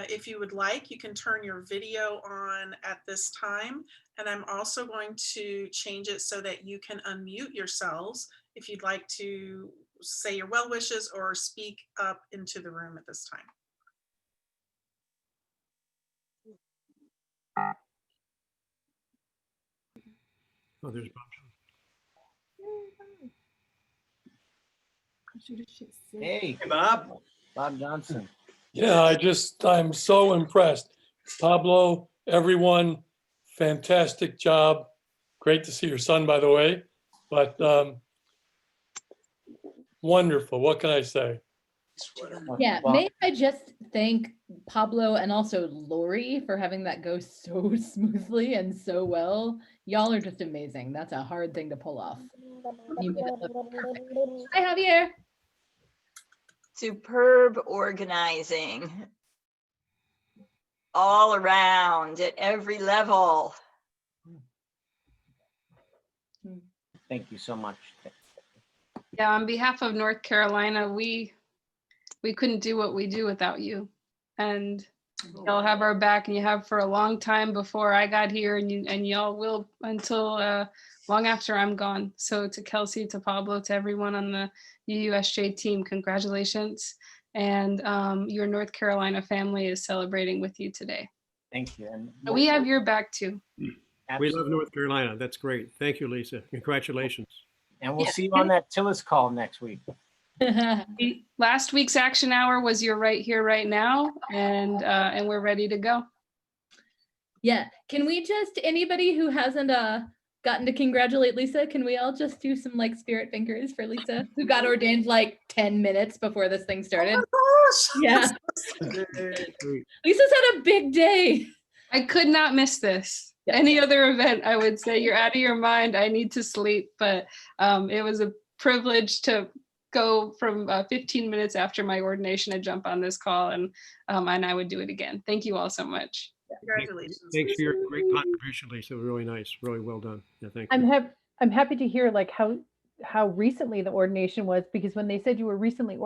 if you would like, you can turn your video on at this time. And I'm also going to change it so that you can unmute yourselves if you'd like to say your well wishes or speak up into the room at this time. Oh, there's Bob. Hey, Bob. Bob Johnson. Yeah, I'm so impressed. Pablo, everyone, fantastic job. Great to see your son, by the way, but wonderful. What can I say? Yeah, may I just thank Pablo and also Lori for having that go so smoothly and so well. Y'all are just amazing. That's a hard thing to pull off. You made it look perfect. Hi, Javier. Superb organizing all around at every level. Thank you so much. Yeah, on behalf of North Carolina, we couldn't do what we do without you. And y'all have our back, and you have for a long time before I got here, and y'all will until long after I'm gone. So to Kelsey, to Pablo, to everyone on the UUSJ team, congratulations. And your North Carolina family is celebrating with you today. Thank you. And we have your back too. We love North Carolina. That's great. Thank you, Lisa. Congratulations. And we'll see you on that Tillis call next week. Last week's action hour was you're right here, right now, and we're ready to go. Yeah, can we just, anybody who hasn't gotten to congratulate Lisa, can we all just do some like spirit fingers for Lisa, who got ordained like 10 minutes before this thing started? Oh yeah. Lisa's had a big day. I could not miss this. Any other event, I would say you're out of your mind. I need to sleep, but it was a privilege to go from 15 minutes after my ordination and jump on this call, and I would do it again. Thank you all so much. Congratulations. Thanks for your great contribution, Lisa. Really nice. Really well done. Yeah, thank you. I'm happy to hear like how recently the ordination was, because when they said you were recently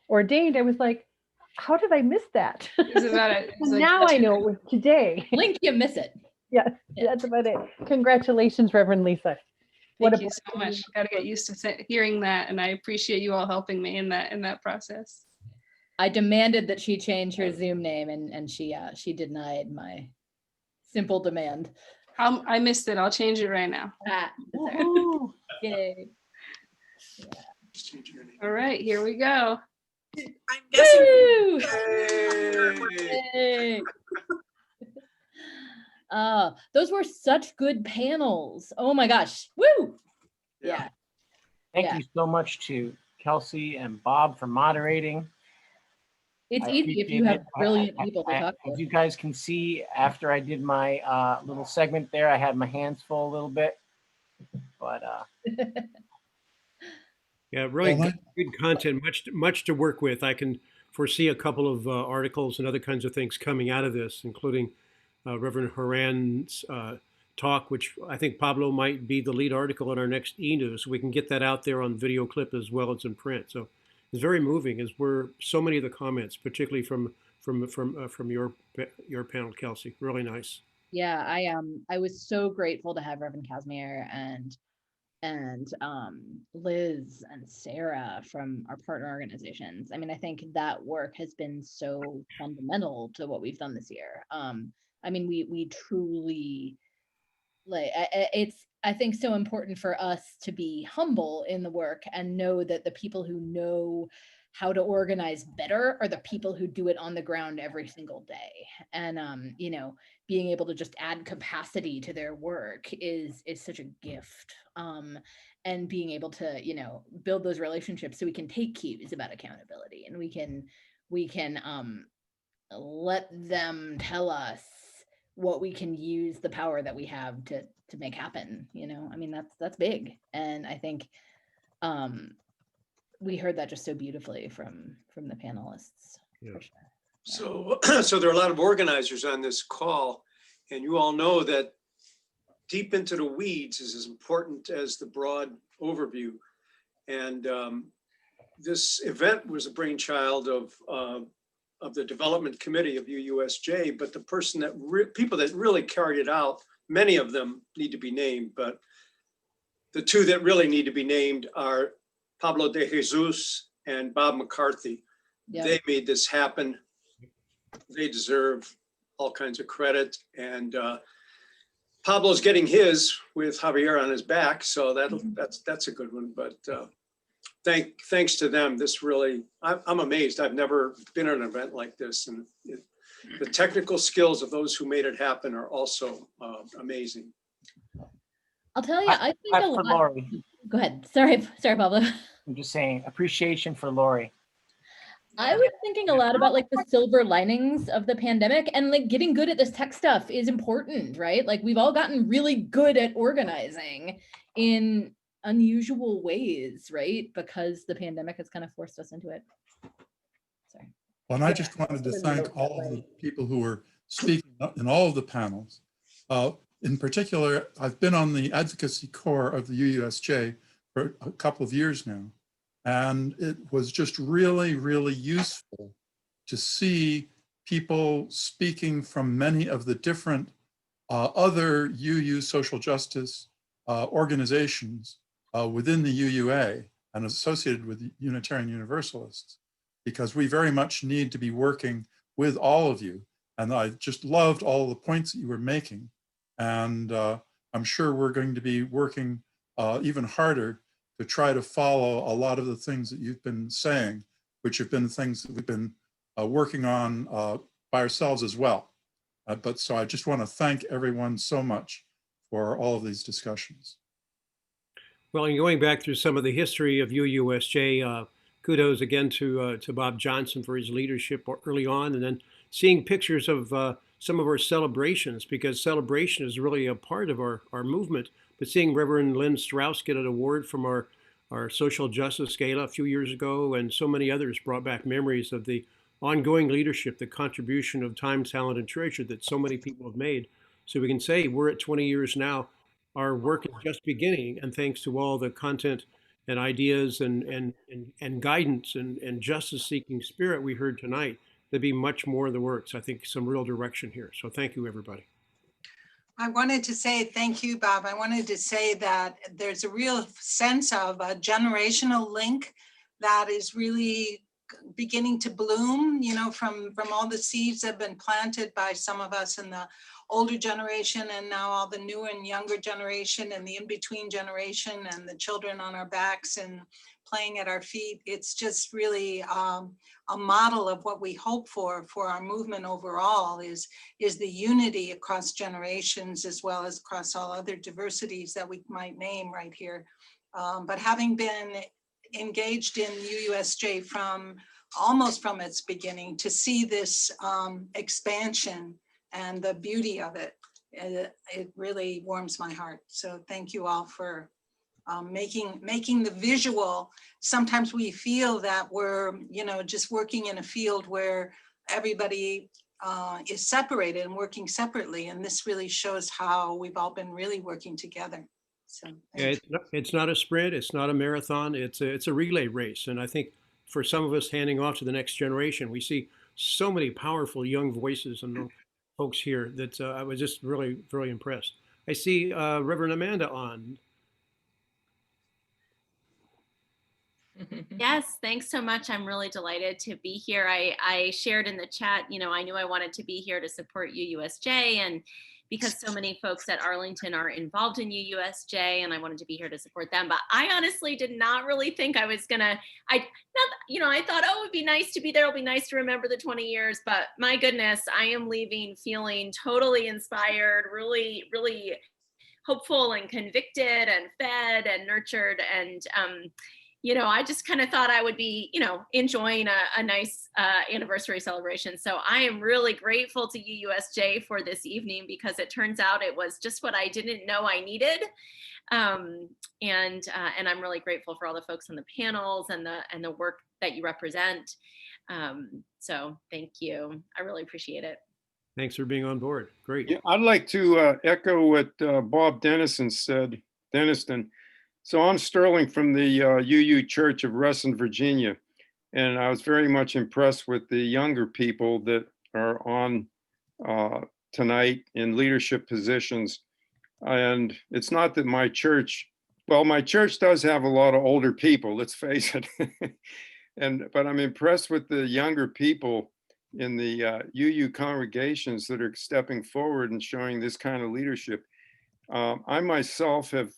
ordained, I was like, how did I miss that? Now I know it was today. Link, you miss it. Yeah, that's about it. Congratulations, Reverend Lisa. Thank you so much. Got to get used to hearing that, and I appreciate you all helping me in that process. I demanded that she change her Zoom name, and she denied my simple demand. I missed it. I'll change it right now. Yay. Yeah. All right, here we go. I'm guessing. Yay. Those were such good panels. Oh my gosh. Woo! Yeah. Thank you so much to Kelsey and Bob for moderating. It's I easy if you appreciate have it. brilliant people to talk As to. you guys can see, after I did my little segment there, I had my hands full a little bit, but Yeah, really Well, good content, much to work with. I can foresee a couple of articles and other kinds of things coming out of this, including Reverend Horan's talk, which I think Pablo might be the lead article in our next e-news. We can get that out there on video clip as well as in print. So it's very moving, as were so many of the comments, particularly from your panel, Kelsey. Really nice. Yeah, I was so grateful to have Reverend Casimir and Liz and Sarah from our partner organizations. I mean, I think that work has been so fundamental to what we've done this year. I mean, we truly, like, it's, I think, so important for us to be humble in the work and know that the people who know how to organize better are the people who do it on the ground every single day. And you know, being able to just add capacity to their work is such a gift. And being able to, you know, build those relationships so we can take cues about accountability, and we can let them tell us what we can use the power that we have to make happen. You know, I mean, that's big. And I think we heard that just so beautifully from the panelists. Yeah. For sure. So, so there are a lot of organizers on this call, and you all know that deep into the weeds is as important as the broad overview. And this event was a brainchild of the development committee of UUSJ, but the person that people that really carried it out, many of them need to be named, but the two that really need to be named are Pablo de Jesus and Bob McCarthy. Yep. They made this happen. They deserve all kinds of credit. And Pablo's getting his with Javier on his back, so that's a good one. But thanks to them, this really, I'm amazed. I've never been at an event like this, and the technical skills of those who made it happen are also amazing. I'll tell you, I think a for lot. Lori, Go ahead. Sorry, Pablo. I'm just saying appreciation for Lori. I was thinking a lot about like the silver linings of the pandemic, and like getting good at this tech stuff is important, right? Like we've all gotten really good at organizing in unusual ways, right? Because the pandemic has kind of forced us into it. Sorry. Well, and I just wanted to thank all of the people who were speaking in all of the panels. In particular, I've been on the advocacy core of the UUSJ for a couple of years now, and it was just really, really useful to see people speaking from many of the different other UU social justice organizations within the UUA and associated with Unitarian Universalists, because we very much need to be working with all of you. And I just loved all the points that you were making. And I'm sure we're going to be working even harder to try to follow a lot of the things that you've been saying, which have been things that we've been working on by ourselves as well. But so I just want to thank everyone so much for all of these discussions. Well, and going back through some of the history of UUSJ, kudos again to Bob Johnson for his leadership early on, and then seeing pictures of some of our celebrations, because celebration is really a part of our movement. But seeing Reverend Lynn Strauss get an award from our social justice gala a few years ago, and so many others, brought back memories of the ongoing leadership, the contribution of time, talent, and treasure that so many people have made. So we can say we're at 20 years now. Our work is just beginning, and thanks to all the content and ideas and guidance and justice-seeking spirit we heard tonight, there'll be much more in the works. I think some real direction here. So thank you, everybody. I wanted to say thank you, Bob. I wanted to say that there's a real sense of a generational link that is really beginning to bloom, you know, from all the seeds that have been planted by some of us in the older generation, and now all the newer and younger generation and the in-between generation and the children on our backs and playing at our feet. It's just really a model of what we hope for our movement overall is the unity across generations, as well as across all other diversities that we might name right here. But having been engaged in UUSJ from almost from its beginning, to see this expansion and the beauty of it. It really warms my heart. So thank you all for making the visual. Sometimes we feel that we're, just working in a field where everybody is separated and working separately. And this really shows how we've all been really working together. So Yeah, it's not a sprint, it's not a marathon, it's a relay race. And I think for some of us handing off to the next generation, we see so many powerful young voices and folks here that I was just really, really impressed. I see Reverend Amanda on. Yes, thanks so much. I'm really delighted to be here. I shared in the chat, I knew I wanted to be here to support UUSJ, and because so many folks at Arlington are involved in UUSJ, and I wanted to be here to support them. But I honestly did not really think I was gonna, I thought, oh, it'd be nice to be there. It'll be nice to remember the 20 years, but my goodness, I am leaving feeling totally inspired, really, really hopeful and convicted and fed and nurtured. And, I just kind of thought I would be, enjoying a nice anniversary celebration. So I am really grateful to UUSJ for this evening, because it turns out it was just what I didn't know I needed. And I'm really grateful for all the folks on the panels and the work that you represent. So thank you. I really appreciate it. Thanks for being on board. Great. Yeah, I'd like to echo what Bob Denniston said. So I'm Sterling from the UU Church of Reston, Virginia, and I was very much impressed with the younger people that are on tonight in leadership positions. And it's not that my church does have a lot of older people, let's face it. But I'm impressed with the younger people in the UU congregations that are stepping forward and showing this kind of leadership. I myself have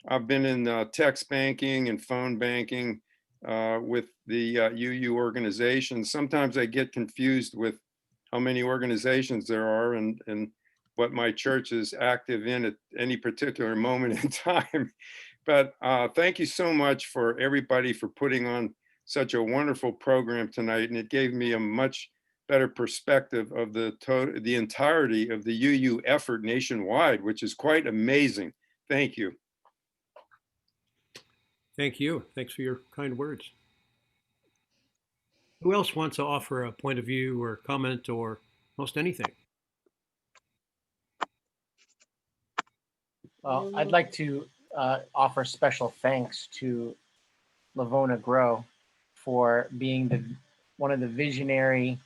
I've been in text banking and phone banking with the UU organizations. Sometimes I get confused with how many organizations there are and what my church is active in at any particular moment in time. But thank you so much for everybody for putting on such a wonderful program tonight. And it gave me a much better perspective of the entirety of the UU effort nationwide, which is quite amazing. Thank you. Thank you. Thanks for your kind words. Who else wants to offer a point of view or comment or most anything? Well, I'd like to offer special thanks to Lavona Grow for being one of the visionary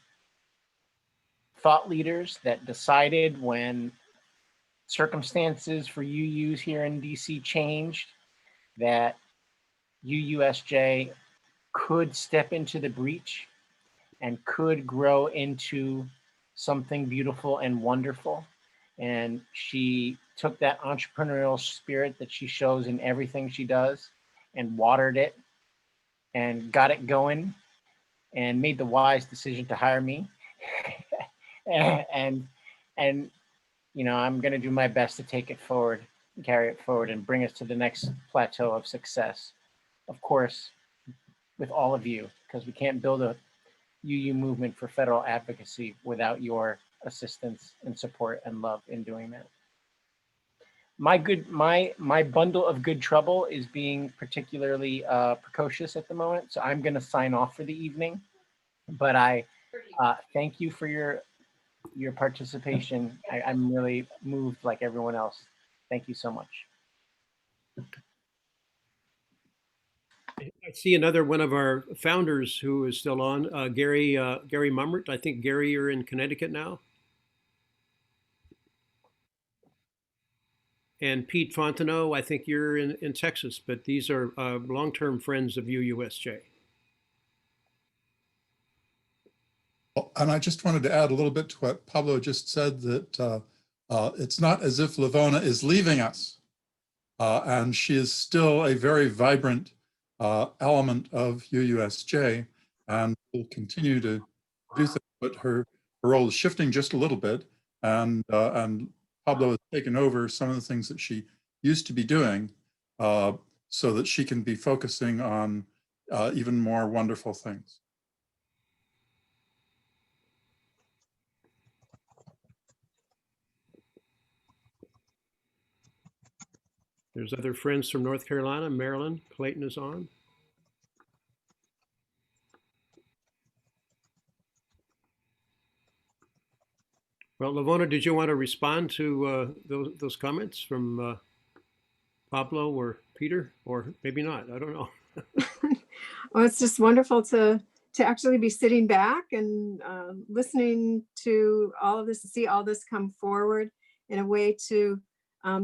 thought leaders that decided, when circumstances for UUs here in DC changed, that UUSJ could step into the breach and could grow into something beautiful and wonderful. And she took that entrepreneurial spirit that she shows in everything she does and watered it and got it going and made the wise decision to hire me. and I'm going to do my best to take it forward, carry it forward, and bring us to the next plateau of success. Of course, with all of you, because we can't build a UU movement for federal advocacy without your assistance and support and love in doing that. My bundle of good trouble is being particularly precocious at the moment, so I'm going to sign off for the evening. But I thank you for your participation. I'm really moved like everyone else. Thank you so much. I see another one of our founders who is still on, Gary Mummert. I think, Gary, you're in Connecticut now. And Pete Fontenot, I think you're in Texas, but these are long-term friends of UUSJ. And I just wanted to add a little bit to what Pablo just said, that it's not as if Lavona is leaving us. And she is still a very vibrant element of UUSJ and will continue to do things, but her role is shifting just a little bit. And Pablo has taken over some of the things that she used to be doing so that she can be focusing on even more wonderful things. There's other friends from North Carolina. Maryland, Clayton is on. Well, Lavona, did you want to respond to those comments from Pablo or Peter, or maybe not? I don't know. Well, it's just wonderful to actually be sitting back and listening to all of this, to see all this come forward in a way to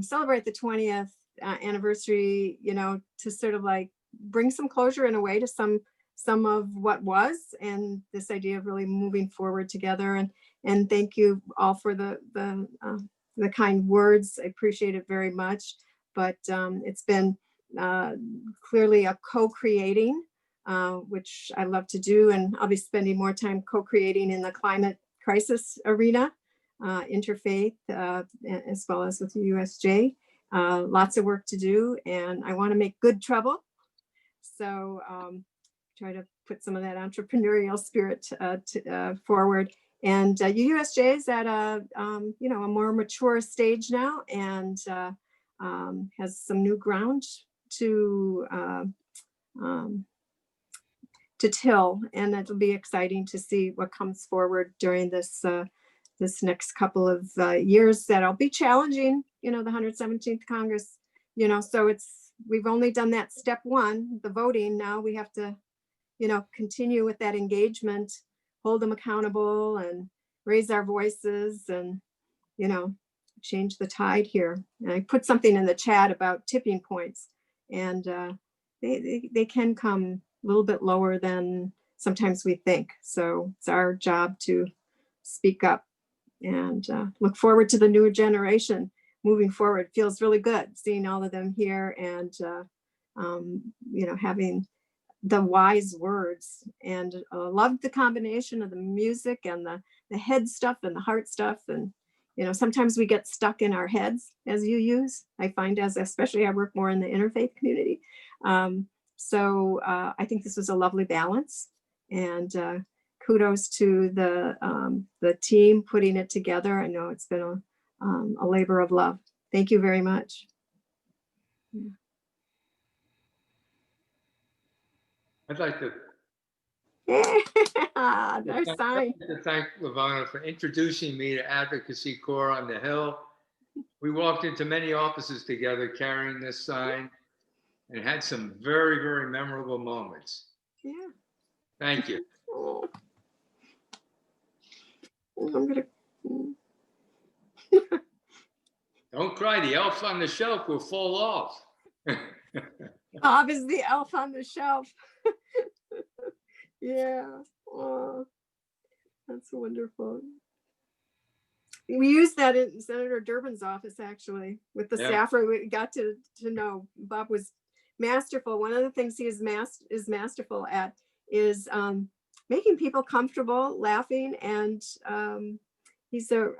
celebrate the 20th anniversary, you know, to sort of like bring some closure in a way to some of what was, and this idea of really moving forward together. And thank you all for the kind words. I appreciate it very much. But it's been clearly a co-creating, which I love to do, and I'll be spending more time co-creating in the climate crisis arena, interfaith, as well as with UUSJ. Lots of work to do, and I want to make good trouble. So try to put some of that entrepreneurial spirit forward. And UUSJ is at a you know, a more mature stage now, and has some new ground to till, and it'll be exciting to see what comes forward during this this next couple of years. That'll be challenging, you know, the 117th Congress, you know, so we've only done that step one, the voting. Now we have to, you know, continue with that engagement, hold them accountable, and raise our voices, and, you know, change the tide here. And I put something in the chat about tipping points, and they can come a little bit lower than sometimes we think. So it's our job to speak up, and look forward to the newer generation moving forward. Feels really good seeing all of them here, and you know, having the wise words, and loved the combination of the music and the head stuff and the heart stuff. And you know, sometimes we get stuck in our heads as UUs. I find, as especially I work more in the interfaith community. So I think this was a lovely balance, and kudos to the team putting it together. I know it's been a labor of love. Thank you very much. Yeah. I'd like to Nice sign. to thank Lavona for introducing me to Advocacy Corps on the Hill. We walked into many offices together carrying this sign and had some very, very memorable moments. Yeah. Thank you. Oh. I'm gonna. Don't cry, the elf on the shelf will fall off. Bob is the elf on the shelf. Yeah. Oh, that's wonderful. We used that in Senator Durbin's office, actually, with the staffer. We got to know Bob was masterful. One of the things he is masterful at is making people comfortable, laughing, and he's a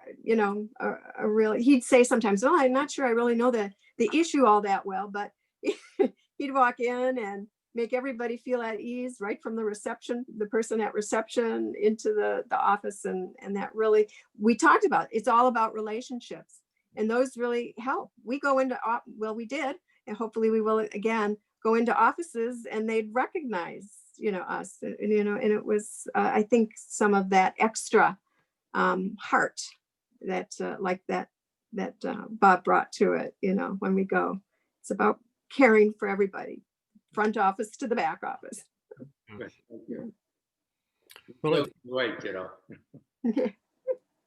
real. He'd say sometimes, "Well, I'm not sure I really know the issue all that well," but he'd walk in and make everybody feel at ease right from the reception, the person at reception, into the office. And that really, we talked about, it's all about relationships, and those really help. We go into, well, we did, and hopefully we will again, go into offices, and they'd recognize, you know, us, you know, and it was, I think some of that extra heart that like that Bob brought to it, you know, when we go. It's about caring for everybody, front office to the back office. Well, right, kiddo.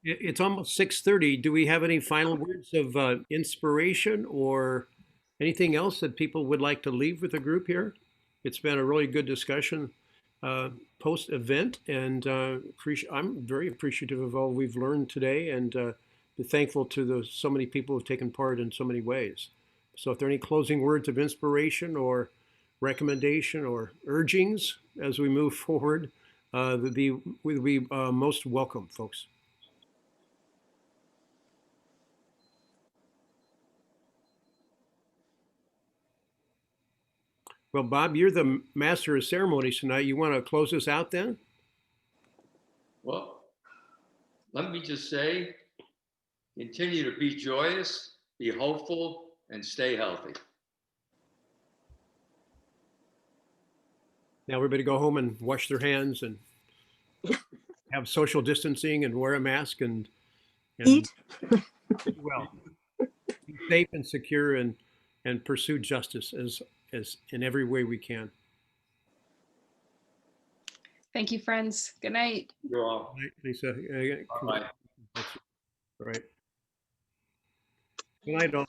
It's almost 6:30. Do we have any final words of inspiration or anything else that people would like to leave with the group here? It's been a really good discussion post-event, and I'm very appreciative of all we've learned today, and be thankful to so many people who have taken part in so many ways. So if there are any closing words of inspiration or recommendation or urgings as we move forward, would be most welcome, folks. Well, Bob, you're the master of ceremonies tonight. You want to close us out then? Well, let me just say, continue to be joyous, be hopeful, and stay healthy. Now everybody go home and wash their hands and have social distancing and wear a mask and Eat. well, be safe and secure and pursue justice as in every way we can. Thank you, friends. Good night. You're all. Good night, Lisa. Bye. All right. Good night, all.